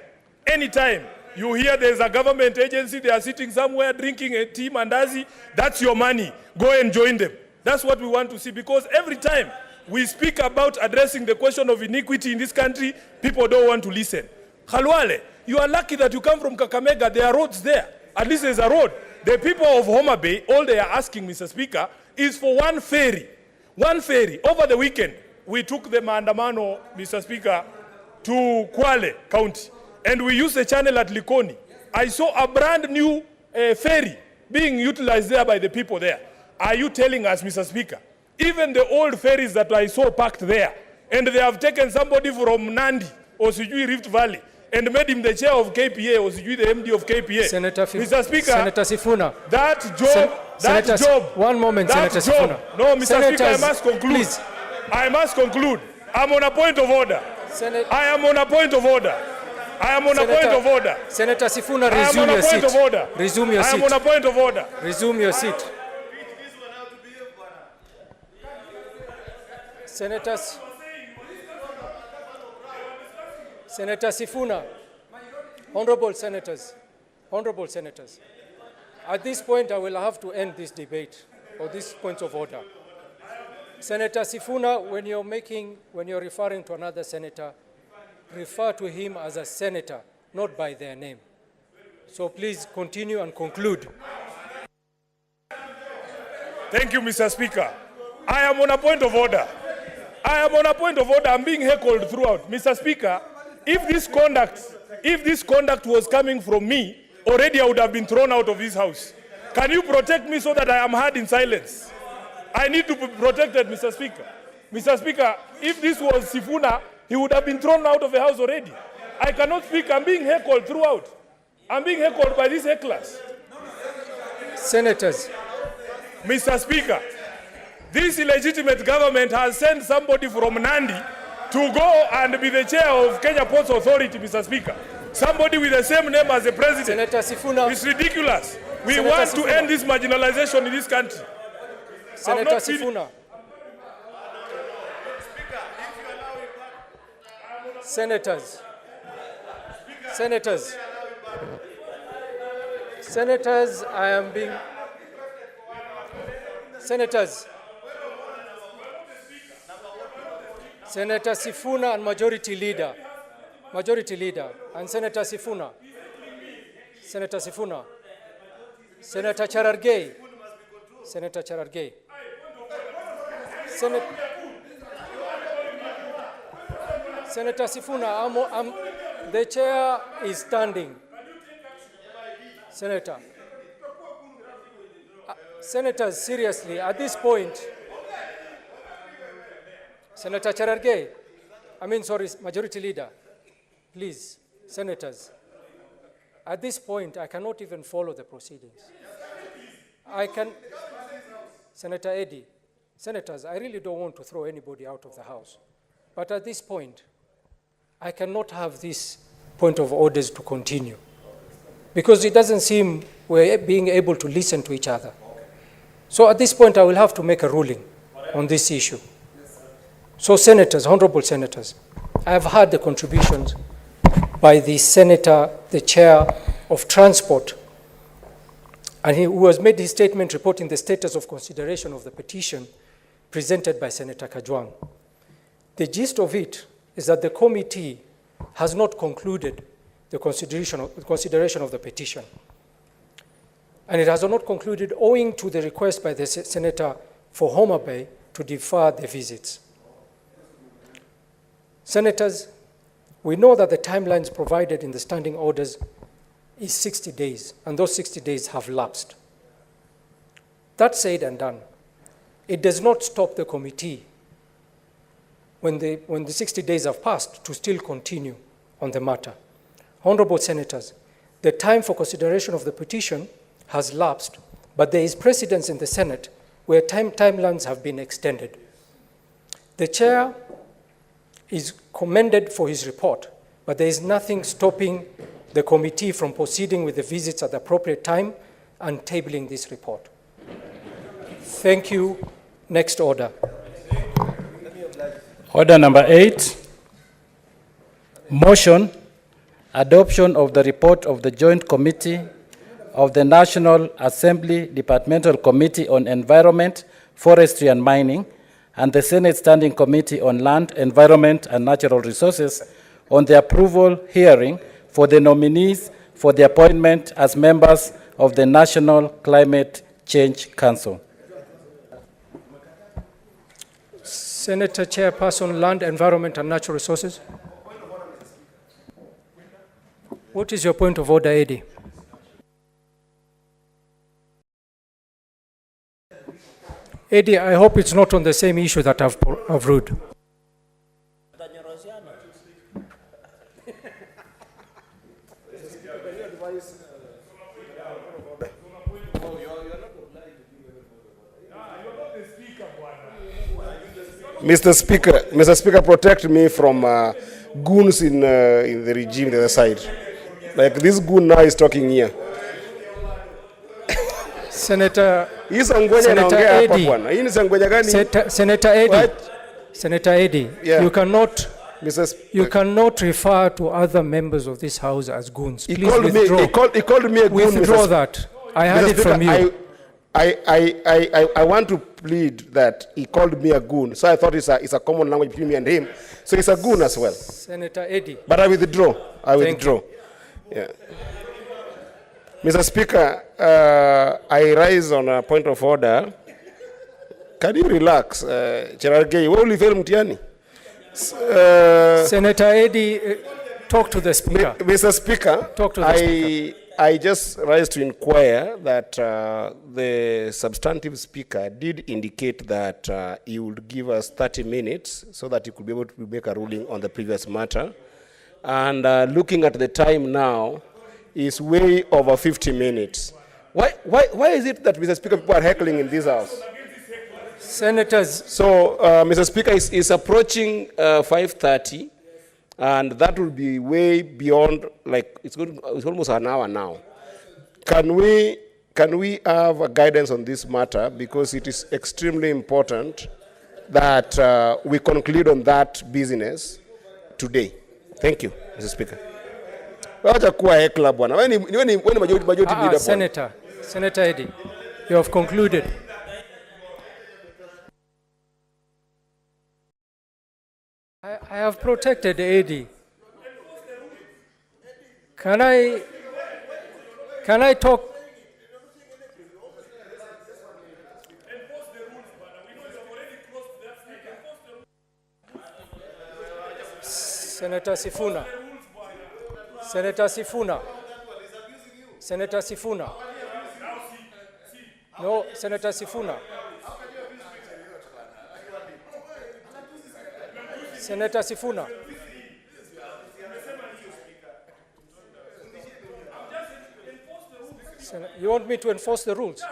anytime, You hear there's a government agency, they are sitting somewhere drinking a tea mandazi. That's your money. Go and join them. That's what we want to see, because every time we speak about addressing the question of iniquity in this country, people don't want to listen. Khalwale, you are lucky that you come from Kakamega. There are roads there. At least there's a road. The people of Homa Bay, all they are asking, Mr. Speaker, is for one ferry. One ferry. Over the weekend, we took the Maandamano, Mr. Speaker, to Kwale County, and we used the channel at Likoni. I saw a brand new ferry being utilized there by the people there. Are you telling us, Mr. Speaker, even the old ferries that I saw parked there, and they have taken somebody from Nandi or Sijui Rift Valley and made him the chair of KPA or Sijui the MD of KPA? Mr. Speaker, Senator Sifuna. That job, one moment, that Senator job. Sifuna. No, Mr. Senators, Speaker, I must conclude. Please. I must conclude. I'm on a point of order. I am on a point of order. I am on a point of order. Senator Sifuna, resume your seat. Resume your seat. I am on a point of order. Resume your seat. Senators. Senator Sifuna. Honorable senators. Honorable senators. At this point, I will have to end this debate or this point of order. Senator Sifuna, when you're referring to another senator, refer to him as a senator, not by their name. So please continue and conclude. Thank you, Mr. Speaker. I am on a point of order. I am on a point of order. I'm being heckled throughout. Mr. Speaker, if this conduct was coming from me, already I would have been thrown out of this house. Can you protect me so that I am heard in silence? I need to be protected, Mr. Speaker. Mr. Speaker, if this was Sifuna, he would have been thrown out of the house already. I cannot speak. I'm being heckled throughout. I'm being heckled by these hecklers. Senators. Mr. Speaker, this illegitimate government has sent somebody from Nandi to go and be the chair of Kenya Ports Authority, Mr. Speaker. Somebody with the same name as the president. Senator Sifuna. It's ridiculous. We Senator want Sifuna. to end this marginalization in this country. Senator Sifuna. Senators. Senators. Senators, I am being... Senators. Senator Sifuna and Majority Leader. Majority Leader and Senator Sifuna. Senator Sifuna. Senator Charargei. Senator Charargei. Senator Sifuna, the chair is standing. Senator. Senators, seriously, at this point, Senator Charargei, Majority Leader, please, senators, at this point, I cannot even follow the proceedings. Senator Eddy, senators, I really don't want to throw anybody out of the house. But at this point, I cannot have this point of orders to continue because it doesn't seem we're being able to listen to each other. So at this point, I will have to make a ruling on this issue. So senators, honorable senators, I have heard the contributions by the senator, the chair of transport, and who has made his statement reporting the status of consideration of the petition presented by Senator Kajwang. The gist of it is that the committee has not concluded the consideration of the petition. And it has not concluded owing to the request by the senator for Homa Bay to defer the visits. Senators, we know that the timelines provided in the standing orders is 60 days, and those 60 days have lapsed. That said and done, it does not stop the committee when the 60 days have passed to still continue on the matter. Honorable senators, the time for consideration of the petition has lapsed, but there is precedence in the Senate where timelines have been extended. The chair is commended for his report, but there is nothing stopping the committee from proceeding with the visits at the appropriate time and tabling this report. Thank you. Next order. Order number 8, motion adoption of the report of the Joint Committee of the National Assembly Departmental Committee on Environment, Forestry and Mining, and the Senate Standing Committee on Land, Environment and Natural Resources on the approval hearing for the nominees for the appointment as members of the National Climate Change Council. Senator Chairperson, Land, Environment and Natural Resources. What is your point of order, Eddie? Eddie, I hope it's not on the same issue that I've ruled. Mr. Speaker, protect me from goons in the regime the other side. Like this goon now is talking here. Senator Eddie, Yeah. you cannot refer to other members of this House as goons. He Please called withdraw. me. He called me a goon. Withdraw that. I heard it from you. I want to plead that he called me a goon. So I thought it's a common language between me and him. So it's a goon as well. Senator Eddie. But I withdraw. Thank you. Yeah. Mr. Speaker, I rise on a point of order. Can you relax? Cherargei, where will you fail Mutiani? Senator Eddie, talk to the Speaker. Mr. Speaker, Talk to the Speaker. I just rise to inquire that the substantive Speaker did indicate that he would give us 30 minutes so that he could be able to make a ruling on the previous matter. And looking at the time now, is way over 50 minutes. Why is it that, Mr. Speaker, people are heckling in this House? Senators. So, Mr. Speaker, is approaching 5:30, and that will be way beyond, like, it's almost an hour now. Can we have a guidance on this matter, because it is extremely important that we conclude on that business today. Thank you, Mr. Speaker. Senator Eddie, you have concluded. I have protected Eddie. Can I talk? Senator Sifuna. Senator Sifuna. Senator Sifuna. No, Senator Sifuna. Senator Sifuna. You want me to enforce the rules?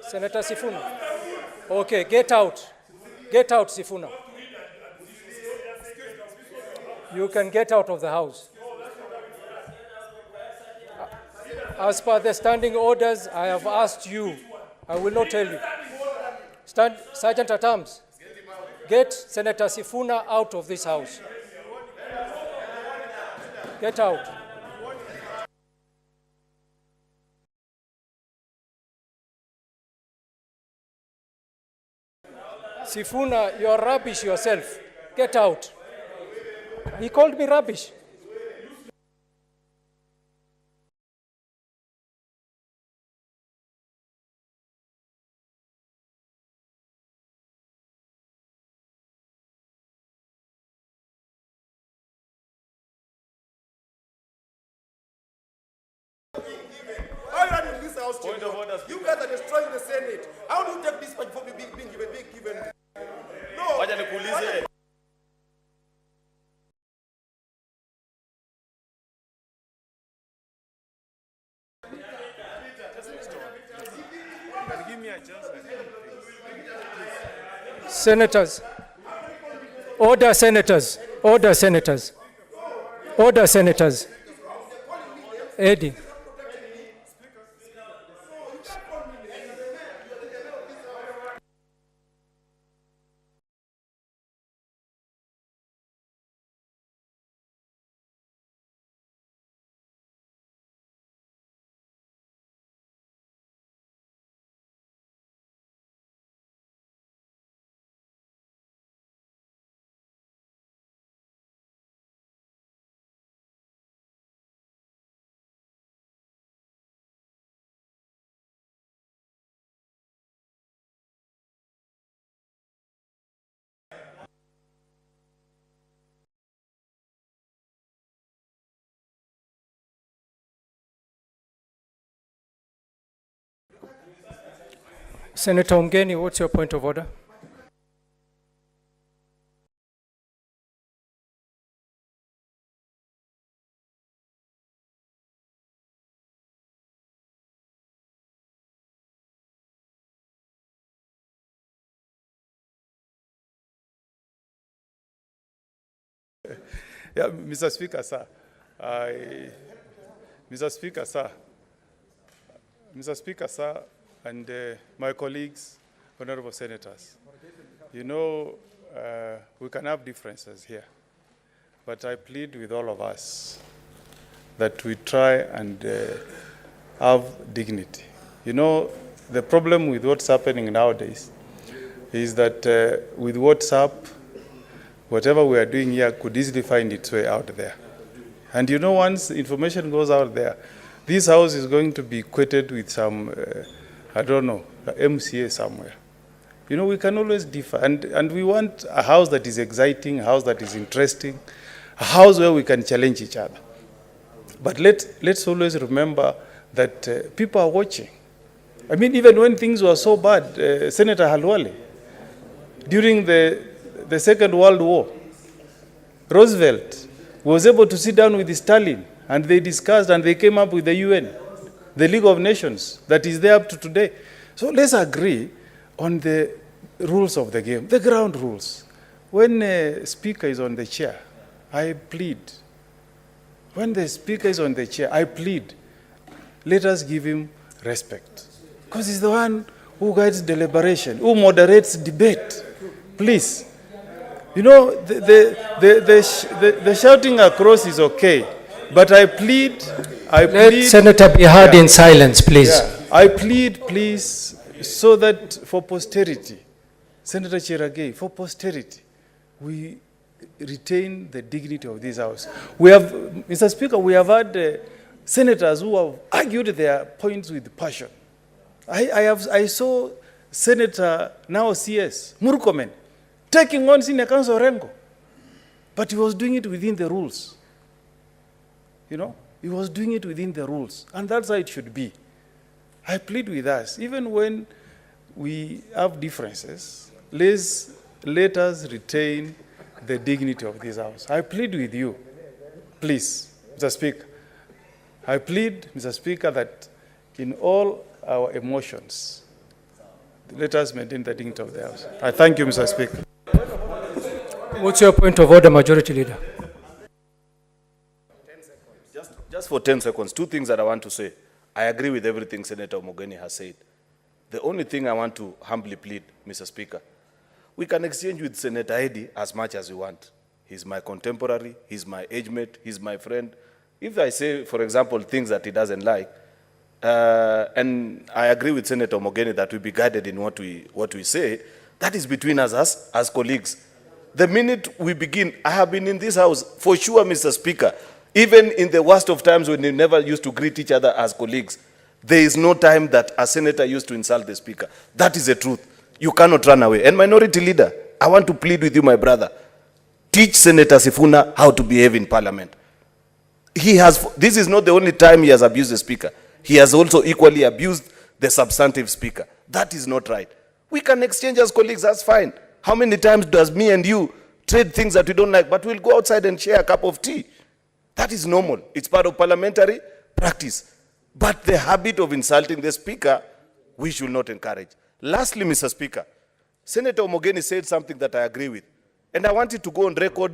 Senator Sifuna. Okay, get out. Get out, Sifuna. You can get out of the House. As per the standing orders, I have asked you. I will not tell you. Sergeant at Arms, get Senator Sifuna out of this House. Get out. Sifuna, you are rubbish yourself. Get out. He called me rubbish. Point of order, you guys are destroying the Senate. How do you take this much for being given? No. Wacha nikuulize. Senators. Order, senators. Order, senators. Order, senators. Eddie. Senator Mgeni, what's your point of order? Yeah, Mr. Speaker, sir. Mr. Speaker, sir. Mr. Speaker, sir, and my colleagues, honorable senators, you know, we can have differences here, but I plead with all of us that we try and have dignity. You know, the problem with what's happening nowadays is that with WhatsApp, whatever we are doing here could easily find its way out there. And you know, once information goes out there, this house is going to be equated with some, I don't know, MCA somewhere. You know, we can always differ. And we want a house that is exciting, a house that is interesting, a house where we can challenge each other. But let's always remember that people are watching. I mean, even when things were so bad, Senator Halwale, during the Second World War, Roosevelt was able to sit down with Stalin, and they discussed and they came up with the UN, the League of Nations, that is there up to today. So let's agree on the rules of the game, the ground rules. When a speaker is on the chair, I plead. When the speaker is on the chair, I plead. Let us give him respect. Because he's the one who guides deliberation, who moderates debate. Please. You know, the shouting across is okay, but I plead. Let Senator be heard in silence, please. Yeah, I plead, please, so that for posterity, Senator Cherargei, for posterity, we retain the dignity of this house. We have, Mr. Speaker, we have had senators who have argued their points with passion. I saw Senator, now CS, Murkomen, taking on Senior Counsel Rengo. But he was doing it within the rules. You know, he was doing it within the rules. And that's how it should be. I plead with us, even when we have differences, let us retain the dignity of this house. I plead with you, please, Mr. Speaker. I plead, Mr. Speaker, that in all our emotions, let us maintain the dignity of the house. I thank you, Mr. Speaker. What's your point of order, Majority Leader? Just for 10 seconds, two things that I want to say. I agree with everything Senator Mugeni has said. The only thing I want to humbly plead, Mr. Speaker, we can exchange with Senator Eddy as much as we want. He's my contemporary, he's my age mate, he's my friend. If I say, for example, things that he doesn't like, and I agree with Senator Mugeni that we be guided in what we say, that is between us as colleagues. The minute we begin, I have been in this house, for sure, Mr. Speaker, even in the worst of times when we never used to greet each other as colleagues, there is no time that a senator used to insult the speaker. That is the truth. You cannot run away. And Minority Leader, I want to plead with you, my brother. Teach Senator Sifuna how to behave in Parliament. This is not the only time he has abused the speaker. He has also equally abused the substantive speaker. That is not right. We can exchange as colleagues, that's fine. How many times does me and you trade things that we don't like, but we'll go outside and share a cup of tea? That is normal. It's part of parliamentary practice. But the habit of insulting the speaker, we should not encourage. Lastly, Mr. Speaker, Senator Omogeni said something that I agree with. And I want it to go on record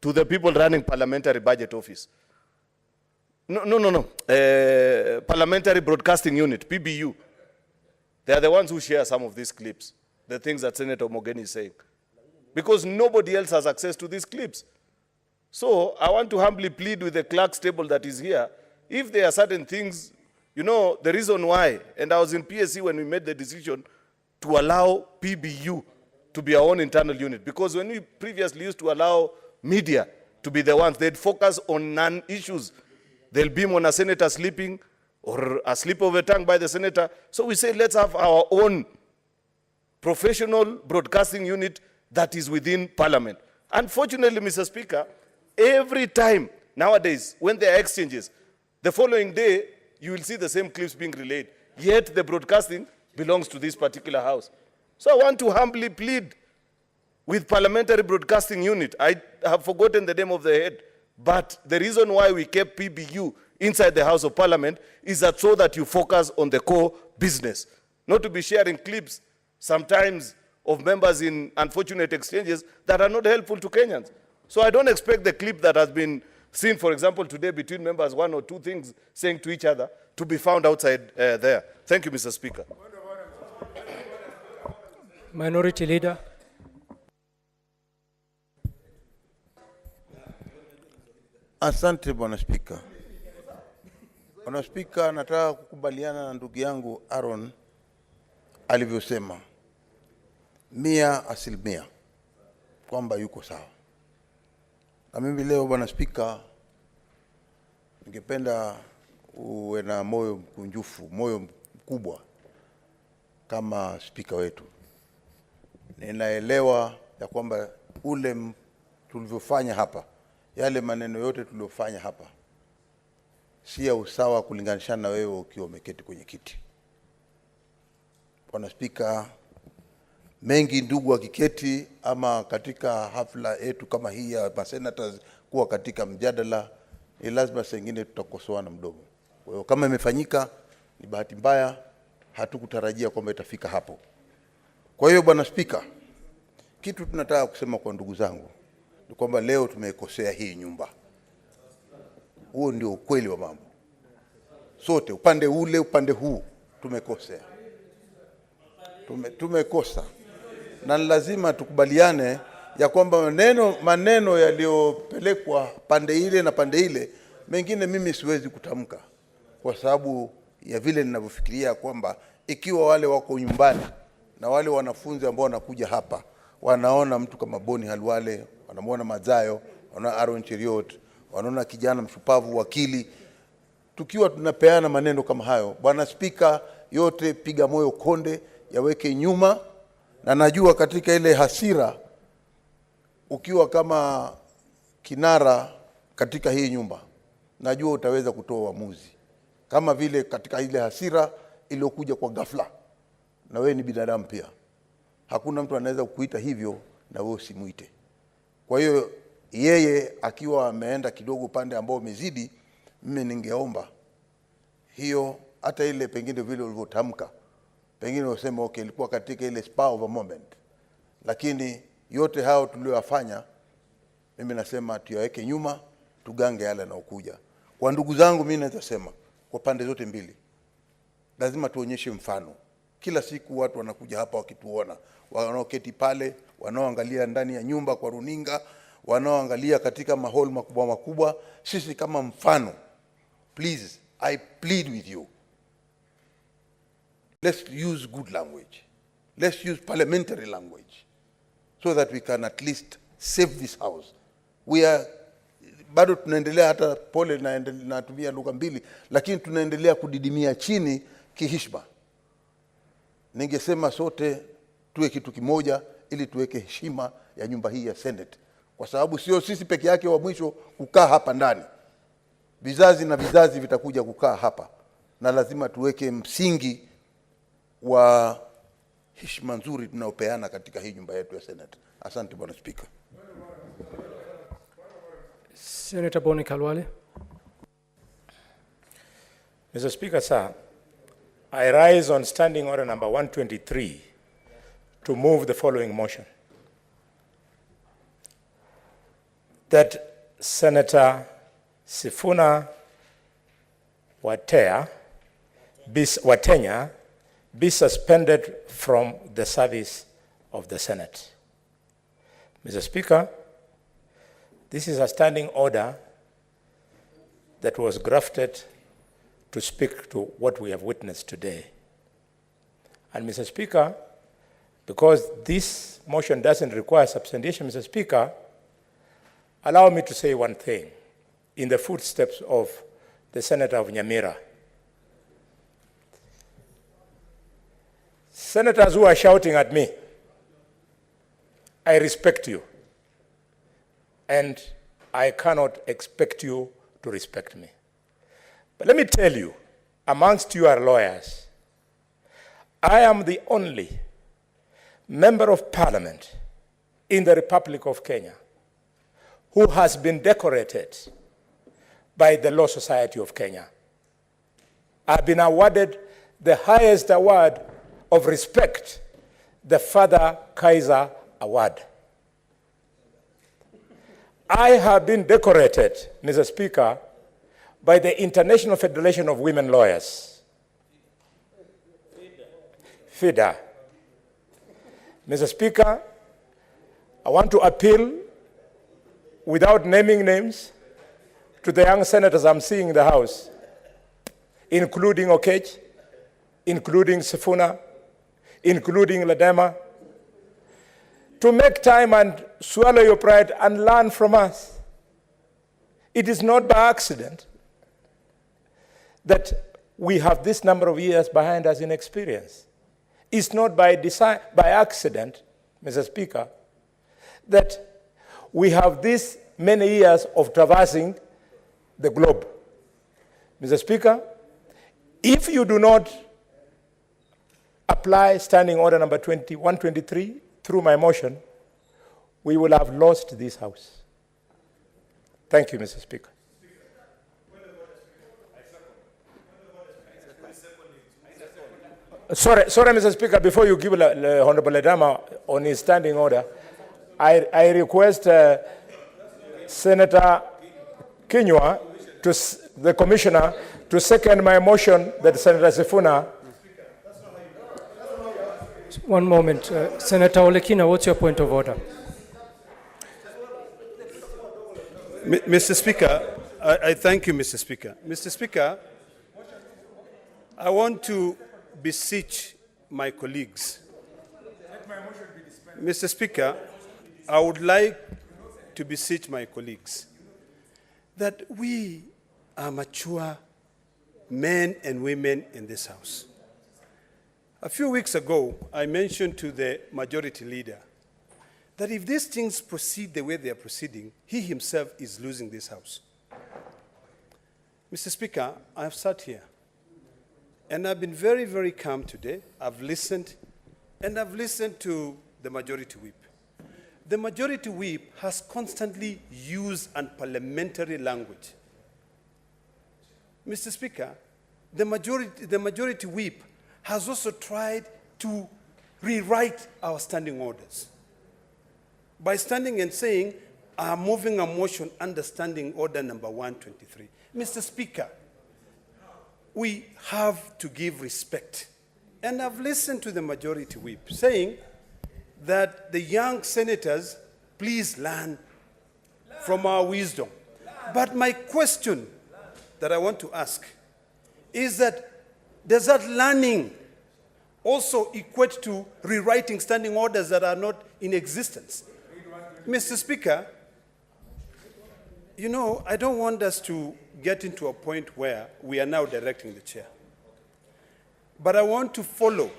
to the people running Parliamentary Budget Office. No. Parliamentary Broadcasting Unit, PBU. They are the ones who share some of these clips, the things that Senator Omogeni is saying. Because nobody else has access to these clips. So I want to humbly plead with the clerk's table that is here, if there are certain things, you know, the reason why, and I was in PSC when we made the decision to allow PBU to be our own internal unit, because when we previously used to allow media to be the ones, they'd focus on non-issues. They'll beam on a senator sleeping or a slip of a tongue by the senator. So we say, let's have our own professional broadcasting unit that is within Parliament. Unfortunately, Mr. Speaker, every time nowadays when there are exchanges, the following day you will see the same clips being relayed. Yet the broadcasting belongs to this particular house. So I want to humbly plead with Parliamentary Broadcasting Unit. I have forgotten the name of the head, but the reason why we kept PBU inside the House of Parliament is that so that you focus on the core business, not to be sharing clips sometimes of members in unfortunate exchanges that are not helpful to Kenyans. So I don't expect the clip that has been seen, for example, today between members, one or two things saying to each other, to be found outside there. Thank you, Mr. Speaker. Minority Leader. Asante Bwana Spika. Bwana Spika, nataka kukubaliana na ndugu yangu Aaron alivyosema 100% kwamba yuko sawa. Na mimi leo Bwana Spika, ningependa uwe na moyo mkunjufu, moyo mkubwa kama spika wetu. Ninaelewa ya kwamba ule tulivyofanya hapa, yale maneno yote tuliyofanya hapa, si ya usawa kulinganishana na wewe ukiwa umeketi kwenye kiti. Bwana Spika, mengi ndugu wakiketi ama katika hafla yetu kama hii ya senators kuwa katika mjadala, ni lazima sengine tutakosoana mdomo. Kwa hiyo kama imefanyika ni bahati mbaya, hatukutarajia kwamba itafika hapo. Kwa hiyo Bwana Spika, kitu tunataka kusema kwa ndugu zangu ni kwamba leo tumeikosea hii nyumba. Huo ndio ukweli wa mambo. Sote upande ule upande huu tumekosea. Tumekosa. Na lazima tukubaliane ya kwamba maneno yaliyopelekwa pande ile na pande ile, mengine mimi siwezi kutamka kwa sababu ya vile ninavyofikiria kwamba ikiwa wale wako nyumbani na wale wanafunzi ambao wanakuja hapa wanaona mtu kama Boni Halwale, wanamuona Mazayo, wanaona Aaron Cheriot, wanaona kijana mshupavu wakili, tukiwa tunapeana maneno kama hayo, Bwana Spika, yote piga moyo konde, yaweke nyuma. Na najua katika ile hasira, ukiwa kama kinara katika hii nyumba, najua utaweza kutoa uamuzi. Kama vile katika ile hasira iliyokuja kwa ghafla, na wewe ni binadamu pia. Hakuna mtu anaweza kukuita hivyo na wewe usimuite. Kwa hiyo yeye akiwa ameenda kidogo pande ambao umezidi, mimi ningeomba hiyo hata ile pengine vile ulivyotamka, pengine useme okay, ilikuwa katika ile spur of a moment. Lakini yote hao tuliyofanya, mimi nasema tuyaweke nyuma, tugange yale yanayokuja. Kwa ndugu zangu mimi naweza sema kwa pande zote mbili, lazima tuonyeshe mfano. Kila siku watu wanakuja hapa wakituona, wanaoketi pale, wanaoangalia ndani ya nyumba kwa runinga, wanaoangalia katika mahall makubwa makubwa. Sisi kama mfano, please, I plead with you, let's use good language. Let's use parliamentary language so that we can at least save this house. We are bado tunaendelea, hata pole natumia lugha mbili, lakini tunaendelea kudidimia chini kiheshima. Ningesema sote tuwe kitu kimoja ili tuweke heshima ya nyumba hii ya Senate, kwa sababu sio sisi peke yake wa mwisho kukaa hapa ndani. Vizazi na vizazi vitakuja kukaa hapa, na lazima tuweke msingi wa heshima nzuri tunayopeana katika hii nyumba yetu ya Senate. Asante Bwana Speaker. Senator Boni Halwale. Mr. Speaker, sir, I rise on Standing Order number 123 to move the following motion. That Senator Sifuna Watenya be suspended from the service of the Senate. Mr. Speaker, this is a standing order that was grafted to speak to what we have witnessed today. And Mr. Speaker, because this motion doesn't require substantiation, Mr. Speaker, allow me to say one thing in the footsteps of the Senator of Nyamira. Senators who are shouting at me, I respect you, and I cannot expect you to respect me. But let me tell you, amongst you are lawyers. I am the only member of parliament in the Republic of Kenya who has been decorated by the Law Society of Kenya. I've been awarded the highest award of respect, the Father Kaiser Award. I have been decorated, Mr. Speaker, by the International Federation of Women Lawyers, FIDA. Mr. Speaker, I want to appeal, without naming names, to the young senators I'm seeing in the House, including Okech, including Sifuna, including Ladema, to make time and swallow your pride and learn from us. It is not by accident that we have this number of years behind us in experience. It's not by design, by accident, Mr. Speaker, that we have this many years of traversing the globe. Mr. Speaker, if you do not apply Standing Order number 123 through my motion, we will have lost this House. Thank you, Mr. Speaker. Sorry, Mr. Speaker, before you give Honorable Ledama on his standing order, I request Senator Kinyua, the Commissioner, to second my motion that Senator Sifuna. One moment. Senator Olekina, what's your point of order? Mr. Speaker, I thank you, Mr. Speaker. Mr. Speaker, I want to beseech my colleagues. Mr. Speaker, I would like to beseech my colleagues that we are mature men and women in this House. A few weeks ago, I mentioned to the majority leader that if these things proceed the way they are proceeding, he himself is losing this House. Mr. Speaker, I have sat here and I've been very, very calm today. I've listened, and I've listened to the majority whip. The majority whip has constantly used unparliamentary language. Mr. Speaker, the majority whip has also tried to rewrite our standing orders by standing and saying, I'm moving a motion under Standing Order number 123. Mr. Speaker, we have to give respect. And I've listened to the majority whip saying that the young senators, please learn from our wisdom. But my question that I want to ask is that, does that learning also equate to rewriting standing orders that are not in existence? Mr. Speaker, you know, I don't want us to get into a point where we are now directing the chair. But I want to follow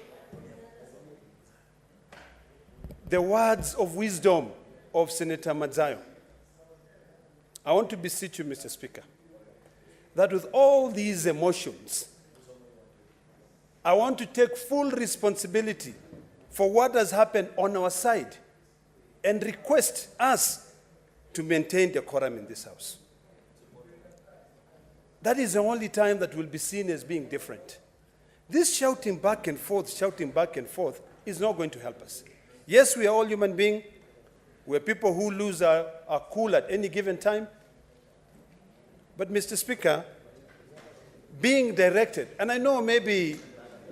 the words of wisdom of Senator Madzayo. I want to beseech you, Mr. Speaker, that with all these emotions, I want to take full responsibility for what has happened on our side and request us to maintain decorum in this House. That is the only time that will be seen as being different. This shouting back and forth is not going to help us. Yes, we are all human beings. We're people who lose our cool at any given time. But, Mr. Speaker, being directed, and I know maybe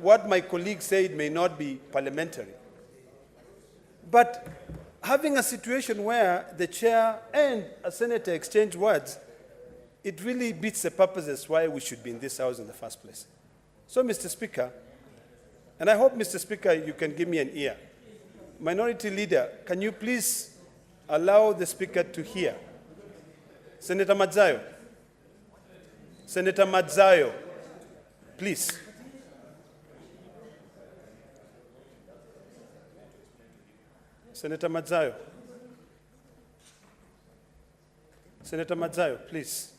what my colleague said may not be parliamentary, but having a situation where the chair and a senator exchange words, it really beats the purposes why we should be in this House in the first place. So, Mr. Speaker, and I hope, Mr. Speaker, you can give me an ear. Minority Leader, can you please allow the Speaker to hear? Senator Madzayo. Senator Madzayo, please. Senator Madzayo. Senator Madzayo, please.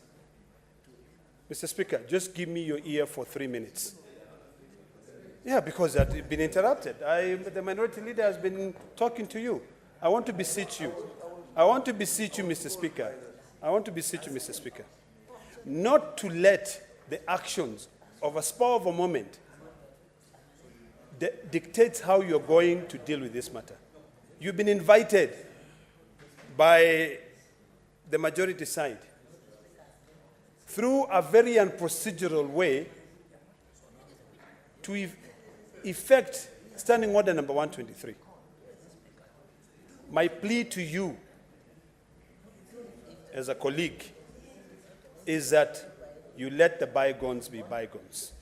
Mr. Speaker, just give me your ear for 3 minutes. Yeah, because I've been interrupted. The minority leader has been talking to you. I want to beseech you. I want to beseech you, Mr. Speaker. I want to beseech you, Mr. Speaker, not to let the actions of a spur of a moment dictate how you're going to deal with this matter. You've been invited by the majority side through a very unprocedural way to effect Standing Order number 123. My plea to you as a colleague is that you let the bygones be bygones.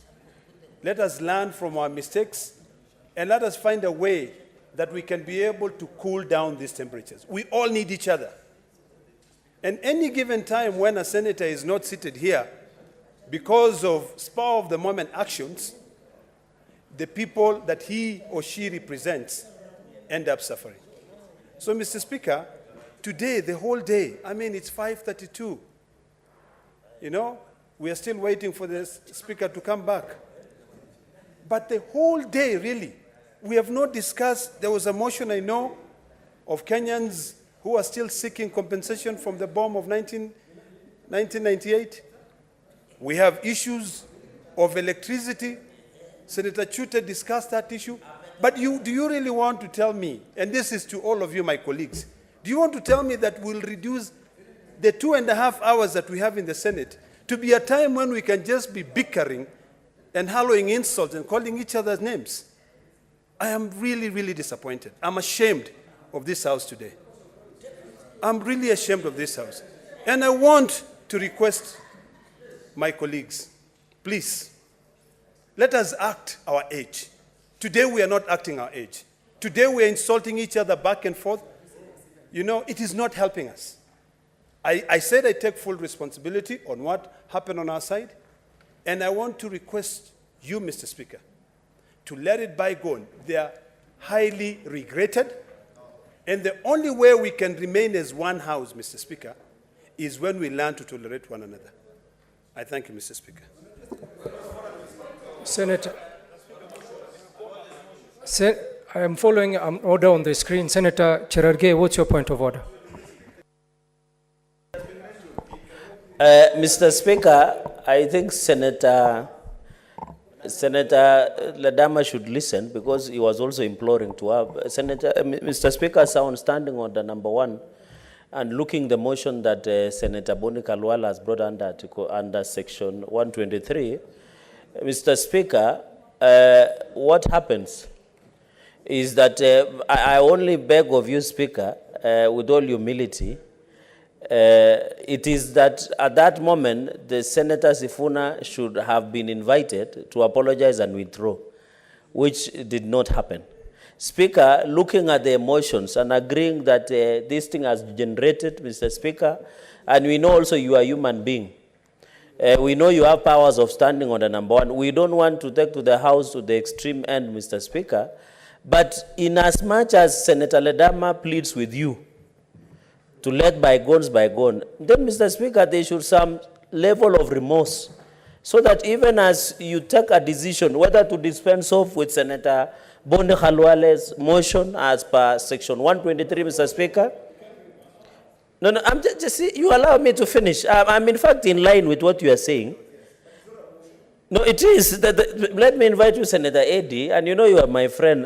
Let us learn from our mistakes and let us find a way that we can be able to cool down these temperatures. We all need each other. And any given time when a senator is not seated here because of spur of the moment actions, the people that he or she represents end up suffering. So, Mr. Speaker, today, the whole day, I mean, it's 5:32. You know, we are still waiting for the Speaker to come back. But the whole day, really, we have not discussed. There was a motion, I know, of Kenyans who are still seeking compensation from the bomb of 1998. We have issues of electricity. Senator Chute discussed that issue. But do you really want to tell me, and this is to all of you, my colleagues, do you want to tell me that we'll reduce the 2.5 hours that we have in the Senate to be a time when we can just be bickering and hallowing insults and calling each other's names? I am really, really disappointed. I'm ashamed of this House today. I'm really ashamed of this House. And I want to request my colleagues, please, let us act our age. Today we are not acting our age. Today we are insulting each other back and forth. You know, it is not helping us. I said I take full responsibility on what happened on our side, and I want to request you, Mr. Speaker, to let it bygone. They are highly regretted, and the only way we can remain as one house, Mr. Speaker, is when we learn to tolerate one another. I thank you, Mr. Speaker. Senator, I am following an order on the screen. Senator Cherargei, what's your point of order? Mr. Speaker, I think Senator Ledama should listen because he was also imploring to have. Mr. Speaker, on Standing Order number 1 and looking the motion that Senator Boni Khalwala has brought under Section 123, Mr. Speaker, what happens is that I only beg of you, Speaker, with all humility, it is that at that moment, the Senator Sifuna should have been invited to apologize and withdraw, which did not happen. Speaker, looking at the emotions and agreeing that this thing has generated, Mr. Speaker, and we know also you are a human being. We know you have powers of Standing Order number 1. We don't want to take to the House to the extreme end, Mr. Speaker, but in as much as Senator Ledama pleads with you to let bygones bygone, then, Mr. Speaker, there should some level of remorse so that even as you take a decision whether to dispense off with Senator Boni Khalwala's motion as per Section 123, Mr. Speaker. No, I'm just you allow me to finish. I'm in fact in line with what you are saying. No, it is. Let me invite you, Senator Eddy, and you know you are my friend.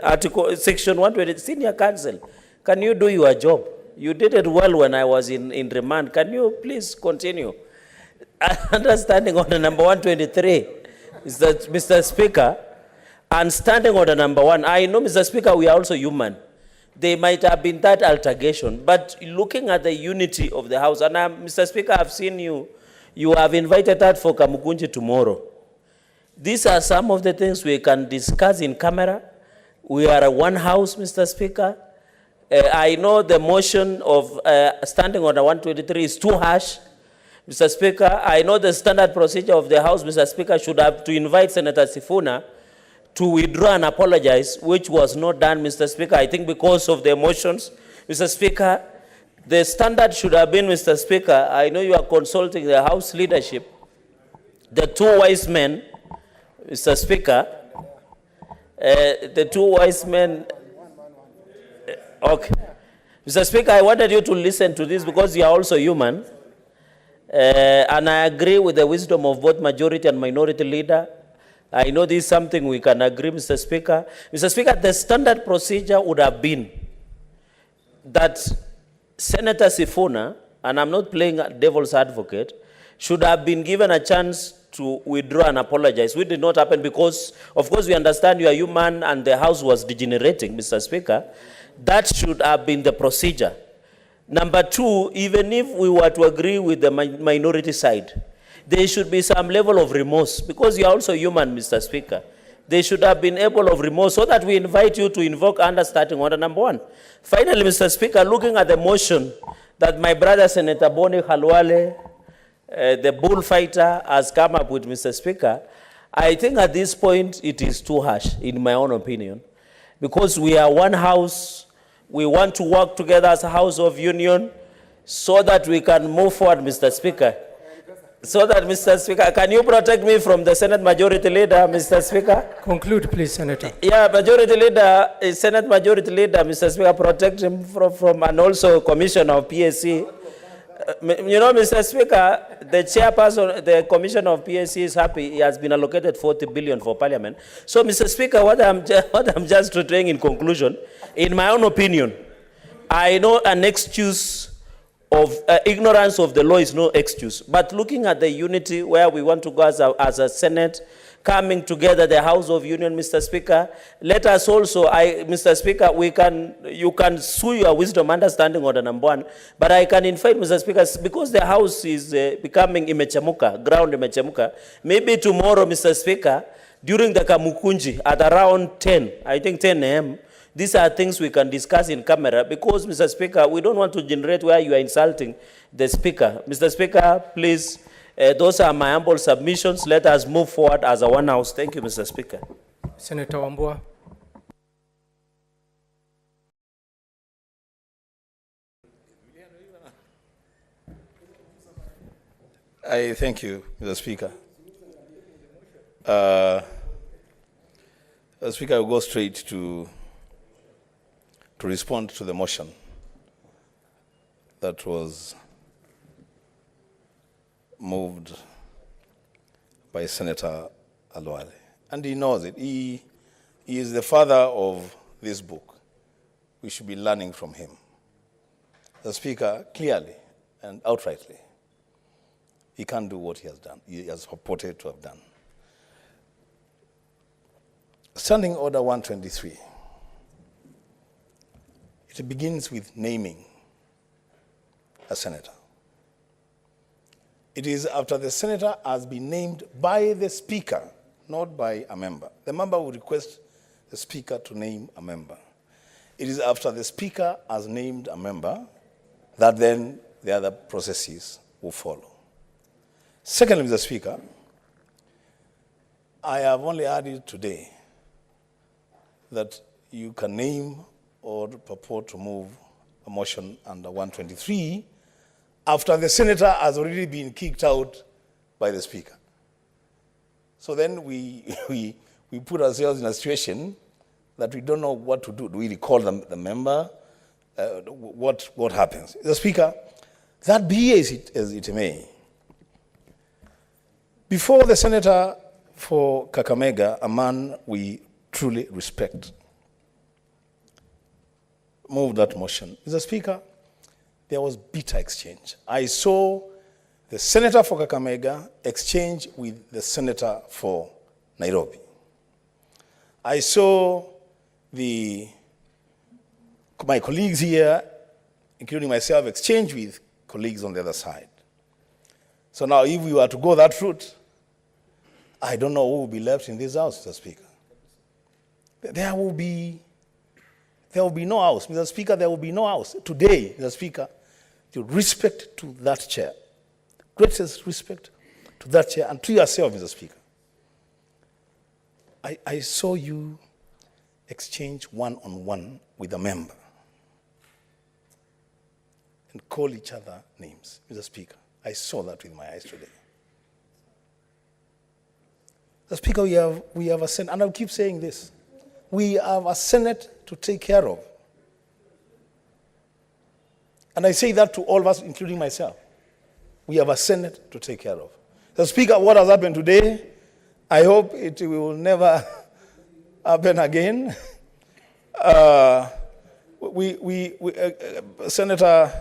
Section 120, Senior Counsel, can you do your job? You did it well when I was in remand. Can you please continue? Understanding Order number 123 is that, Mr. Speaker, and Standing Order number 1, I know, Mr. Speaker, we are also human. There might have been that altercation, but looking at the unity of the House, and Mr. Speaker, I've seen you have invited that for Kamukunji tomorrow. These are some of the things we can discuss in camera. We are one House, Mr. Speaker. I know the motion of Standing Order 123 is too harsh. Mr. Speaker, I know the standard procedure of the House, Mr. Speaker, should have to invite Senator Sifuna to withdraw and apologize, which was not done, Mr. Speaker. I think because of the emotions, Mr. Speaker, the standard should have been, Mr. Speaker, I know you are consulting the House leadership, the two wise men, Mr. Speaker, The two wise men. Okay. Mr. Speaker, I wanted you to listen to this because you are also human. And I agree with the wisdom of both majority and minority leader. I know this is something we can agree, Mr. Speaker. Mr. Speaker, the standard procedure would have been that Senator Sifuna, and I'm not playing devil's advocate, should have been given a chance to withdraw and apologize, which did not happen because, of course, we understand you are human and the House was degenerating, Mr. Speaker. That should have been the procedure. Number two, even if we were to agree with the minority side, there should be some level of remorse because you are also human, Mr. Speaker. They should have been able of remorse so that we invite you to invoke understanding order number one. Finally, Mr. Speaker, looking at the motion that my brother Senator Boni Khalwale, the bullfighter, has come up with, Mr. Speaker, I think at this point it is too harsh, in my own opinion, because we are one house. We want to work together as a house of union so that we can move forward, Mr. Speaker. So that, Mr. Speaker, can you protect me from the Senate Majority Leader, Mr. Speaker? Conclude, please, Senator. Yeah, Majority Leader, Senate Majority Leader, Mr. Speaker, protect him from and also Commissioner of PSC. You know, Mr. Speaker, the chairperson, the Commissioner of PSC is happy. He has been allocated 40 billion for Parliament. So, Mr. Speaker, what I'm just saying in conclusion, in my own opinion, I know an excuse of ignorance of the law is no excuse. But looking at the unity where we want to go as a Senate, coming together, the House of Union, Mr. Speaker, let us also, Mr. Speaker, you can sue your wisdom understanding order number one, but I can invite, Mr. Speaker, because the House is becoming imechemuka, ground imechemuka, maybe tomorrow, Mr. Speaker, during the Kamukunji at around 10, I think 10 a.m., these are things we can discuss in camera because, Mr. Speaker, we don't want to generate where you are insulting the Speaker. Mr. Speaker, please, those are my humble submissions. Let us move forward as a one house. Thank you, Mr. Speaker. Senator Wambua. I thank you, Mr. Speaker. Mr. Speaker, I will go straight to respond to the motion that was moved by Senator Alwale. And he knows it. He is the father of this book. We should be learning from him. The Speaker, clearly and outrightly, he can't do what he has done. He has purported to have done. Standing Order 123. It begins with naming a senator. It is after the senator has been named by the Speaker, not by a member. The member will request the Speaker to name a member. It is after the Speaker has named a member that then the other processes will follow. Secondly, Mr. Speaker, I have only added today that you can name or purport to move a motion under 123 after the senator has already been kicked out by the Speaker. So then we put ourselves in a situation that we don't know what to do. Do we recall the member? What happens? The Speaker, that be as it may. Before the senator for Kakamega, a man we truly respect, moved that motion. Mr. Speaker, there was bitter exchange. I saw the senator for Kakamega exchange with the senator for Nairobi. I saw my colleagues here, including myself, exchange with colleagues on the other side. So now if we were to go that route, I don't know who will be left in this house, Mr. Speaker. There will be no house. Mr. Speaker, there will be no house. Today, Mr. Speaker, to respect to that chair, greatest respect to that chair and to yourself, Mr. Speaker. I saw you exchange one-on-one with a member and call each other names, Mr. Speaker. I saw that with my eyes today. Mr. Speaker, we have a sense, and I'll keep saying this. We have a Senate to take care of. And I say that to all of us, including myself. We have a Senate to take care of. So, Speaker, what has happened today, I hope it will never happen again. Senator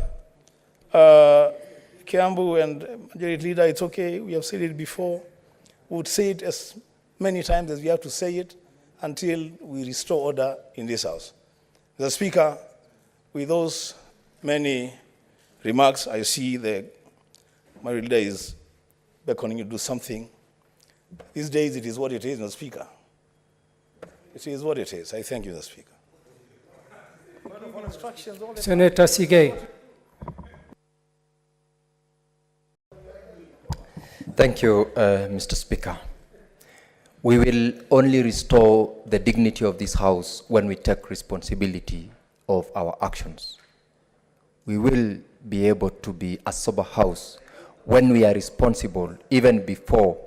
Kiambu and Majority Leader, it's okay. We have said it before. We would say it as many times as we have to say it until we restore order in this House. Mr. Speaker, with those many remarks, I see the Majority Leader is beckoning you to do something. These days, it is what it is, Mr. Speaker. It is what it is. I thank you, Mr. Speaker. Senator Sigei. Thank you, Mr. Speaker. We will only restore the dignity of this House when we take responsibility of our actions. We will be able to be a sober House when we are responsible, even before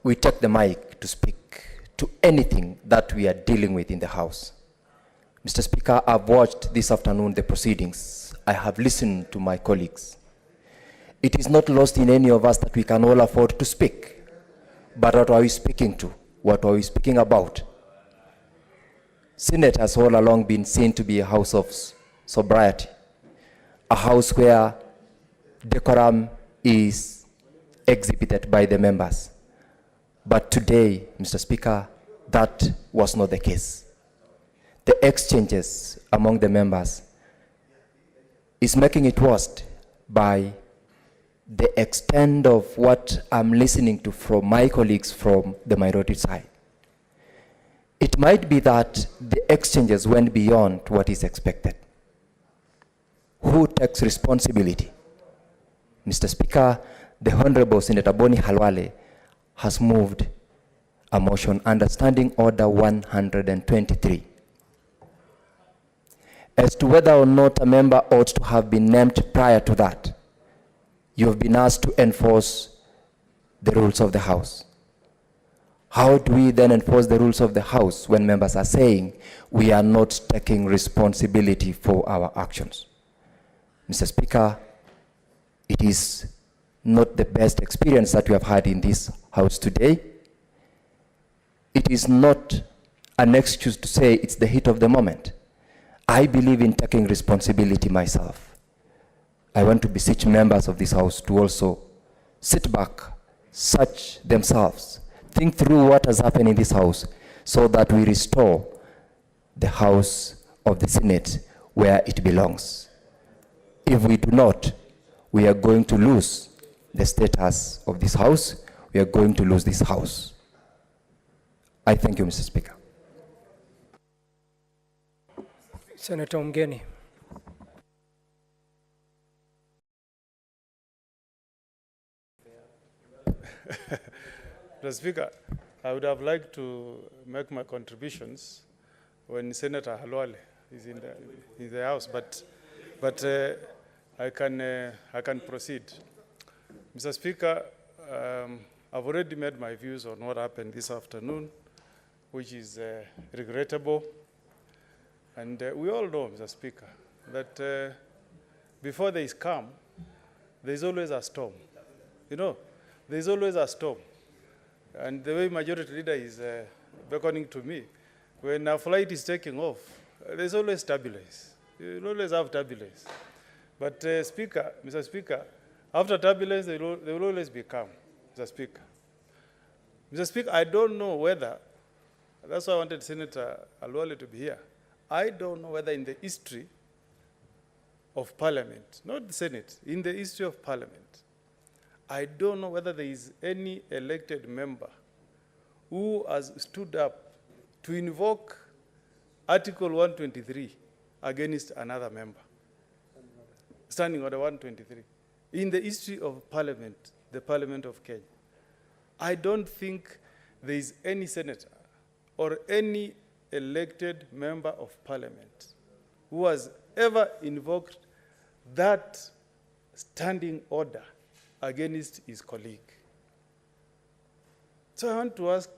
we take the mic to speak to anything that we are dealing with in the House. Mr. Speaker, I've watched this afternoon the proceedings. I have listened to my colleagues. It is not lost in any of us that we can all afford to speak. But what are we speaking to? What are we speaking about? Senate has all along been seen to be a house of sobriety, a house where decorum is exhibited by the members. But today, Mr. Speaker, that was not the case. The exchanges among the members is making it worse by the extent of what I'm listening to from my colleagues from the minority side. It might be that the exchanges went beyond what is expected. Who takes responsibility? Mr. Speaker, the Honorable Senator Boni Halwale has moved a motion under Standing Order 123 as to whether or not a member ought to have been named prior to that. You have been asked to enforce the rules of the House. How do we then enforce the rules of the House when members are saying we are not taking responsibility for our actions? Mr. Speaker, it is not the best experience that we have had in this House today. It is not an excuse to say it's the heat of the moment. I believe in taking responsibility myself. I want to beseech members of this House to also sit back, search themselves, think through what has happened in this House so that we restore the House of the Senate where it belongs. If we do not, we are going to lose the status of this House. We are going to lose this House. I thank you, Mr. Speaker. Senator Mgeni. Mr. Speaker, I would have liked to make my contributions when Senator Halwale is in the House, but I can proceed. Mr. Speaker, I've already made my views on what happened this afternoon, which is regrettable. And we all know, Mr. Speaker, that before there is calm, there is always a storm. You know, there is always a storm. And the way Majority Leader is beckoning to me, when a flight is taking off, there's always turbulence. You always have turbulence. But Mr. Speaker, after turbulence, there will always be calm, Mr. Speaker. Mr. Speaker, I don't know whether, that's why I wanted Senator Halwale to be here. I don't know whether in the history of Parliament, not the Senate, in the history of Parliament, I don't know whether there is any elected member who has stood up to invoke Article 123 against another member. Standing Order 123. In the history of Parliament, the Parliament of Kenya, I don't think there is any senator or any elected member of Parliament who has ever invoked that standing order against his colleague. So I want to ask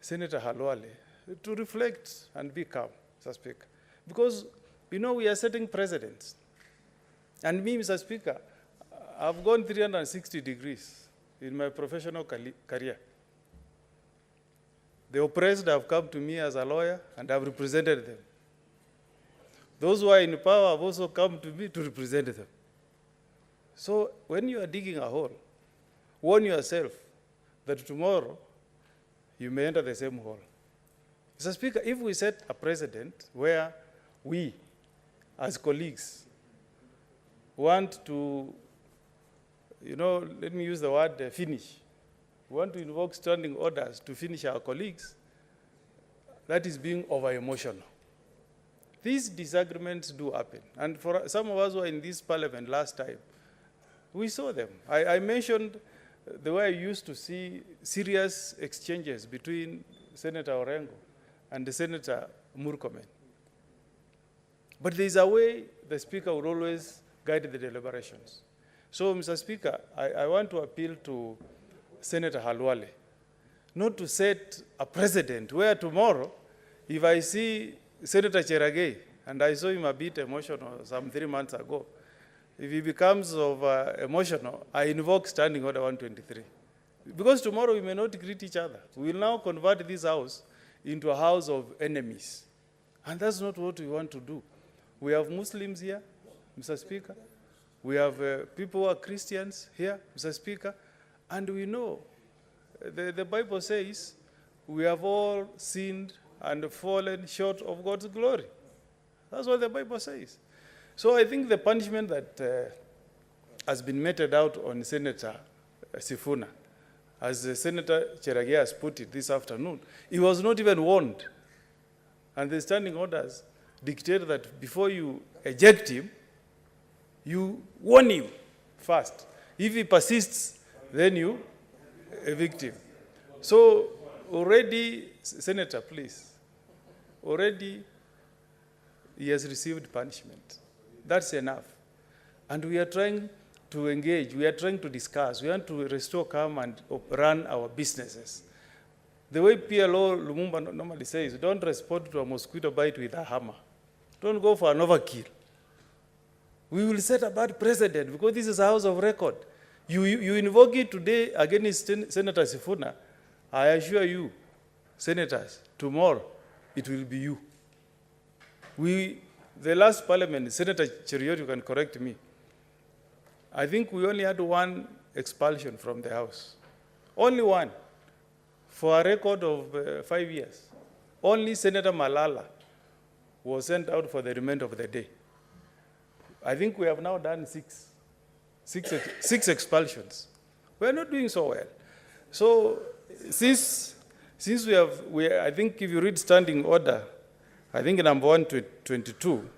Senator Halwale, to reflect and be calm, Mr. Speaker. Because, you know, we are setting precedents. And me, Mr. Speaker, I've gone 360 degrees in my professional career. The oppressed have come to me as a lawyer, and I've represented them. Those who are in power have also come to me to represent them. So when you are digging a hole, warn yourself that tomorrow you may enter the same hole. Mr. Speaker, if we set a precedent where we, as colleagues, want to, you know, let me use the word finish. We want to invoke standing orders to finish our colleagues. That is being over-emotional. These disagreements do happen. And for some of us who were in this parliament last time, we saw them. I mentioned the way I used to see serious exchanges between Senator Orengo and Senator Murkomen. But there is a way the Speaker would always guide the deliberations. So, Mr. Speaker, I want to appeal to Senator Halwale not to set a precedent where tomorrow, if I see Senator Cheragay, and I saw him a bit emotional some 3 months ago, if he becomes emotional, I invoke Standing Order 123. Because tomorrow we may not greet each other. We will now convert this house into a house of enemies. And that's not what we want to do. We have Muslims here, Mr. Speaker. We have people who are Christians here, Mr. Speaker. And we know, the Bible says, we have all sinned and fallen short of God's glory. That's what the Bible says. So I think the punishment that has been meted out on Senator Sifuna, as Senator Cheragay has put it this afternoon, he was not even warned. And the standing orders dictate that before you eject him, you warn him first. If he persists, then you evict him. So already, Senator, please, already he has received punishment. That's enough. And we are trying to engage, we are trying to discuss, we want to restore calm and run our businesses. The way PLO Lumumba normally says, don't respond to a mosquito bite with a hammer. Don't go for an overkill. We will set a bad precedent because this is a house of record. You invoke it today against Senator Sifuna. I assure you, senators, tomorrow it will be you. The last parliament, Senator Cheriot, you can correct me, I think we only had one expulsion from the House. Only one, for a record of 5 years. Only Senator Malala was sent out for the remainder of the day. I think we have now done six expulsions. We are not doing so well. So since I think if you read standing order, I think number 122,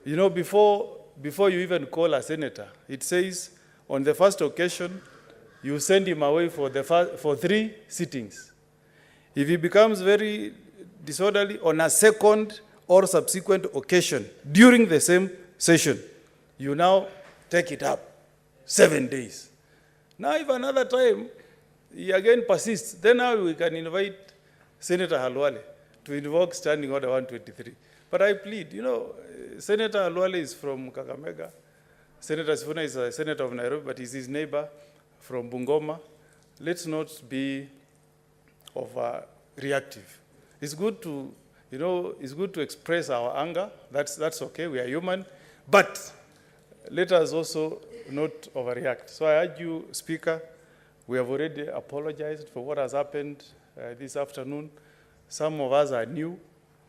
you know, before you even call a senator, it says on the first occasion, you send him away for 3 sittings. If he becomes very disorderly on a second or subsequent occasion during the same session, you now take it up 7 days. Now, if another time he again persists, then now we can invite Senator Halwale to invoke Standing Order 123. But I plead, you know, Senator Halwale is from Kakamega. Senator Sifuna is a senator of Nairobi, but he's his neighbor from Bungoma. Let's not be reactive. It's good to, you know, it's good to express our anger. That's okay, we are human. But let us also not overreact. So I urge you, Speaker, we have already apologized for what has happened this afternoon. Some of us are new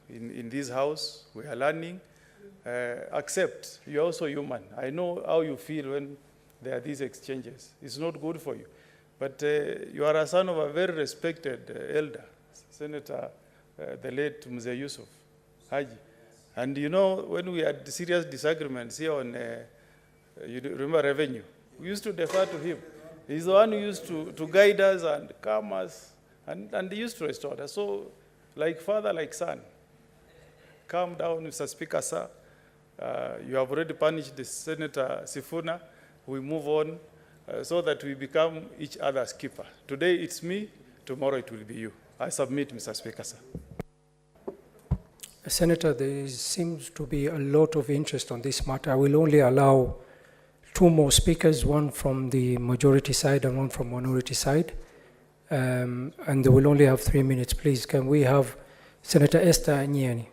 in this house. We are learning. Accept, you're also human. I know how you feel when there are these exchanges. It's not good for you. But you are a son of a very respected elder, Senator, the late Mzee Yusuf Haji. And you know, when we had serious disagreements here on, you remember revenue, we used to defer to him. He's the one who used to guide us and calm us, and he used to restore us. So, like father, like son, calm down, Mr. Speaker, sir. You have already punished the Senator Sifuna. We move on so that we become each other's keeper. Today it's me, tomorrow it will be you. I submit, Mr. Speaker, sir. Senator, there seems to be a lot of interest on this matter. I will only allow 2 more speakers, one from the majority side and one from minority side. And they will only have 3 minutes. Please, can we have Senator Esther Anyani?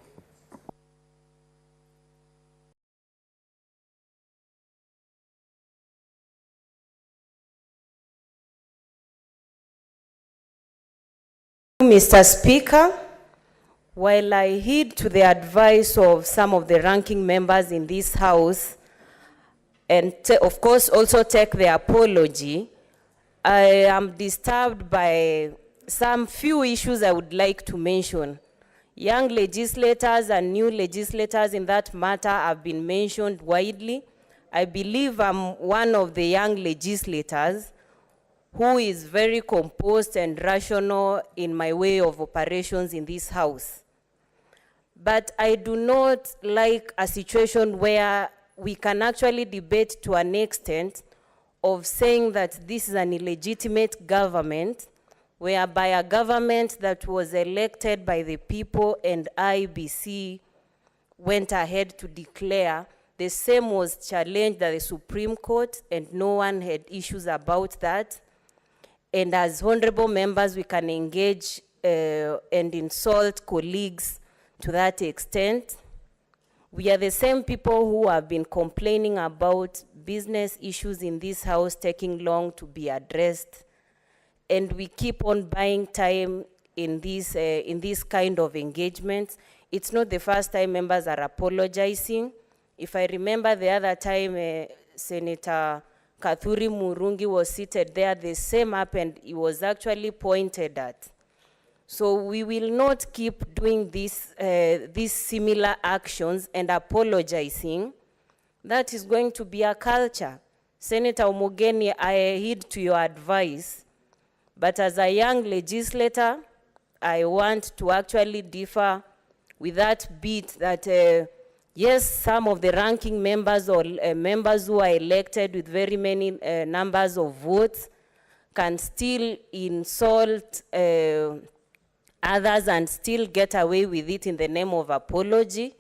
Mr. Speaker, while I heed to the advice of some of the ranking members in this House, and of course also take the apology, I am disturbed by some few issues I would like to mention. Young legislators and new legislators in that matter have been mentioned widely. I believe I'm one of the young legislators who is very composed and rational in my way of operations in this House. But I do not like a situation where we can actually debate to an extent of saying that this is an illegitimate government, whereby a government that was elected by the people and IBC went ahead to declare. The same was challenged at the Supreme Court, and no one had issues about that. And as honorable members, we can engage and insult colleagues to that extent. We are the same people who have been complaining about business issues in this House taking long to be addressed. And we keep on buying time in this kind of engagements. It's not the first time members are apologizing. If I remember the other time, Senator Kathuri Murungi was seated there, the same happened. He was actually pointed at. So we will not keep doing these similar actions and apologizing. That is going to be a culture. Senator Omogeni, I heed to your advice, but as a young legislator, I want to actually differ with that bit that yes, some of the ranking members or members who are elected with very many numbers of votes can still insult others and still get away with it in the name of apology.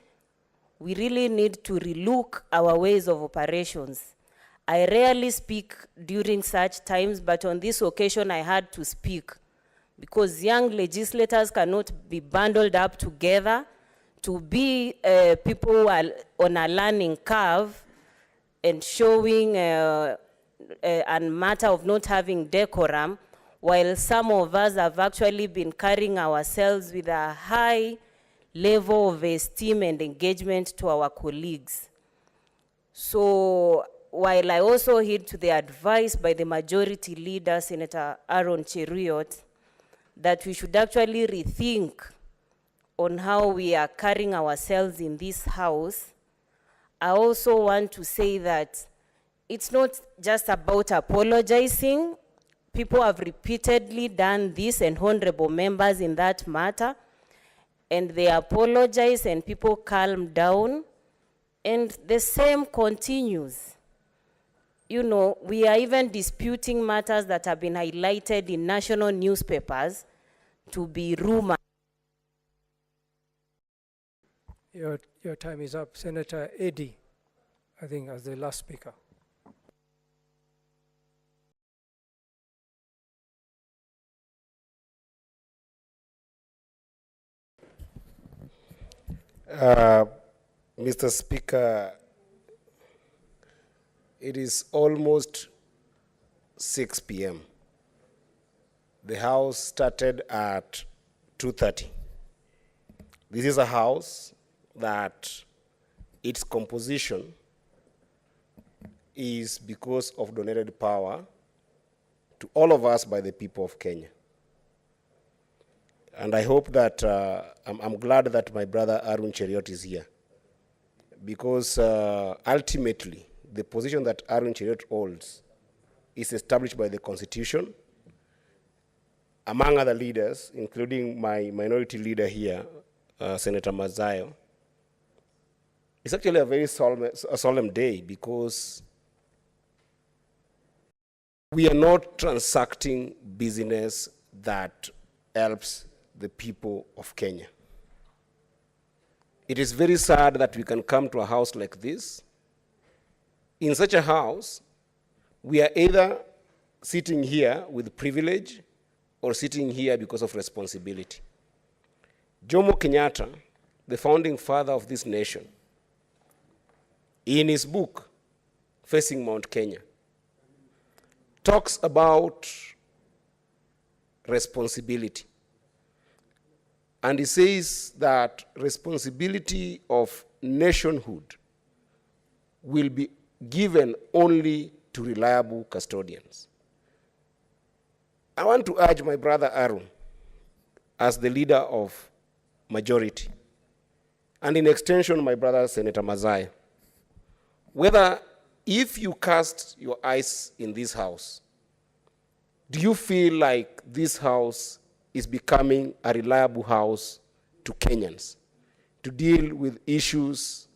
We really need to relook our ways of operations. I rarely speak during such times, but on this occasion I had to speak because young legislators cannot be bundled up together to be people who are on a learning curve and showing a matter of not having decorum, while some of us have actually been carrying ourselves with a high level of esteem and engagement to our colleagues. So while I also heed to the advice by the majority leader, Senator Aaron Cheruiyot, that we should actually rethink on how we are carrying ourselves in this House, I also want to say that it's not just about apologizing. People have repeatedly done this, and honorable members in that matter, and they apologize and people calm down, and the same continues. You know, we are even disputing matters that have been highlighted in national newspapers to be rumors. Your time is up. Senator Eddy, I think, as the last speaker. Mr. Speaker, it is almost 6 p.m. The House started at 2:30. This is a House that its composition is because of donated power to all of us by the people of Kenya. And I hope that, I'm glad that my brother Arun Cheruiyot is here, because ultimately, the position that Arun Cheruiyot holds is established by the Constitution, among other leaders, including my minority leader here, Senator Mazayo. It's actually a very solemn day, because we are not transacting business that helps the people of Kenya. It is very sad that we can come to a house like this. In such a house, we are either sitting here with privilege or sitting here because of responsibility. Jomo Kenyatta, the founding father of this nation, in his book, Facing Mount Kenya, talks about responsibility. And he says that responsibility of nationhood will be given only to reliable custodians. I want to urge my brother Arun, as the leader of majority, and in extension my brother Senator Mazai, whether if you cast your eyes in this house, do you feel like this house is becoming a reliable house to Kenyans to deal with issues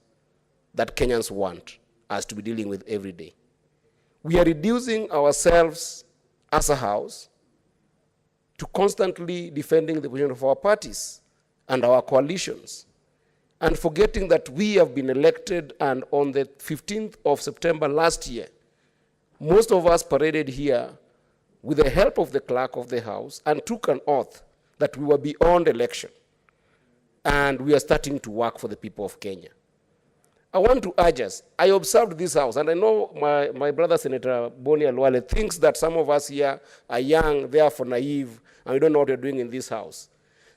that Kenyans want us to be dealing with every day? We are reducing ourselves as a house to constantly defending the position of our parties and our coalitions, and forgetting that we have been elected, and on the 15th of September last year, most of us paraded here with the help of the clerk of the house and took an oath that we were beyond election and we are starting to work for the people of Kenya. I want to urge us, I observed this house, and I know my brother Senator Boni Alwale thinks that some of us here are young, therefore naive, and we don't know what we're doing in this house.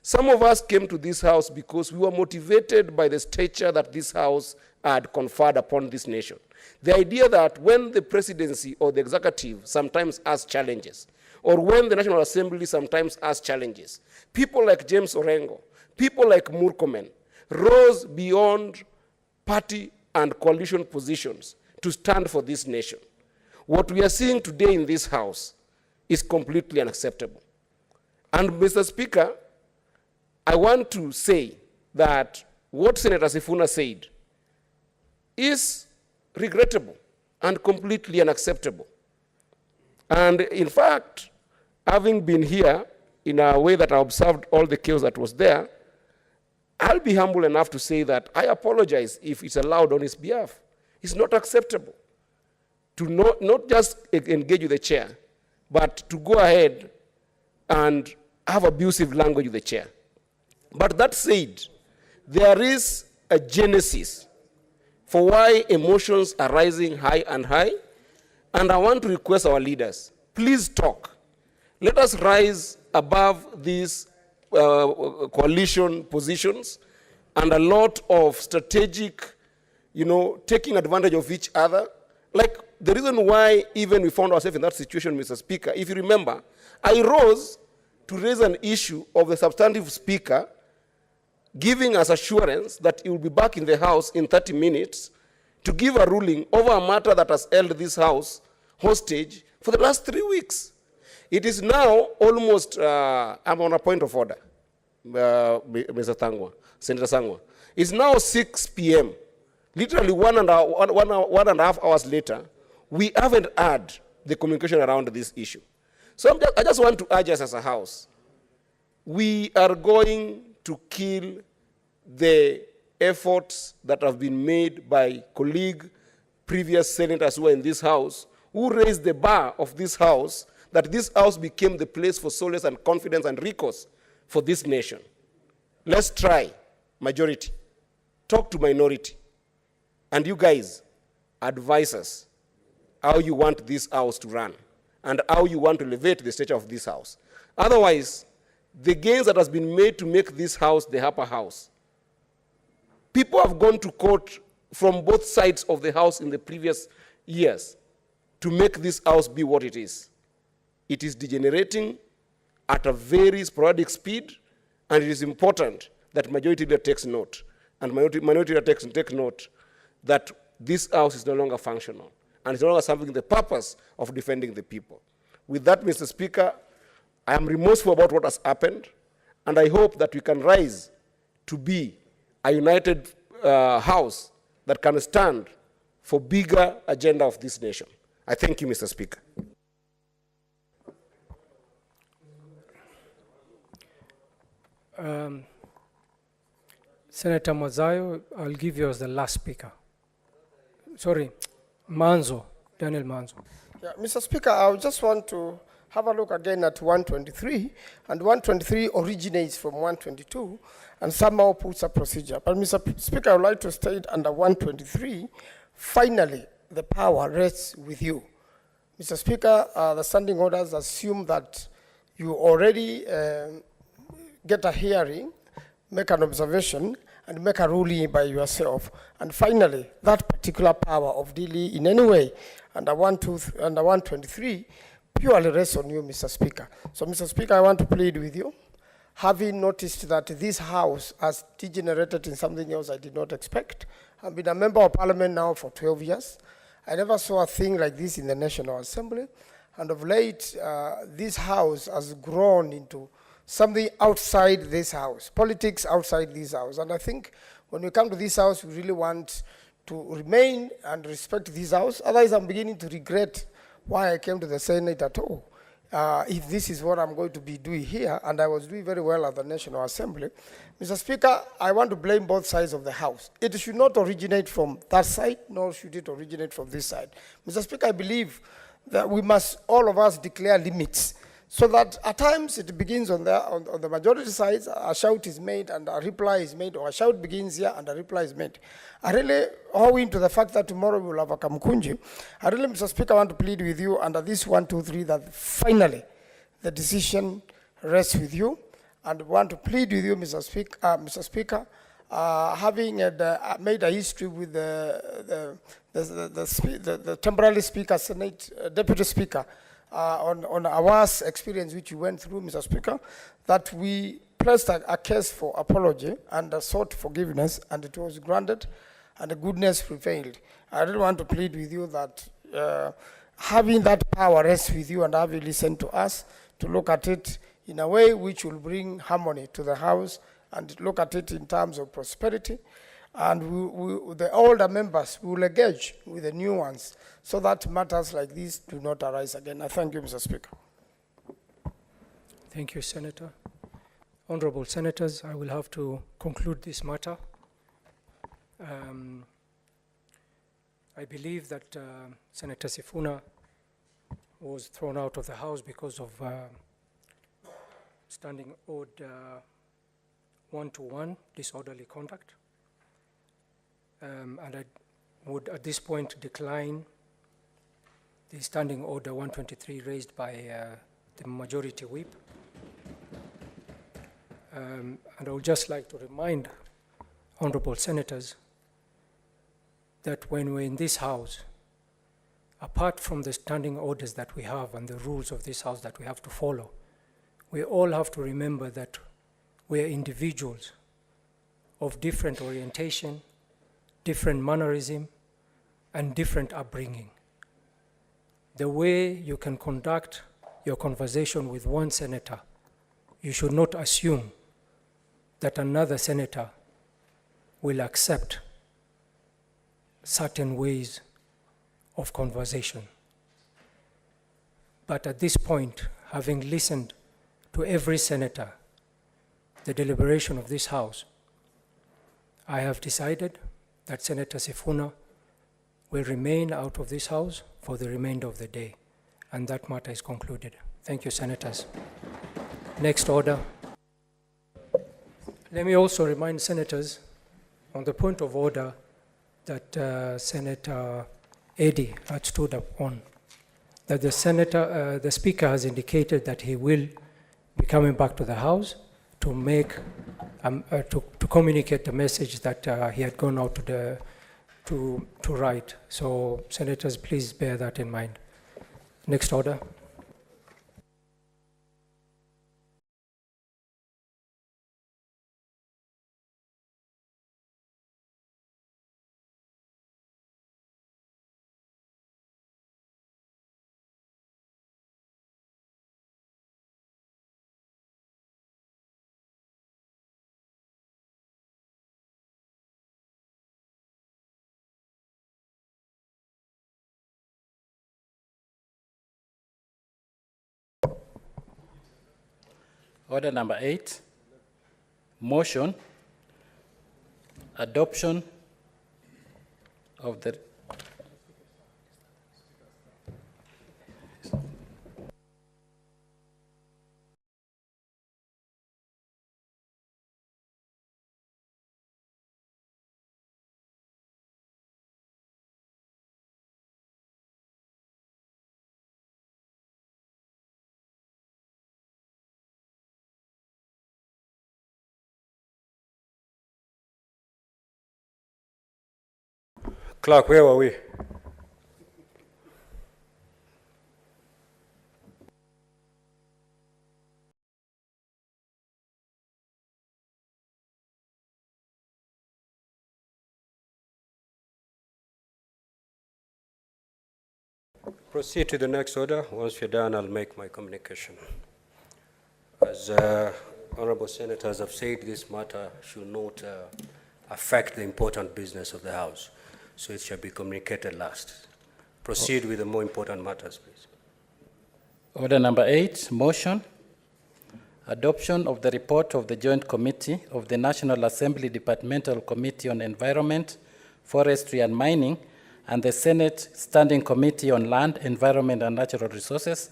Some of us came to this house because we were motivated by the stature that this house had conferred upon this nation. The idea that when the presidency or the executive sometimes asks challenges, or when the National Assembly sometimes asks challenges, people like James Orengo, people like Murkomen, rose beyond party and coalition positions to stand for this nation. What we are seeing today in this house is completely unacceptable. And Mr. Speaker, I want to say that what Senator Sifuna said is regrettable and completely unacceptable. And in fact, having been here in a way that I observed all the chaos that was there, I'll be humble enough to say that I apologize if it's allowed on his behalf. It's not acceptable to not just engage with the chair, but to go ahead and have abusive language with the chair. But that said, there is a genesis for why emotions are rising high and high, and I want to request our leaders, please talk. Let us rise above these coalition positions and a lot of strategic, taking advantage of each other. Like the reason why even we found ourselves in that situation, Mr. Speaker, if you remember, I rose to raise an issue of the substantive speaker giving us assurance that he will be back in the House in 30 minutes to give a ruling over a matter that has held this House hostage for the last 3 weeks. It is now almost, I'm on a point of order, Mr. Thangwa, Senator Sangwa. It's now 6 p.m. Literally one and a half hours later, we haven't had the communication around this issue. So I just want to urge us as a House, we are going to kill the efforts that have been made by previous senators who are in this House, who raised the bar of this House, that this House became the place for solace and confidence and recourse for this nation. Let's try, majority, talk to minority, and you guys advise us how you want this House to run and how you want to elevate the stature of this House. Otherwise, the gains that has been made to make this House the upper house, people have gone to court from both sides of the House in the previous years to make this House be what it is. It is degenerating at a very sporadic speed, and it is important that majority leader takes note, and minority leader take note that this House is no longer functional, and it's no longer serving the purpose of defending the people. With that, Mr. Speaker, I am remorseful about what has happened, and I hope that we can rise to be a united House that can stand for bigger agenda of this nation. I thank you, Mr. Speaker. Senator Mazayo, I'll give you as the last speaker. Sorry, Manzo, Daniel Manzo. Yeah, Mr. Speaker, I just want to have a look again at 123, and 123 originates from 122 and somehow puts a procedure. But Mr. Speaker, I would like to state under 123, finally, the power rests with you. Mr. Speaker, the standing orders assume that you already get a hearing, make an observation, and make a ruling by yourself. And finally, that particular power of dealing in any way under 123 purely rests on you, Mr. Speaker. So, Mr. Speaker, I want to plead with you, having noticed that this House has degenerated in something else I did not expect. I've been a member of Parliament now for 12 years. I never saw a thing like this in the National Assembly. And of late, this House has grown into something outside this House, politics outside this House. And I think when we come to this House, we really want to remain and respect this House. Otherwise, I'm beginning to regret why I came to the Senate at all. If this is what I'm going to be doing here, and I was doing very well at the National Assembly. Mr. Speaker, I want to blame both sides of the House. It should not originate from that side, nor should it originate from this side. Mr. Speaker, I believe that we must, all of us, declare limits, so that at times it begins on the majority side, a shout is made and a reply is made, or a shout begins here and a reply is made. I really, owing to the fact that tomorrow we will have a Kamkunji, I really, Mr. Speaker, want to plead with you under this 123 that finally the decision rests with you, and want to plead with you, Mr. Speaker, having made a history with the temporary Speaker, Senate Deputy Speaker, on our experience which you went through, Mr. Speaker, that we placed a case for apology and sought forgiveness, and it was granted, and the goodness prevailed. I really want to plead with you that having that power rests with you, and have you listened to us to look at it in a way which will bring harmony to the House, and look at it in terms of prosperity. And the older members will engage with the new ones, so that matters like this do not arise again. I thank you, Mr. Speaker. Thank you, Senator. Honorable Senators, I will have to conclude this matter. I believe that Senator Sifuna was thrown out of the House because of Standing Order 121, disorderly conduct. And I would at this point decline the Standing Order 123 raised by the Majority Whip. And I would just like to remind honorable senators that when we're in this House, apart from the standing orders that we have and the rules of this House that we have to follow, we all have to remember that we are individuals of different orientation, different mannerism, and different upbringing. The way you can conduct your conversation with one senator, you should not assume that another senator will accept certain ways of conversation. But at this point, having listened to every senator, the deliberation of this House, I have decided that Senator Sifuna will remain out of this House for the remainder of the day, and that matter is concluded. Thank you, Senators. Next order. Let me also remind Senators on the point of order that Senator Eddy had stood up on, that the Speaker has indicated that he will be coming back to the House to make, to communicate the message that he had gone out to write. So, Senators, please bear that in mind. Next order. Order number 8, motion adoption of the Clerk, where were we? Proceed to the next order. Once you're done, I'll make my communication. As honorable senators have said, this matter should not affect the important business of the House, so it shall be communicated last. Proceed with the more important matters, please. Order number 8, motion. Adoption of the report of the Joint Committee of the National Assembly Departmental Committee on Environment, Forestry and Mining, and the Senate Standing Committee on Land, Environment and Natural Resources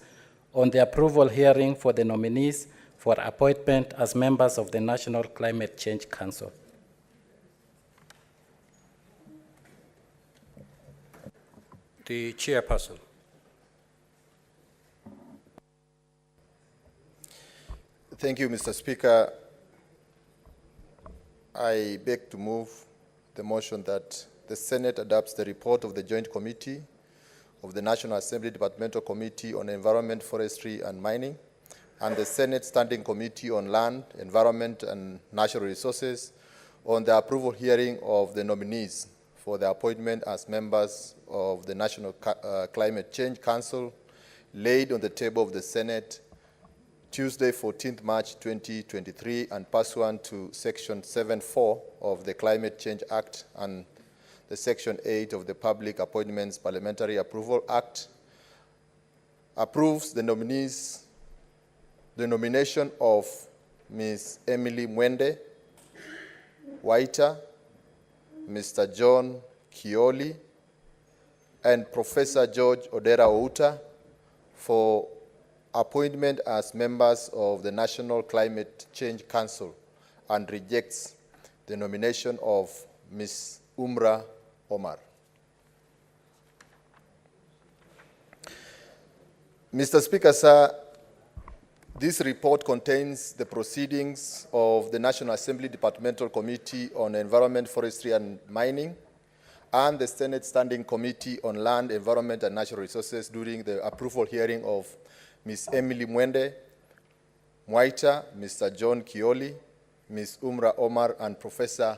on the approval hearing for the nominees for appointment as members of the National Climate Change Council. The chairperson. Thank you, Mr. Speaker. I beg to move the motion that the Senate adopts the report of the Joint Committee of the National Assembly Departmental Committee on Environment, Forestry and Mining, and the Senate Standing Committee on Land, Environment and Natural Resources on the approval hearing of the nominees for the appointment as members of the National Climate Change Council, laid on the table of the Senate Tuesday, 14th March 2023, and pursuant to Section 7(4) of the Climate Change Act and the Section 8 of the Public Appointments Parliamentary Approval Act, approves the nomination of Ms. Emily Mwende Waita, Mr. John Kioli, and Professor George Odera Outa for appointment as members of the National Climate Change Council, and rejects the nomination of Ms. Umra Omar. Mr. Speaker, sir, this report contains the proceedings of the National Assembly Departmental Committee on Environment, Forestry and Mining and the Senate Standing Committee on Land, Environment and Natural Resources during the approval hearing of Ms. Emily Mwende Mwaita, Mr. John Kioli, Ms. Umra Omar, and Professor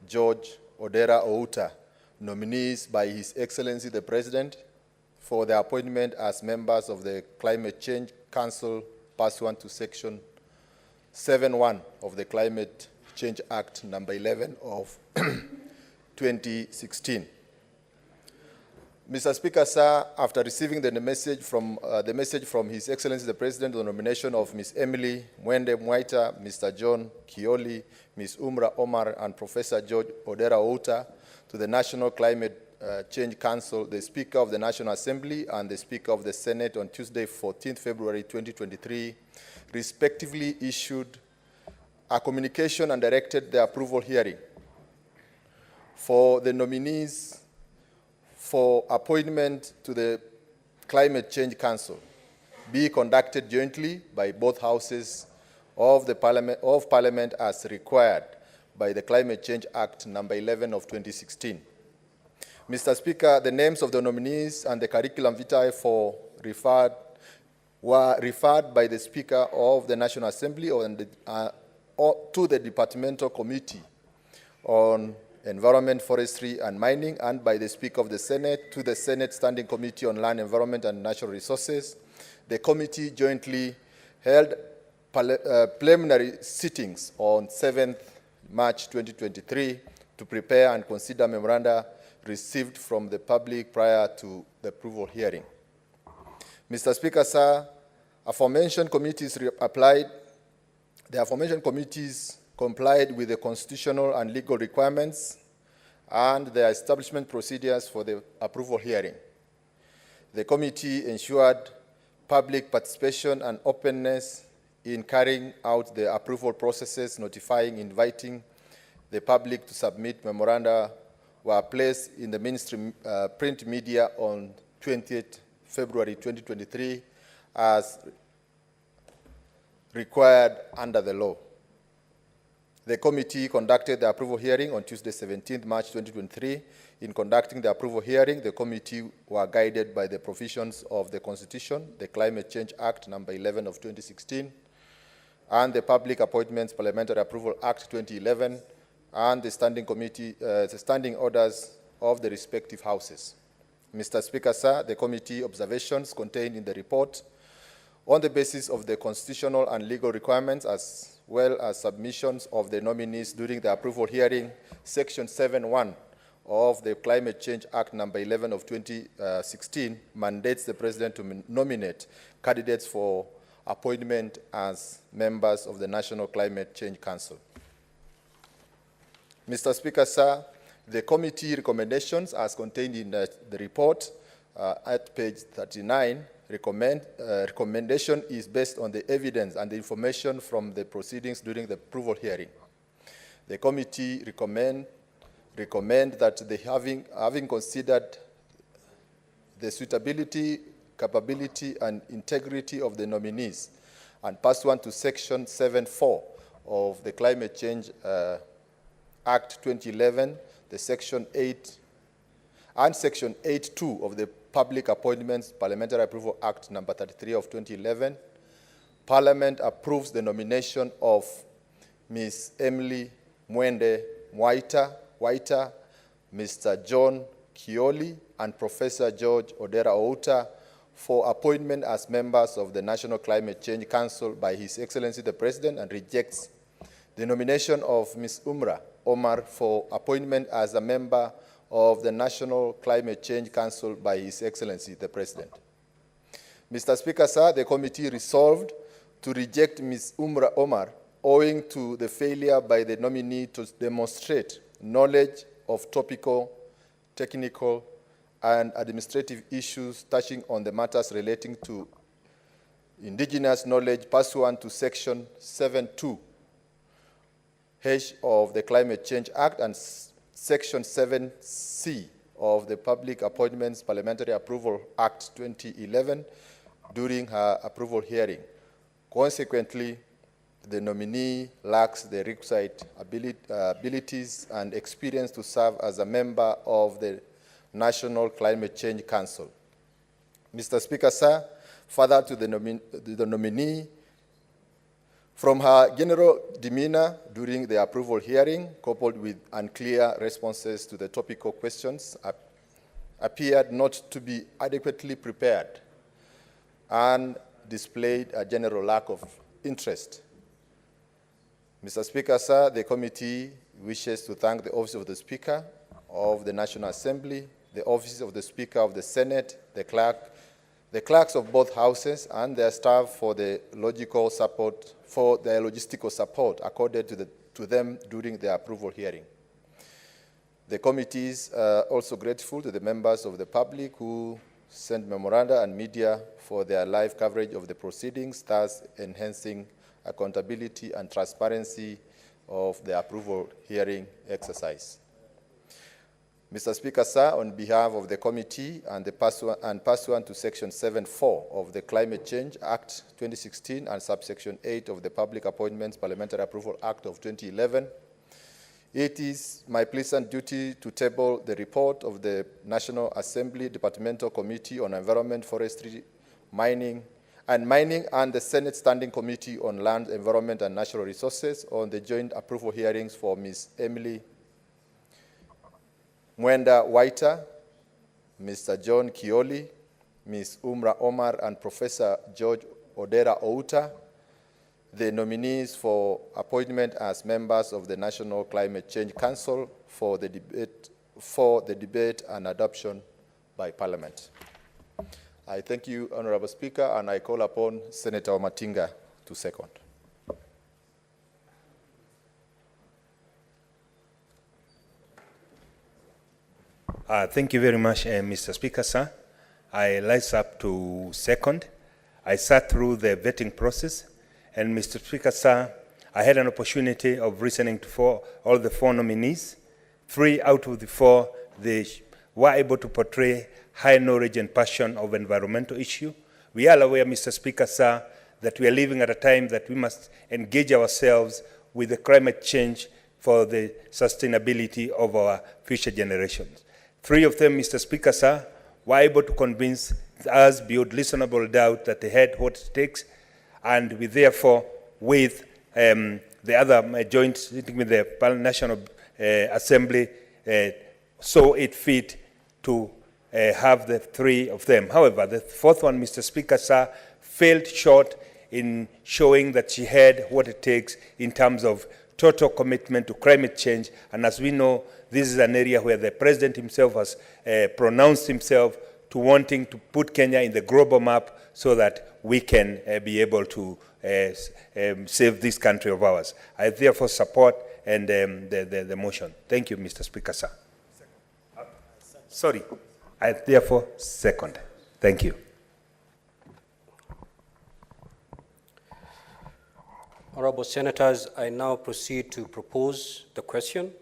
George Odera Outa, nominees by His Excellency the President for the appointment as members of the Climate Change Council pursuant to Section 7(1) of the Climate Change Act number 11 of 2016. Mr. Speaker, sir, after receiving the message from His Excellency the President on the nomination of Ms. Emily Mwende Mwaita, Mr. John Kioli, Ms. Umra Omar, and Professor George Odera Outa to the National Climate Change Council, the Speaker of the National Assembly and the Speaker of the Senate on Tuesday, 14th February 2023, respectively issued a communication and directed the approval hearing for the nominees for appointment to the Climate Change Council be conducted jointly by both houses of Parliament as required by the Climate Change Act number 11 of 2016. Mr. Speaker, the names of the nominees and the curriculum vitae were referred by the Speaker of the National Assembly to the Departmental Committee on Environment, Forestry and Mining, and by the Speaker of the Senate to the Senate Standing Committee on Land, Environment and Natural Resources. The committee jointly held preliminary sittings on 7th March 2023 to prepare and consider memoranda received from the public prior to the approval hearing. Mr. Speaker, sir, the aforementioned committees complied with the constitutional and legal requirements and the establishment procedures for the approval hearing. The committee ensured public participation and openness in carrying out the approval processes, notifying, inviting the public to submit memoranda were placed in the ministry print media on 20th February 2023 as required under the law. The committee conducted the approval hearing on Tuesday, 17th March 2023. In conducting the approval hearing, the committee were guided by the provisions of the Constitution, the Climate Change Act number 11 of 2016, and the Public Appointments Parliamentary Approval Act 2011, and the standing orders of the respective houses. Mr. Speaker, sir, the committee observations contained in the report on the basis of the constitutional and legal requirements as well as submissions of the nominees during the approval hearing, Section 7.1 of the Climate Change Act number 11 of 2016 mandates the President to nominate candidates for appointment as members of the National Climate Change Council. Mr. Speaker, sir, the committee recommendations as contained in the report at page 39 recommendation is based on the evidence and the information from the proceedings during the approval hearing. The committee recommend that they having considered the suitability, capability, and integrity of the nominees, and pursuant to Section 7.4 of the Climate Change Act 2011, the Section 8 and Section 8.2 of the Public Appointments Parliamentary Approval Act number 33 of 2011, Parliament approves the nomination of Ms. Emily Mwende Waita, Mr. John Kioli, and Professor George Odera Outa for appointment as members of the National Climate Change Council by His Excellency the President, and rejects the nomination of Ms. Umra Omar for appointment as a member of the National Climate Change Council by His Excellency the President. Mr. Speaker, sir, the committee resolved to reject Ms. Umra Omar owing to the failure by the nominee to demonstrate knowledge of topical, technical, and administrative issues touching on the matters relating to indigenous knowledge pursuant to Section 7.2 H of the Climate Change Act and Section 7C of the Public Appointments Parliamentary Approval Act 2011 during her approval hearing. Consequently, the nominee lacks the requisite abilities and experience to serve as a member of the National Climate Change Council. Mr. Speaker, sir, further to the nominee, from her general demeanor during the approval hearing, coupled with unclear responses to the topical questions, appeared not to be adequately prepared and displayed a general lack of interest. Mr. Speaker, sir, the committee wishes to thank the Office of the Speaker of the National Assembly, the Office of the Speaker of the Senate, the clerks of both houses, and their staff for the logistical support accorded to them during the approval hearing. The committee is also grateful to the members of the public who sent memoranda and media for their live coverage of the proceedings, thus enhancing accountability and transparency of the approval hearing exercise. Mr. Speaker, sir, on behalf of the committee and pursuant to Section 7.4 of the Climate Change Act 2016 and subsection 8 of the Public Appointments Parliamentary Approval Act of 2011, it is my pleasant duty to table the report of the National Assembly Departmental Committee on Environment, Forestry, Mining, and the Senate Standing Committee on Land, Environment, and Natural Resources on the joint approval hearings for Ms. Emily Mwenda Waita, Mr. John Kioli, Ms. Umra Omar, and Professor George Odera Outa, the nominees for appointment as members of the National Climate Change Council for the debate and adoption by Parliament. I thank you, Honorable Speaker, and I call upon Senator Matinga to second. Thank you very much, Mr. Speaker, sir. I rise up to second. I sat through the vetting process, and Mr. Speaker, sir, I had an opportunity of listening to all the 4 nominees. 3 out of the 4, they were able to portray high knowledge and passion of environmental issue. We are aware, Mr. Speaker, sir, that we are living at a time that we must engage ourselves with the climate change for the sustainability of our future generations. 3 of them, Mr. Speaker, sir, were able to convince us beyond reasonable doubt that they had what it takes, and we therefore, with the other joint sitting with the National Assembly, saw it fit to have the 3 of them. However, the 4th one, Mr. Speaker, sir, fell short in showing that she had what it takes in terms of total commitment to climate change. And as we know, this is an area where the President himself has pronounced himself to wanting to put Kenya in the global map so that we can be able to save this country of ours. I therefore support the motion. Thank you, Mr. Speaker, sir. Sorry, I therefore second. Thank you. Honorable Senators, I now proceed to propose the question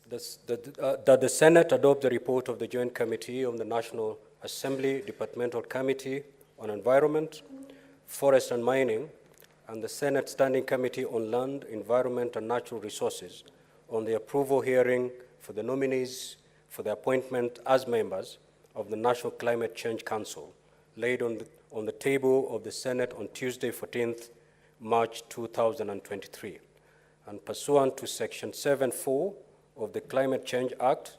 that the Senate adopt the report of the Joint Committee on the National Assembly Departmental Committee on Environment, Forest and Mining, and the Senate Standing Committee on Land, Environment and Natural Resources on the approval hearing for the nominees for the appointment as members of the National Climate Change Council, laid on the table of the Senate on Tuesday, 14th March 2023. And pursuant to Section 7(4) of the Climate Change Act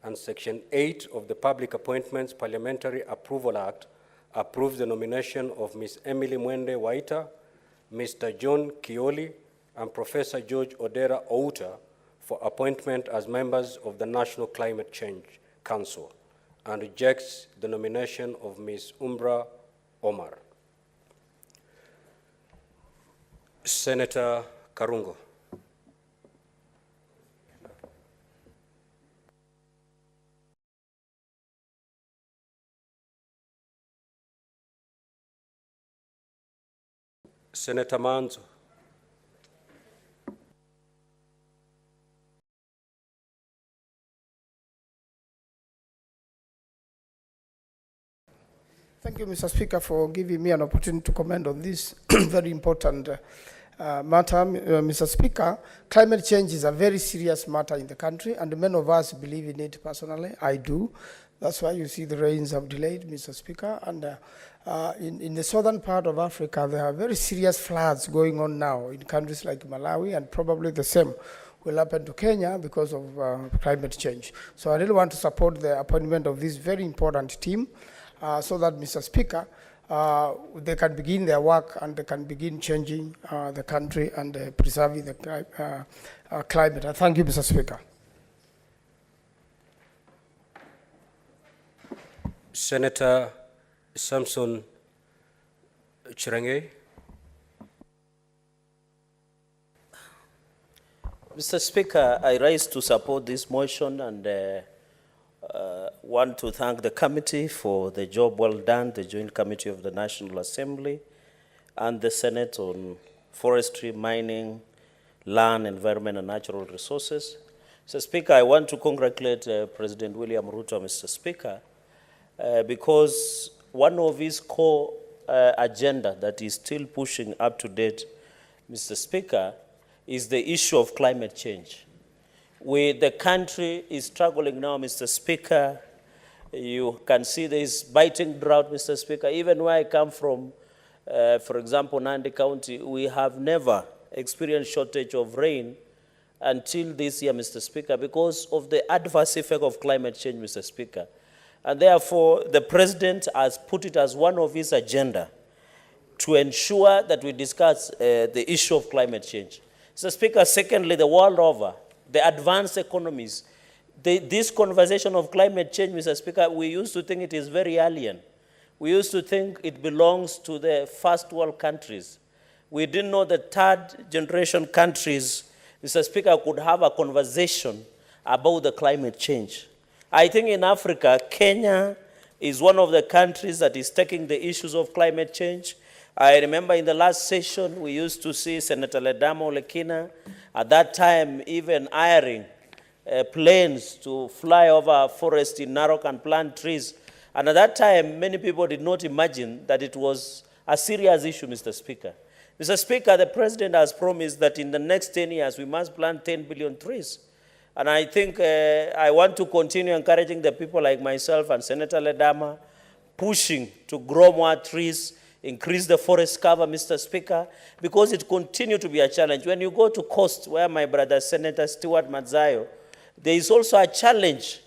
and Section 8 of the Public Appointments Parliamentary Approval Act, approves the nomination of Ms. Emily Mwende Waita, Mr. John Kioli, and Professor George Odera Outa for appointment as members of the National Climate Change Council, and rejects the nomination of Ms. Umbra Omar. Senator Karungo. Senator Manzo. Thank you, Mr. Speaker, for giving me an opportunity to comment on this very important matter. Mr. Speaker, climate change is a very serious matter in the country, and many of us believe in it personally. I do. That's why you see the rains have delayed, Mr. Speaker. And in the southern part of Africa, there are very serious floods going on now in countries like Malawi, and probably the same will happen to Kenya because of climate change. So I really want to support the appointment of this very important team so that, Mr. Speaker, they can begin their work and they can begin changing the country and preserving the climate. Thank you, Mr. Speaker. Senator Samson Chirangei. Mr. Speaker, I rise to support this motion and want to thank the committee for the job well done, the Joint Committee of the National Assembly and the Senate on Forestry, Mining, Land, Environment and Natural Resources. Mr. Speaker, I want to congratulate President William Ruto, Mr. Speaker, because one of his core agenda that is still pushing up to date, Mr. Speaker, is the issue of climate change. The country is struggling now, Mr. Speaker. You can see there is biting drought, Mr. Speaker. Even where I come from, for example, Nandi County, we have never experienced shortage of rain until this year, Mr. Speaker, because of the adverse effect of climate change, Mr. Speaker. And therefore, the President has put it as one of his agenda to ensure that we discuss the issue of climate change. Mr. Speaker, secondly, the world over, the advanced economies, this conversation of climate change, Mr. Speaker, we used to think it is very alien. We used to think it belongs to the first world countries. We didn't know that third generation countries, Mr. Speaker, could have a conversation about the climate change. I think in Africa, Kenya is one of the countries that is taking the issues of climate change. I remember in the last session, we used to see Senator Ledamo Lekina, at that time even hiring planes to fly over forest in Narok and plant trees. And at that time, many people did not imagine that it was a serious issue, Mr. Speaker. Mr. Speaker, the President has promised that in the next 10 years, we must plant 10 billion trees. And I think I want to continue encouraging the people like myself and Senator Ledama, pushing to grow more trees, increase the forest cover, Mr. Speaker, because it continues to be a challenge. When you go to Coast, where my brother Senator Stewart Madzayo, there is also a challenge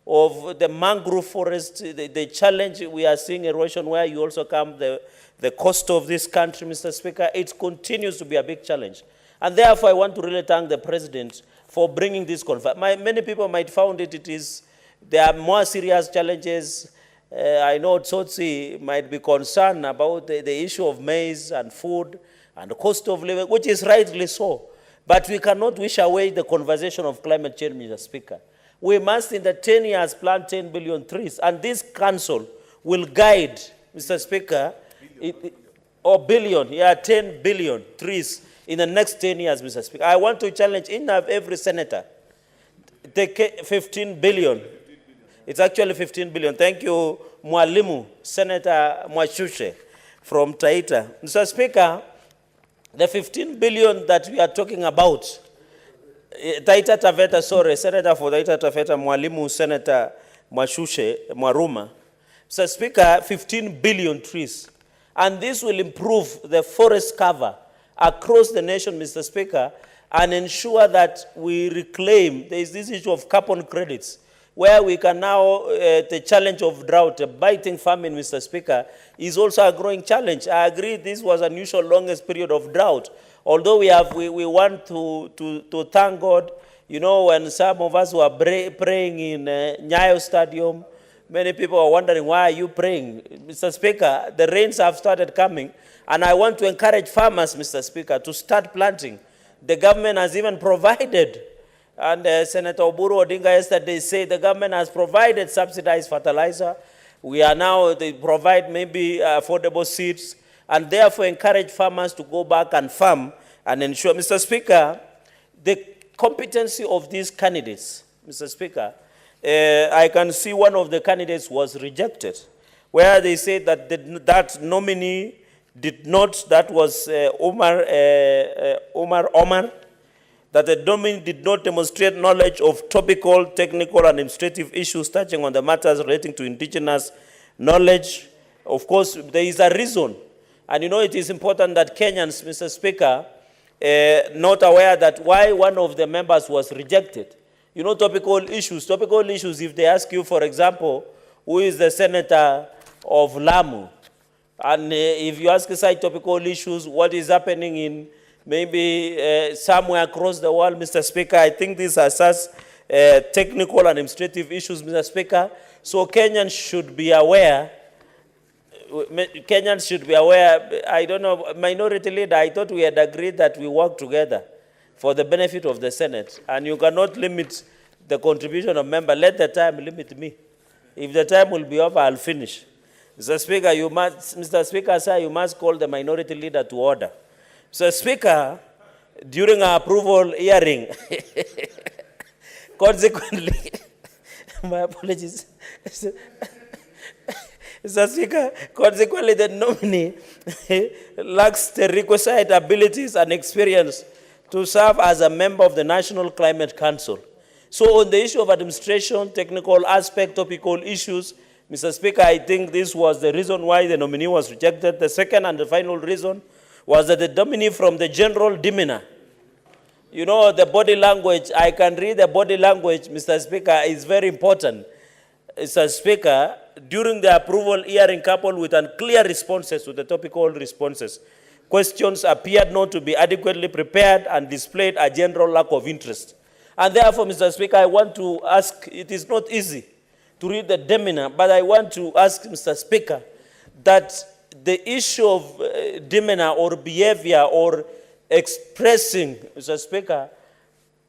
of the mangrove forest, the challenge we are seeing erosion where you also come, the coast of this country, Mr. Speaker, it continues to be a big challenge. And therefore, I want to really thank the President for bringing this conference. Many people might found there are more serious challenges. I know Tsotsi might be concerned about the issue of maize and food and the cost of living, which is rightly so. But we cannot wish away the conversation of climate change, Mr. Speaker. We must, in the 10 years, plant 10 billion trees. And this council will guide, Mr. Speaker, 10 billion trees in the next 10 years, Mr. Speaker. I want to challenge every senator, take 15 billion. It's actually 15 billion. Thank you, Mwalimu, Senator Mwashushe from Taita. Mr. Speaker, the 15 billion that we are talking about, Taita Taveta, sorry, Senator for Taita Taveta, Mwalimu, Senator Mwashushe, Mwaruma. Mr. Speaker, 15 billion trees. And this will improve the forest cover across the nation, Mr. Speaker, and ensure that we reclaim, there is this issue of carbon credits, where we can now, the challenge of drought, biting famine, Mr. Speaker, is also a growing challenge. I agree this was an unusual longest period of drought. Although we want to thank God, you know, when some of us were praying in Nyayo Stadium, many people are wondering, why are you praying? Mr. Speaker, the rains have started coming, and I want to encourage farmers, Mr. Speaker, to start planting. The government has even provided, and Senator Oburu Odinga yesterday said the government has provided subsidized fertilizer. We are now, they provide maybe affordable seeds, and therefore encourage farmers to go back and farm and ensure, Mr. Speaker, the competency of these candidates, Mr. Speaker, I can see one of the candidates was rejected, where they said that that nominee did not, that was Omar, that the nominee did not demonstrate knowledge of topical, technical, and administrative issues touching on the matters relating to indigenous knowledge. Of course, there is a reason. And you know, it is important that Kenyans, Mr. Speaker, not aware that why one of the members was rejected. You know, topical issues, if they ask you, for example, who is the senator of Lamu, and if you ask aside topical issues, what is happening in maybe somewhere across the world, Mr. Speaker, I think these are such technical and administrative issues, Mr. Speaker. So Kenyans should be aware. I don't know, minority leader, I thought we had agreed that we work together for the benefit of the Senate. And you cannot limit the contribution of member. Let the time limit me. If the time will be over, I'll finish. Mr. Speaker, Mr. Speaker, sir, you must call the minority leader to order. Mr. Speaker, during our approval hearing, consequently, my apologies. Mr. Speaker, consequently, the nominee lacks the requisite abilities and experience to serve as a member of the National Climate Council. So on the issue of administration, technical aspect, topical issues, Mr. Speaker, I think this was the reason why the nominee was rejected. The second and the final reason was that the nominee from the general demeanor, you know, the body language, I can read the body language, Mr. Speaker, is very important. Mr. Speaker, during the approval hearing coupled with unclear responses to the topical responses, questions appeared not to be adequately prepared and displayed a general lack of interest. And therefore, Mr. Speaker, I want to ask, it is not easy to read the demeanor, but I want to ask, Mr. Speaker, that the issue of demeanor or behavior or expressing, Mr. Speaker,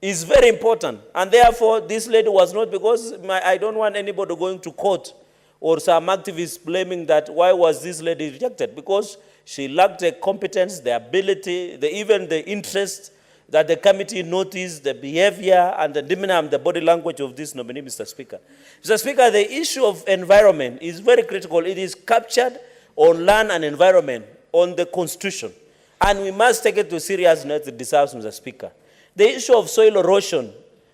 is very important. And therefore, this lady was not, because I don't want anybody going to court or some activists blaming that why was this lady rejected, because she lacked the competence, the ability, even the interest that the committee noticed, the behavior and the demeanor and the body language of this nominee, Mr. Speaker. Mr. Speaker, the issue of environment is very critical. It is captured on land and environment on the Constitution. And we must take it to seriousness it deserves, Mr. Speaker. The issue of soil erosion,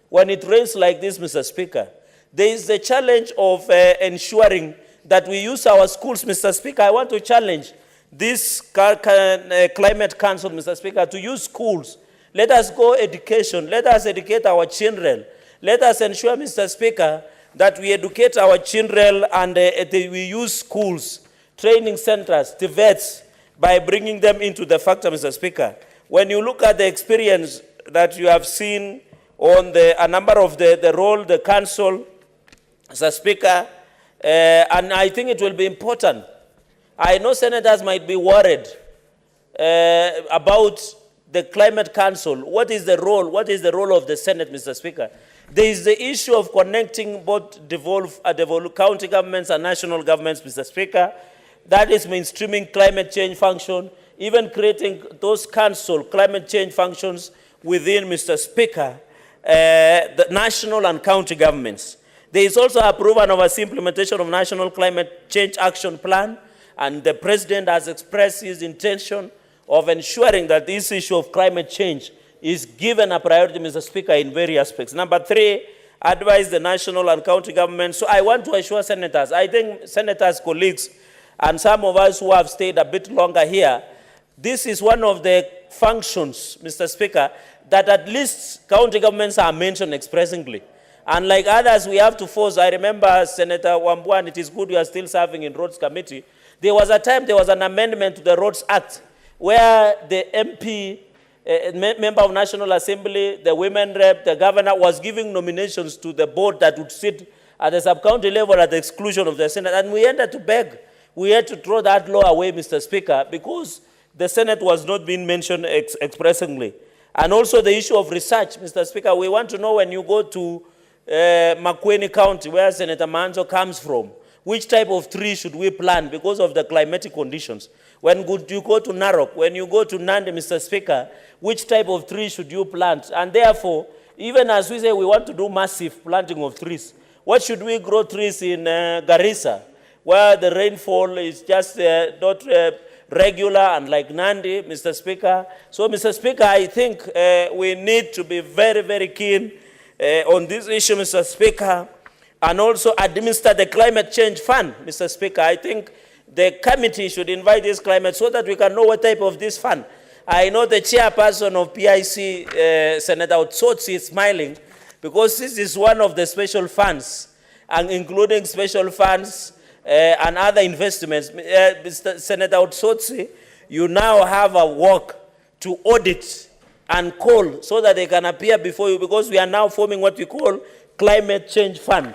when it rains like this, Mr. Speaker, there is the challenge of ensuring that we use our schools, Mr. Speaker. I want to challenge this climate council, Mr. Speaker, to use schools. Let us go education. Let us educate our children. Let us ensure, Mr. Speaker, that we educate our children and we use schools, training centers, TVETs, by bringing them into the factor, Mr. Speaker. When you look at the experience that you have seen on a number of the role, the council, Mr. Speaker, and I think it will be important. I know senators might be worried about the Climate Council. What is the role? What is the role of the Senate, Mr. Speaker? There is the issue of connecting both devolved county governments and national governments, Mr. Speaker. That is mainstreaming climate change function, even creating those council climate change functions within, Mr. Speaker, the national and county governments. There is also approval and oversee implementation of National Climate Change Action Plan, and the President has expressed his intention of ensuring that this issue of climate change is given a priority, Mr. Speaker, in various aspects. Number 3, advise the national and county governments. So I want to assure senators, I think senators, colleagues, and some of us who have stayed a bit longer here, this is one of the functions, Mr. Speaker, that at least county governments are mentioned expressingly. And like others, we have to force. I remember Senator Wambua, it is good you are still serving in Roads Committee. There was a time there was an amendment to the Roads Act where the MP, member of National Assembly, the women rep, the governor was giving nominations to the board that would sit at the sub-county level at the exclusion of the Senate. And we ended to beg. We had to throw that law away, Mr. Speaker, because the Senate was not being mentioned expressingly. And also the issue of research, Mr. Speaker, we want to know when you go to Makueni County, where Senator Manzo comes from, which type of tree should we plant because of the climatic conditions? When you go to Narok, when you go to Nandi, Mr. Speaker, which type of tree should you plant? And therefore, even as we say we want to do massive planting of trees, what should we grow trees in Garissa, where the rainfall is just not regular, and like Nandi, Mr. Speaker? So, Mr. Speaker, I think we need to be very, very keen on this issue, Mr. Speaker, and also administer the climate change fund, Mr. Speaker. I think the committee should invite this climate so that we can know what type of this fund. I know the chairperson of PIC, Senator Otsotsi, is smiling because this is one of the special funds, and including special funds and other investments. Mr. Senator Otsotsi, you now have a work to audit and call so that they can appear before you, because we are now forming what we call climate change fund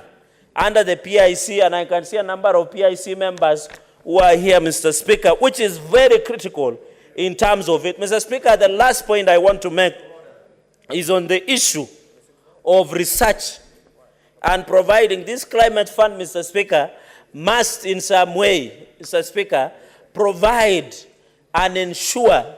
under the PIC, and I can see a number of PIC members who are here, Mr. Speaker, which is very critical in terms of it. Mr. Speaker, the last point I want to make is on the issue of research and providing this climate fund, Mr. Speaker, must in some way, Mr. Speaker, provide and ensure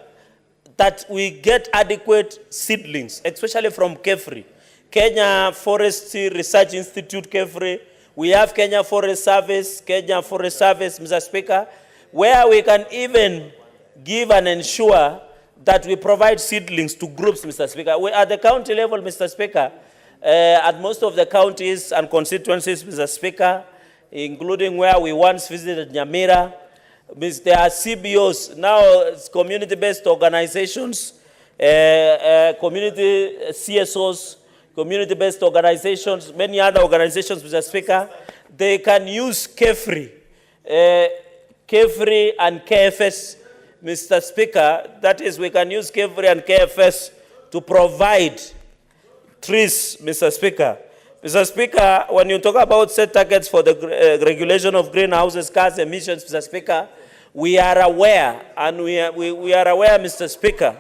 that we get adequate seedlings, especially from KEFRI. Kenya Forestry Research Institute, KEFRI. We have Kenya Forest Service, Mr. Speaker, where we can even give and ensure that we provide seedlings to groups, Mr. Speaker. We, at the county level, Mr. Speaker, at most of the counties and constituencies, Mr. Speaker, including where we once visited Nyamira, there are CBOs, now it's community-based organizations, community CSOs, community-based organizations, many other organizations, Mr. Speaker. They can use KEFRI and KFS, Mr. Speaker. That is, we can use KEFRI and KFS to provide trees, Mr. Speaker. Mr. Speaker, when you talk about set targets for the regulation of greenhouse gas emissions, Mr. Speaker, we are aware, and we are aware, Mr. Speaker,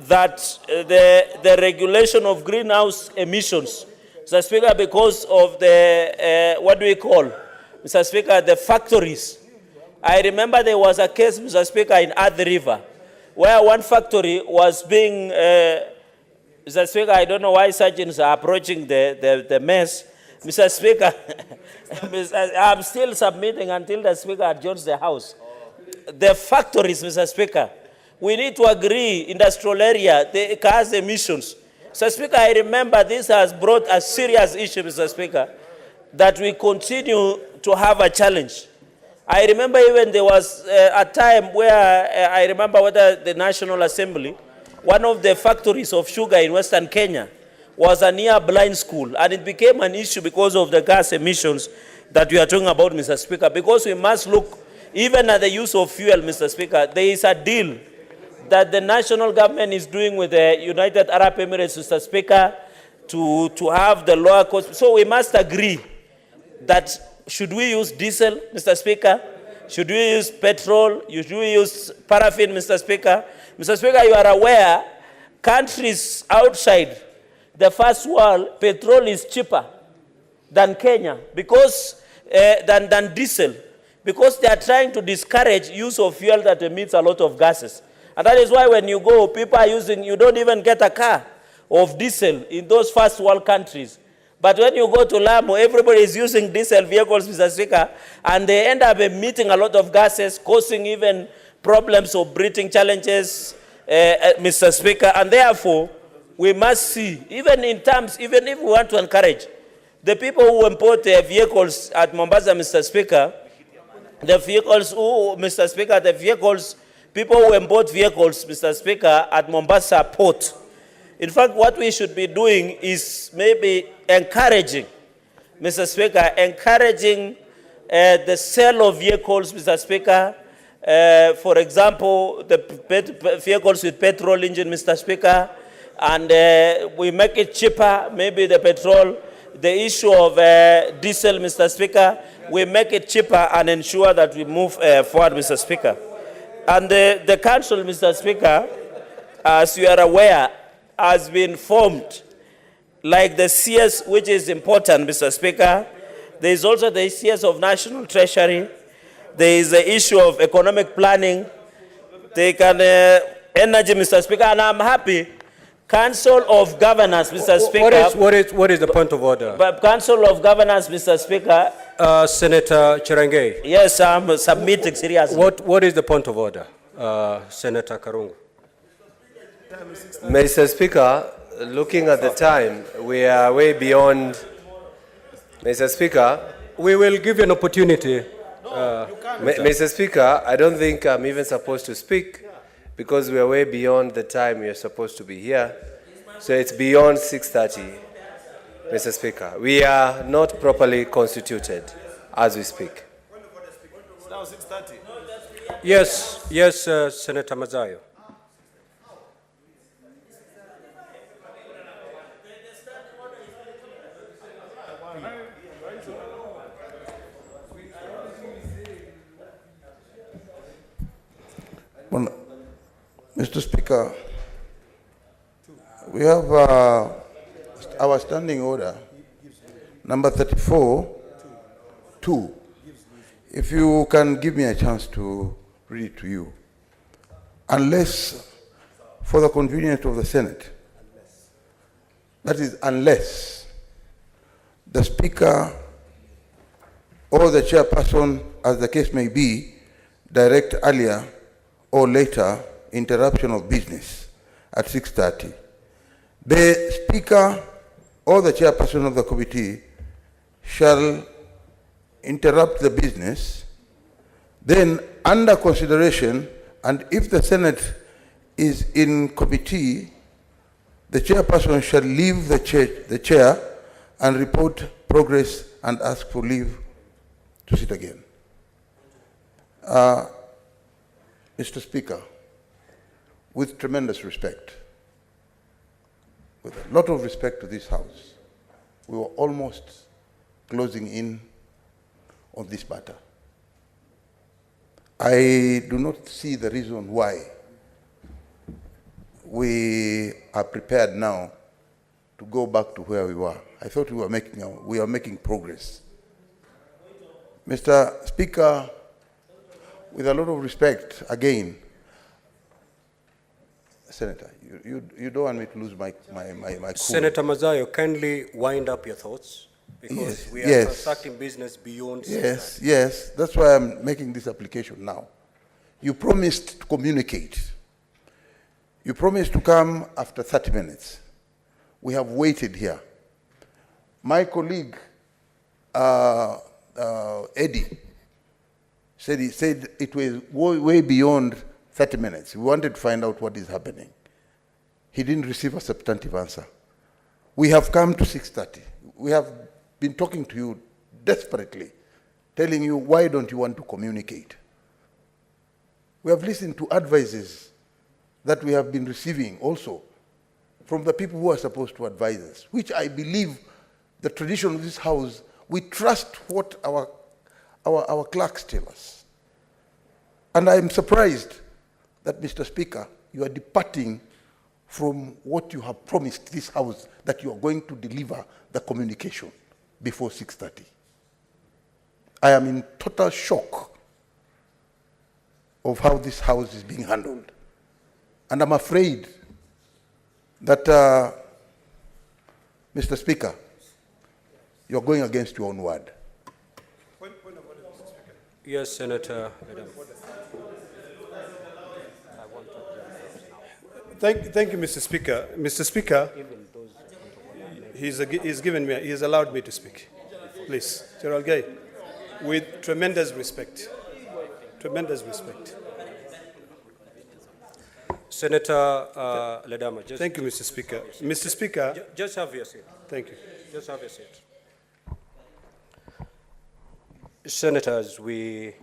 that the regulation of greenhouse emissions, Mr. Speaker, because of the, what do we call, Mr. Speaker, the factories. I remember there was a case, Mr. Speaker, in Athi River, where one factory was being, Mr. Speaker, I don't know why surgeons are approaching the mess. Mr. Speaker, I'm still submitting until the Speaker adjourns the House. The factories, Mr. Speaker, we need to agree, industrial area, the cars emissions. Mr. Speaker, I remember this has brought a serious issue, Mr. Speaker, that we continue to have a challenge. I remember even there was a time where I remember whether the National Assembly, one of the factories of sugar in Western Kenya was a near blind school, and it became an issue because of the gas emissions that we are talking about, Mr. Speaker, because we must look even at the use of fuel, Mr. Speaker. There is a deal that the national government is doing with the United Arab Emirates, Mr. Speaker, to have the lower cost. So we must agree that should we use diesel, Mr. Speaker? Should we use petrol? Should we use paraffin, Mr. Speaker? Mr. Speaker, you are aware, countries outside the first world, petrol is cheaper than Kenya because, than diesel, because they are trying to discourage use of fuel that emits a lot of gases. And that is why when you go, people are using, you don't even get a car of diesel in those first world countries. But when you go to Lamu, everybody is using diesel vehicles, Mr. Speaker, and they end up emitting a lot of gases, causing even problems of breathing challenges, Mr. Speaker. And therefore, we must see, even in terms, even if we want to encourage the people who import their vehicles at Mombasa, Mr. Speaker, the vehicles who, Mr. Speaker, the vehicles, people who import vehicles, Mr. Speaker, at Mombasa port. In fact, what we should be doing is maybe encouraging, Mr. Speaker, encouraging the sale of vehicles, Mr. Speaker. For example, the vehicles with petrol engine, Mr. Speaker, and we make it cheaper, maybe the petrol, the issue of diesel, Mr. Speaker, we make it cheaper and ensure that we move forward, Mr. Speaker. And the council, Mr. Speaker, as you are aware, has been formed like the CS, which is important, Mr. Speaker. There is also the CS of National Treasury. There is the issue of economic planning. They can energy, Mr. Speaker, and I'm happy. Council of Governors, Mr. Speaker. What is the point of order? Council of Governors, Mr. Speaker. Senator Cherangei. Yes, I'm submitting seriously. What is the point of order, Senator Karungu? Mr. Speaker, looking at the time, we are way beyond. Mr. Speaker, we will give you an opportunity. Mr. Speaker, I don't think I'm even supposed to speak because we are way beyond the time you're supposed to be here. So it's beyond 6:30, Mr. Speaker. We are not properly constituted as we speak. It's now 6:30. Yes, Senator Mazayo. Well, Mr. Speaker, we have our standing order, number 34(2). If you can give me a chance to read it to you. Unless, for the convenience of the Senate, that is, unless the Speaker or the Chairperson, as the case may be, direct earlier or later interruption of business at 6:30. The Speaker or the Chairperson of the committee shall interrupt the business, then under consideration, and if the Senate is in committee, the Chairperson shall leave the chair and report progress and ask for leave to sit again. Mr. Speaker, with tremendous respect, with a lot of respect to this House, we were almost closing in on this matter. I do not see the reason why we are prepared now to go back to where we were. I thought we are making progress. Mr. Speaker, with a lot of respect, again, Senator, you don't want me to lose my cool. Senator Mazayo, kindly wind up your thoughts, because we are transacting business beyond. Yes, that's why I'm making this application now. You promised to communicate. You promised to come after 30 minutes. We have waited here. My colleague, Eddie, said it was way beyond 30 minutes. We wanted to find out what is happening. He didn't receive a substantive answer. We have come to 6:30. We have been talking to you desperately, telling you, why don't you want to communicate? We have listened to advices that we have been receiving also from the people who are supposed to advise us, which I believe the tradition of this house, we trust what our clerks tell us. And I am surprised that, Mr. Speaker, you are departing from what you have promised this house, that you are going to deliver the communication before 6:30. I am in total shock of how this house is being handled. And I'm afraid that, Mr. Speaker, you're going against your own word. Yes, Senator. Thank you, Mr. Speaker. Mr. Speaker, he's allowed me to speak. Please, Gerald Gay, with tremendous respect. Tremendous respect. Senator Ledama, just... Thank you, Mr. Speaker. Mr. Speaker... Just have your seat. Thank you. Just have your seat. Senators, the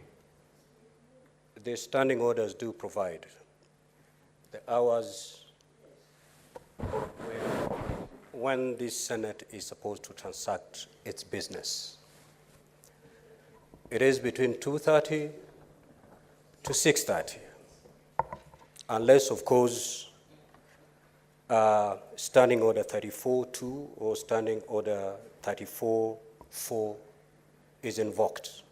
standing orders do provide the hours when this Senate is supposed to transact its business. It is between 2:30 to 6:30, unless, of course, Standing Order 34-2 or Standing Order 34-4 is invoked.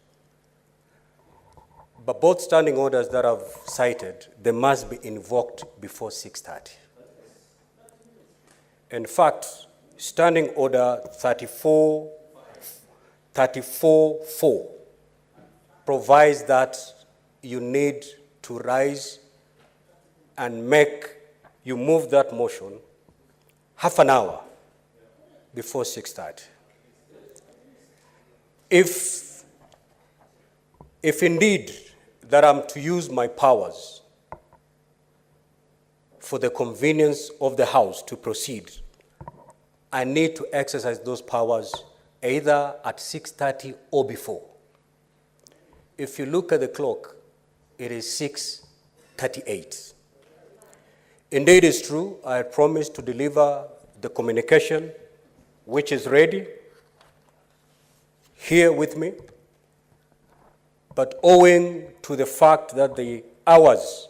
But both standing orders that I've cited, they must be invoked before 6:30. In fact, Standing Order 34-4 provides that you need to rise and you move that motion half an hour before 6:30. If indeed that I'm to use my powers for the convenience of the House to proceed, I need to exercise those powers either at 6:30 or before. If you look at the clock, it is 6:38. Indeed, it's true, I promised to deliver the communication, which is ready here with me. But owing to the fact that the hours